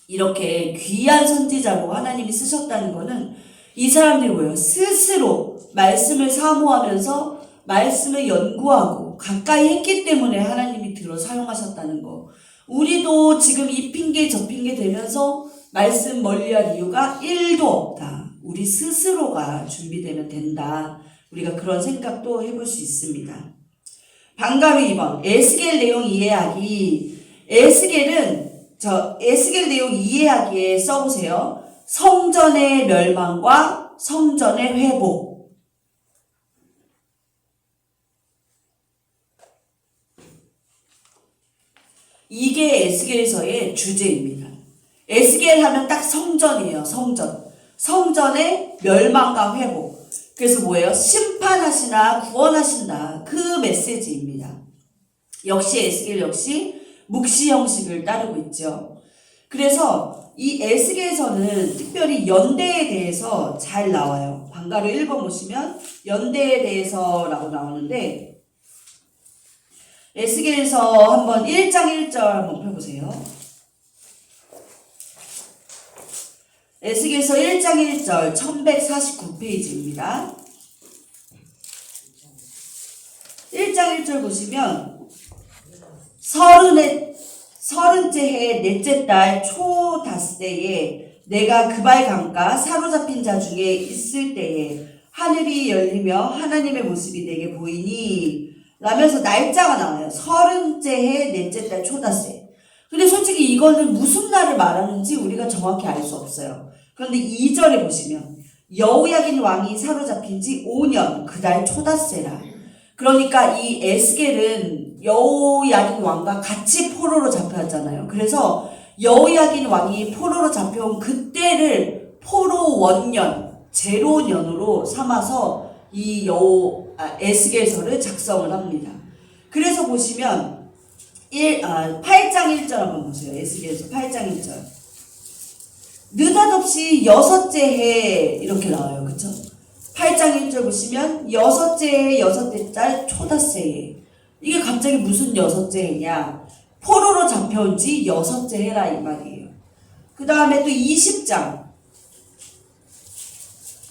이렇게 귀한 선지자로 하나님이 쓰셨다는 거는 이 사람들이 뭐예요? 스스로 말씀을 사모하면서 말씀을 연구하고 가까이 했기 때문에 하나님이 들어 사용하셨다는 거. 우리도 지금 이 핑계 저 핑계 되면서 말씀 멀리할 이유가 1도 없다. 우리 스스로가 준비되면 된다. 우리가 그런 생각도 해볼 수 있습니다. 방가루 2번 에스겔 내용 이해하기. 에스겔 내용 이해하기에 써보세요. 성전의 멸망과 성전의 회복. 이게 에스겔서의 주제입니다. 에스겔 하면 딱 성전이에요. 성전의 멸망과 회복. 그래서 뭐예요? 심판하시나 구원하신다. 그 메시지입니다. 역시 에스겔 역시 묵시 형식을 따르고 있죠. 그래서 이 에스겔서는 특별히 연대에 대해서 잘 나와요. 방가루 1번 보시면 연대에 대해서라고 나오는데 에스겔서 한번 1장 1절 한번 펴보세요. 에스겔서 1장 1절 1149페이지입니다. 1장 1절 보시면 서른째 해 넷째 달 초다스때에 내가 그발 강가 사로잡힌 자 중에 있을 때에 하늘이 열리며 하나님의 모습이 내게 보이니 라면서 날짜가 나와요. 서른째 해 넷째 달 초다스때. 근데 솔직히 이거는 무슨 날을 말하는지 우리가 정확히 알 수 없어요. 그런데 2절에 보시면 여호야긴 왕이 사로잡힌 지 5년 그달 초다세라. 그러니까 이 에스겔은 여호야긴 왕과 같이 포로로 잡혀왔잖아요. 그래서 여호야긴 왕이 포로로 잡혀온 그때를 포로 원년, 제로년으로 삼아서 이 에스겔서를 작성을 합니다. 그래서 보시면 8장 1절 한번 보세요. 에스겔서 8장 1절. 느닷없이 여섯째 해 이렇게 나와요. 그쵸? 8장 1절 보시면 여섯째 해 여섯째 달 초닷새에, 이게 갑자기 무슨 여섯째 해냐? 포로로 잡혀온 지 여섯째 해라 이 말이에요. 그 다음에 또 20장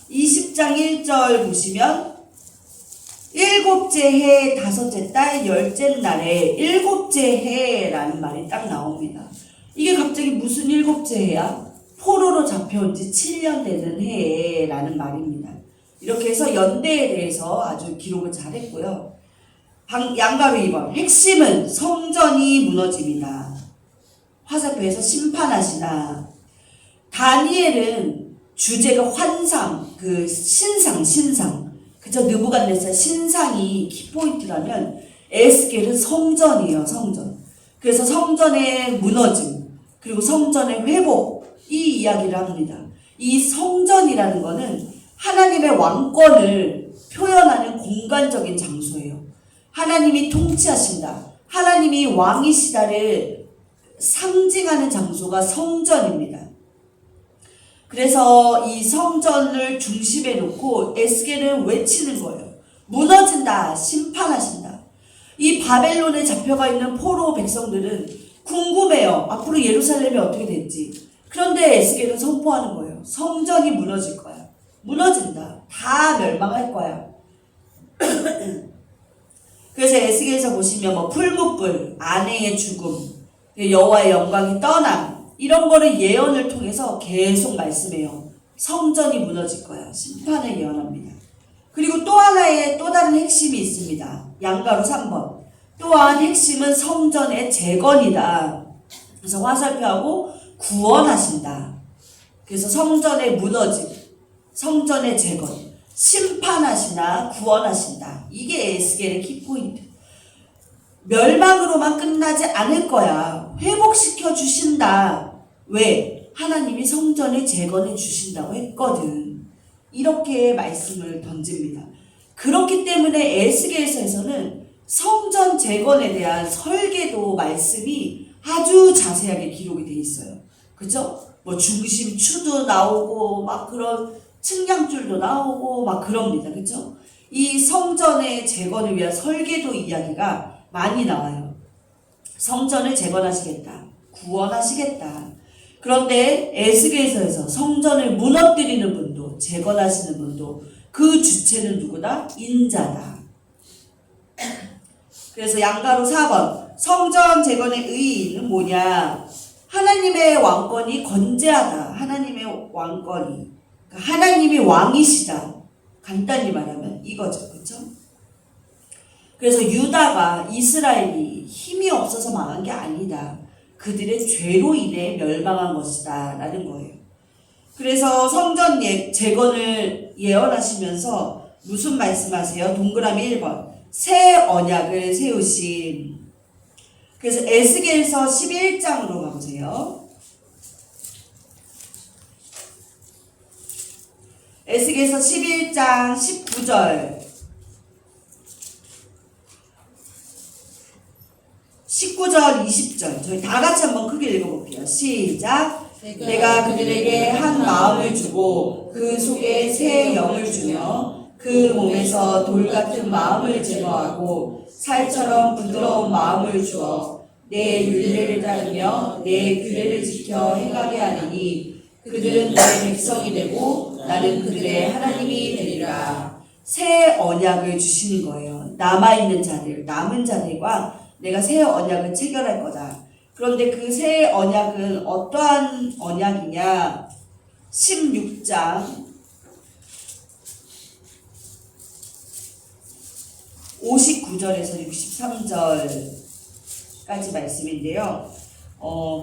1절 보시면 일곱째 해 다섯째 달 열째 날에 일곱째 해라는 말이 딱 나옵니다. 이게 갑자기 무슨 일곱째 해야? 포로로 잡혀온 지 7년 되는 해라는 말입니다. 이렇게 해서 연대에 대해서 아주 기록을 잘했고요. 양가로 2번. 핵심은 성전이 무너집니다. 화살표에서 심판하시나. 다니엘은 주제가 환상, 그 신상. 그저 느부갓네살 신상이 키포인트라면 에스겔은 성전이에요, 성전. 그래서 성전의 무너짐, 그리고 성전의 회복, 이 이야기를 합니다. 이 성전이라는 거는 하나님의 왕권을 표현하는 공간적인 장소예요. 하나님이 통치하신다, 하나님이 왕이시다를 상징하는 장소가 성전입니다. 그래서 이 성전을 중심에 놓고 에스겔은 외치는 거예요. 무너진다, 심판하신다. 이 바벨론에 잡혀가 있는 포로 백성들은 궁금해요. 앞으로 예루살렘이 어떻게 될지. 그런데 에스겔은 선포하는 거예요. 성전이 무너질 거야. 무너진다. 다 멸망할 거야. 그래서 에스겔에서 보시면 뭐 풀무불, 아내의 죽음, 여호와의 영광이 떠남, 이런 거를 예언을 통해서 계속 말씀해요. 성전이 무너질 거야. 심판을 예언합니다. 그리고 또 하나의 또 다른 핵심이 있습니다. 양가로 3번. 또한 핵심은 성전의 재건이다. 그래서 화살표하고 구원하신다. 그래서 성전의 무너짐, 성전의 재건, 심판하시나 구원하신다. 이게 에스겔의 키포인트. 멸망으로만 끝나지 않을 거야. 회복시켜 주신다. 왜? 하나님이 성전의 재건해 주신다고 했거든. 이렇게 말씀을 던집니다. 그렇기 때문에 에스겔서에서는 성전 재건에 대한 설계도 말씀이 아주 자세하게 기록이 돼 있어요. 그죠? 뭐 중심 추도 나오고 막 그런 측량줄도 나오고 막 그럽니다. 그죠? 이 성전의 재건을 위한 설계도 이야기가 많이 나와요. 성전을 재건하시겠다. 구원하시겠다. 그런데 에스겔서에서 성전을 무너뜨리는 분도 재건하시는 분도 그 주체는 누구다? 인자다. 그래서 양가로 4번. 성전 재건의 의의는 뭐냐? 하나님의 왕권이 건재하다. 하나님의 왕권이. 그러니까 하나님이 왕이시다. 간단히 말하면 이거죠. 그렇죠? 그래서 유다가 이스라엘이 힘이 없어서 망한 게 아니다. 그들의 죄로 인해 멸망한 것이다 라는 거예요. 그래서 성전 재건을 예언하시면서 무슨 말씀하세요? 동그라미 1번. 새 언약을 세우신. 그래서 에스겔서 11장으로 가보세요. 에스겔서 11장 19절 19절 20절 저희 다 같이 한번 크게 읽어볼게요. 시작. 내가 그들에게 한 마음을 주고 그 속에 새 영을 주며 그 몸에서 돌 같은 마음을 제거하고 살처럼 부드러운 마음을 주어 내 율례를 따르며 내 규례를 지켜 행하게 하리니 그들은 내 백성이 되고 나는 그들의 하나님이 되리라. 새 언약을 주시는 거예요. 남아있는 자들, 남은 자들과 내가 새 언약을 체결할 거다. 그런데 그 새 언약은 어떠한 언약이냐? 16장 59절에서 63절까지 말씀인데요.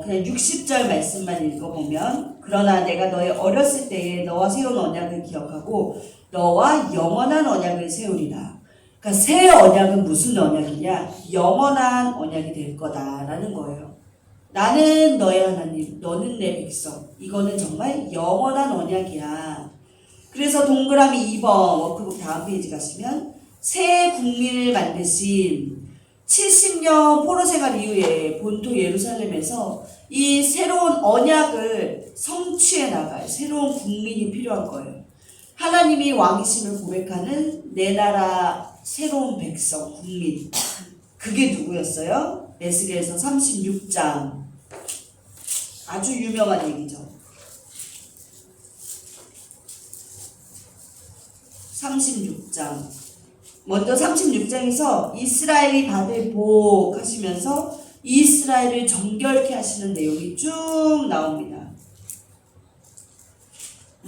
그냥 60절 말씀만 읽어보면 그러나 내가 너의 어렸을 때에 너와 세운 언약을 기억하고 너와 영원한 언약을 세우리라. 그러니까 새 언약은 무슨 언약이냐? 영원한 언약이 될 거다라는 거예요. 나는 너의 하나님, 너는 내 백성. 이거는 정말 영원한 언약이야. 그래서 동그라미 2번 워크북 다음 페이지 가시면 새 국민을 만드신 70년 포로 생활 이후에 본토 예루살렘에서 이 새로운 언약을 성취해 나갈 새로운 국민이 필요한 거예요. 하나님이 왕이심을 고백하는 내 나라 새로운 백성, 국민. 그게 누구였어요? 에스겔서 36장. 아주 유명한 얘기죠. 36장. 먼저 36장에서 이스라엘이 받을 복 하시면서 이스라엘을 정결케 하시는 내용이 쭉 나옵니다.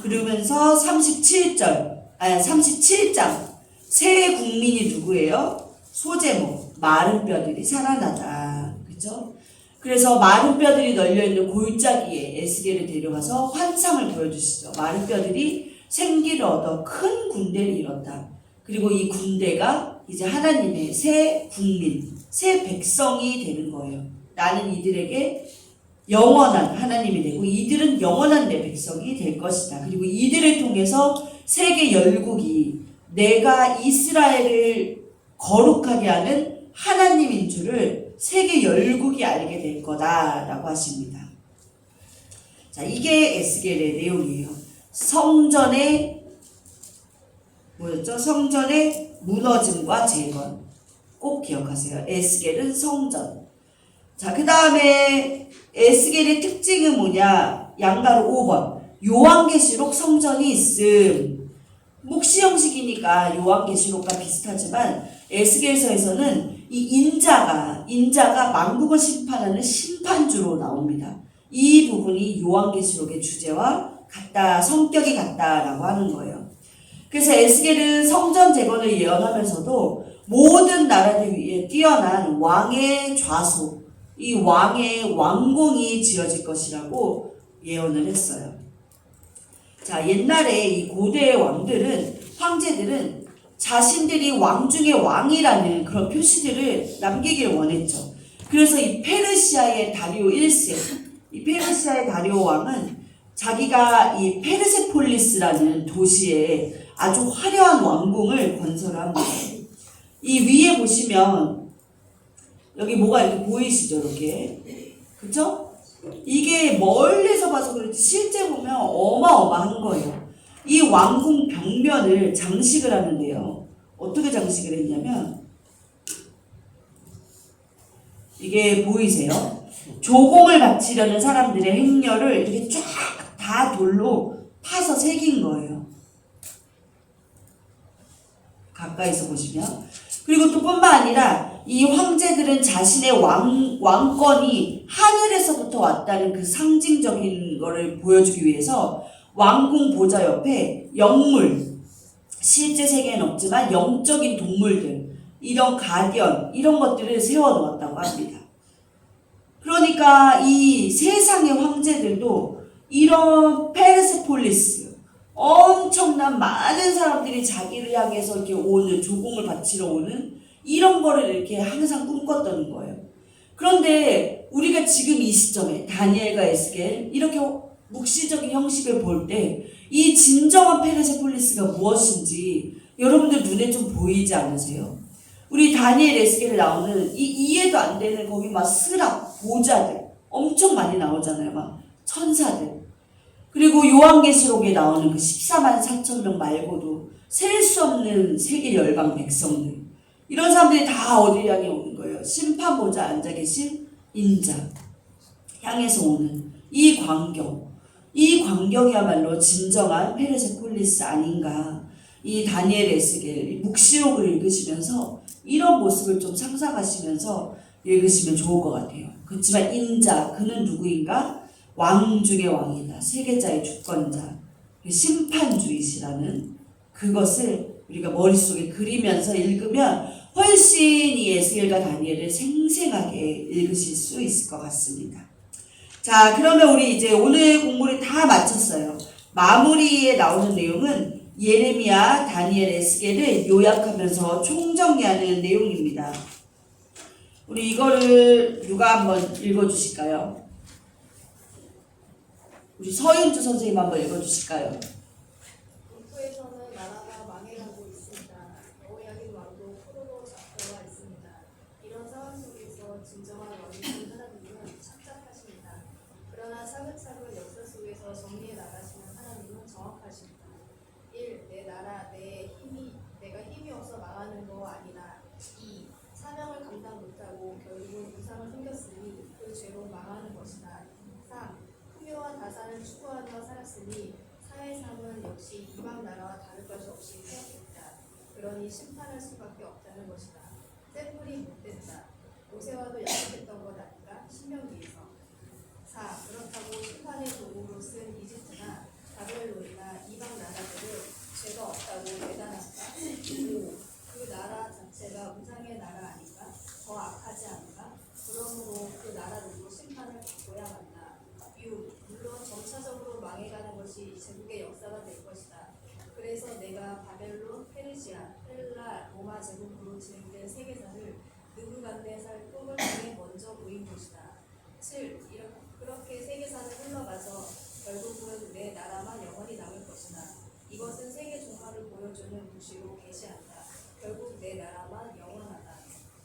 그러면서 37장. 새 국민이 누구예요? 소제목, 마른 뼈들이 살아나다. 그죠? 그래서 마른 뼈들이 널려있는 골짜기에 에스겔을 데려가서 환상을 보여주시죠. 마른 뼈들이 생기를 얻어 큰 군대를 이뤘다. 그리고 이 군대가 이제 하나님의 새 국민, 새 백성이 되는 거예요. 나는 이들에게 영원한 하나님이 되고 이들은 영원한 내 백성이 될 것이다. 그리고 이들을 통해서 세계 열국이 내가 이스라엘을 거룩하게 하는 하나님인 줄을 세계 열국이 알게 될 거다라고 하십니다. 자, 이게 에스겔의 내용이에요. 성전의 뭐였죠? 성전의 무너짐과 재건. 꼭 기억하세요. 에스겔은 성전. 자, 그 다음에 에스겔의 특징은 뭐냐? 양가로 5번. 요한계시록 성전이 있음. 묵시 형식이니까 요한계시록과 비슷하지만 에스겔서에서는 이 인자가 만국을 심판하는 심판주로 나옵니다. 이 부분이 요한계시록의 주제와 같다, 성격이 같다라고 하는 거예요. 그래서 에스겔은 성전 재건을 예언하면서도 모든 나라들 위에 뛰어난 왕의 좌소, 이 왕의 왕궁이 지어질 것이라고 예언을 했어요. 자, 옛날에 이 고대의 황제들은 자신들이 왕 중의 왕이라는 그런 표시들을 남기길 원했죠. 그래서 이 페르시아의 다리오 1세, 이 페르시아의 다리오 왕은 자기가 이 페르세폴리스라는 도시에 아주 화려한 왕궁을 건설한 거예요. 이 위에 보시면 여기 뭐가 이렇게 보이시죠? 이렇게. 그쵸? 이게 멀리서 봐서 그렇지 실제 보면 어마어마한 거예요. 이 왕궁 벽면을 장식을 하는데요. 어떻게 장식을 했냐면 이게 보이세요? 조공을 바치려는 사람들의 행렬을 이렇게 쫙 다 돌로 파서 새긴 거예요. 가까이서 보시면. 그리고 또 뿐만 아니라 이 황제들은 자신의 왕권이 하늘에서부터 왔다는 그 상징적인 거를 보여주기 위해서 왕궁 보좌 옆에 영물, 실제 세계에는 없지만 영적인 동물들, 이런 가디언, 이런 것들을 세워놓았다고 합니다. 그러니까 이 세상의 황제들도 이런 페르세폴리스, 엄청난 많은 사람들이 자기를 향해서 이렇게 오는, 조공을 바치러 오는 이런 거를 이렇게 항상 꿈꿨던 거예요. 그런데 우리가 지금 이 시점에 다니엘과 에스겔 이렇게 묵시적인 형식을 볼 때 이 진정한 페르세폴리스가 무엇인지 여러분들 눈에 좀 보이지 않으세요? 우리 다니엘 에스겔에 나오는 이 이해도 안 되는 거기 막 스랍, 보좌들 엄청 많이 나오잖아요. 막 천사들. 그리고 요한계시록에 나오는 그 14만 4천 명 말고도 셀 수 없는 세계 열방 백성들. 이런 사람들이 다 어디 향해 오는 거예요? 심판보좌 앉아 계신 인자 향해서 오는 이 광경이야말로 진정한 페르세폴리스 아닌가. 이 다니엘 에스겔 묵시록을 읽으시면서 이런 모습을 좀 상상하시면서 읽으시면 좋을 것 같아요. 그렇지만 인자, 그는 누구인가? 왕 중의 왕이다. 세계자의 주권자, 심판주이시라는 그것을 우리가 머릿속에 그리면서 읽으면 훨씬 이 에스겔과 다니엘을 생생하게 읽으실 수 있을 것 같습니다. 자, 그러면 우리 이제 오늘 공부를 다 마쳤어요. 마무리에 나오는 내용은 예레미야, 다니엘, 에스겔을 요약하면서 총정리하는 내용입니다. 우리 이거를 누가 한번 읽어주실까요? 우리 서윤주 선생님 한번 읽어주실까요? 북부에서는 나라가 망해가고 있습니다. 여호야긴 왕도 포로로 잡혀와 있습니다. 이런 상황 속에서 진정한 왕이신 하나님은 착착하십니다. 그러나 차근차근 역사 속에서 정리해 나가시는 하나님은 정확하십니다. 1. 내 나라, 내가 힘이 없어 망하는 거 아니다. 2. 사명을 감당 못하고 결국은 우상을 섬겼으니 그 죄로 망하는 것이다. 3. 풍요와 다산을 추구하며 살았으니 사회 삶은 역시 이방 나라와 다를 것이 없이 태웠겠다. 그러니 심판할 수밖에 없다는 것이다. 샘플이 못됐다. 모세와도 약속했던 것 아닌가? 신명기에서. 4. 그렇다고 심판의 도구로 쓴 이집트나 바벨론이나 이방 나라들은 죄가 없다고 대단한가? 5. 그 나라 자체가 우상의 나라 아닌가? 더 악하지 않은가? 그러므로 그 나라들도 심판을 받고야 한다. 6. 물론 점차적으로 망해가는 것이 제국의 역사가 될 것이다. 그래서 내가 바벨론, 페르시아, 헬라, 로마 제국으로 진행된 세계사를 느부갓네살 꿈을 통해 먼저 보인 것이다. 7. 그렇게 세계사는 흘러가서 결국은 내 나라만 영원히 남을 것이다. 이것은 세계 종말을 보여주는 무시로 계시한다. 결국 내 나라만 영원하다.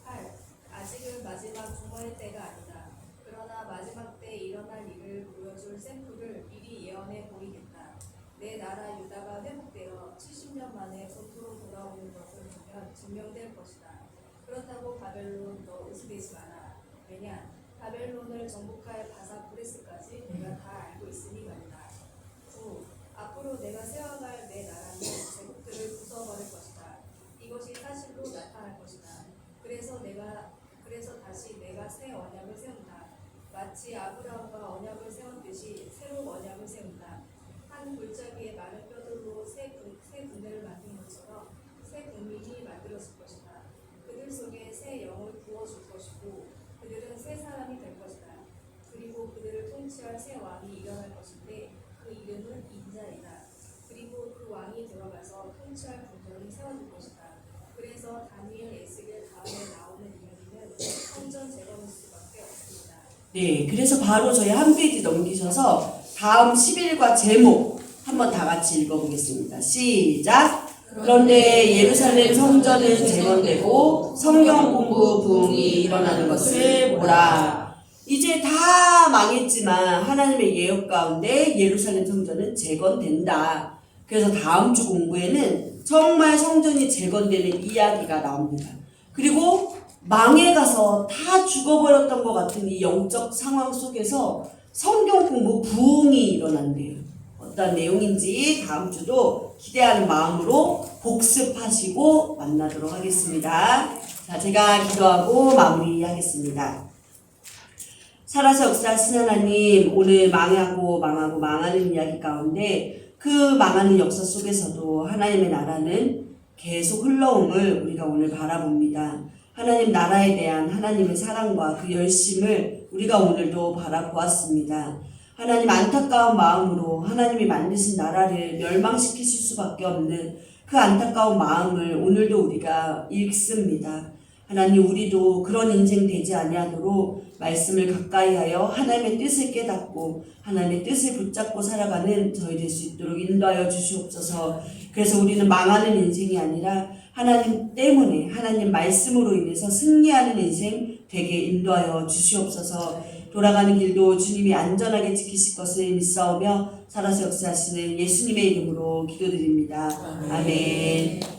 8. 아직은 마지막 종말의 때가 아니다. 그러나 마지막 때 일어날 일을 보여줄 샘플을 미리 예언해 보이겠다. 내 나라 유다가 회복되어 70년 만에 본토로 돌아오는 것을 보면 증명될 것이다. 그렇다고 바벨론 너 의심되지 마라. 왜냐? 바벨론을 정복할 바사브레스까지 내가 다 알고 있으니 말이다. 9. 앞으로 내가 세워갈 내 나라는 제국들을 부숴버릴 것이다. 이것이 사실로 나타날 것이다. 그래서 다시 내가 새 언약을 세운다. 마치 아브라함과 언약을 세웠듯이 새로 언약을 세운다. 한 골짜기에 마른 뼈들로 새 군대를 만든 것처럼 새 국민이 만들어질 것이다. 그들 속에 새 영을 부어줄 것이고 그들은 새 사람이 될 것이다. 그리고 그들을 통치할 새 왕이 일어날 것인데 그 이름은 인자이다. 그리고 그 왕이 들어가서 통치할 군대를 세워줄 것이다. 그래서 다니엘, 에스겔 다음에 나오는 이야기는 성전 재건일 수밖에 없습니다. 네, 그래서 바로 저희 한 페이지 넘기셔서 다음 11과 제목 한번 다 같이 읽어보겠습니다. 시작! 그런데 예루살렘 성전은 재건되고 성경 공부 부흥이 일어나는 것을 보라. 이제 다 망했지만 하나님의 예언 가운데 예루살렘 성전은 재건된다. 그래서 다음 주 공부에는 정말 성전이 재건되는 이야기가 나옵니다. 그리고 망해가서 다 죽어버렸던 것 같은 이 영적 상황 속에서 성경 공부 부흥이 일어난대요. 어떤 내용인지 다음 주도 기대하는 마음으로 복습하시고 만나도록 하겠습니다. 자, 제가 기도하고 마무리하겠습니다. 살아서 역사하신 하나님, 오늘 망하는 이야기 가운데 그 망하는 역사 속에서도 하나님의 나라는 계속 흘러옴을 우리가 오늘 바라봅니다. 하나님 나라에 대한 하나님의 사랑과 그 열심을 우리가 오늘도 바라보았습니다. 하나님 안타까운 마음으로 하나님이 만드신 나라를 멸망시키실 수밖에 없는 그 안타까운 마음을 오늘도 우리가 읽습니다. 하나님 우리도 그런 인생 되지 아니하도록 말씀을 가까이하여 하나님의 뜻을 깨닫고 하나님의 뜻을 붙잡고 살아가는 저희 될 수 있도록 인도하여 주시옵소서. 그래서 우리는 망하는 인생이 아니라 하나님 때문에 하나님 말씀으로 인해서 승리하는 인생 되게 인도하여 주시옵소서. 돌아가는 길도 주님이 안전하게 지키실 것을 믿사오며 살아서 역사하시는 예수님의 이름으로 기도드립니다. 아멘.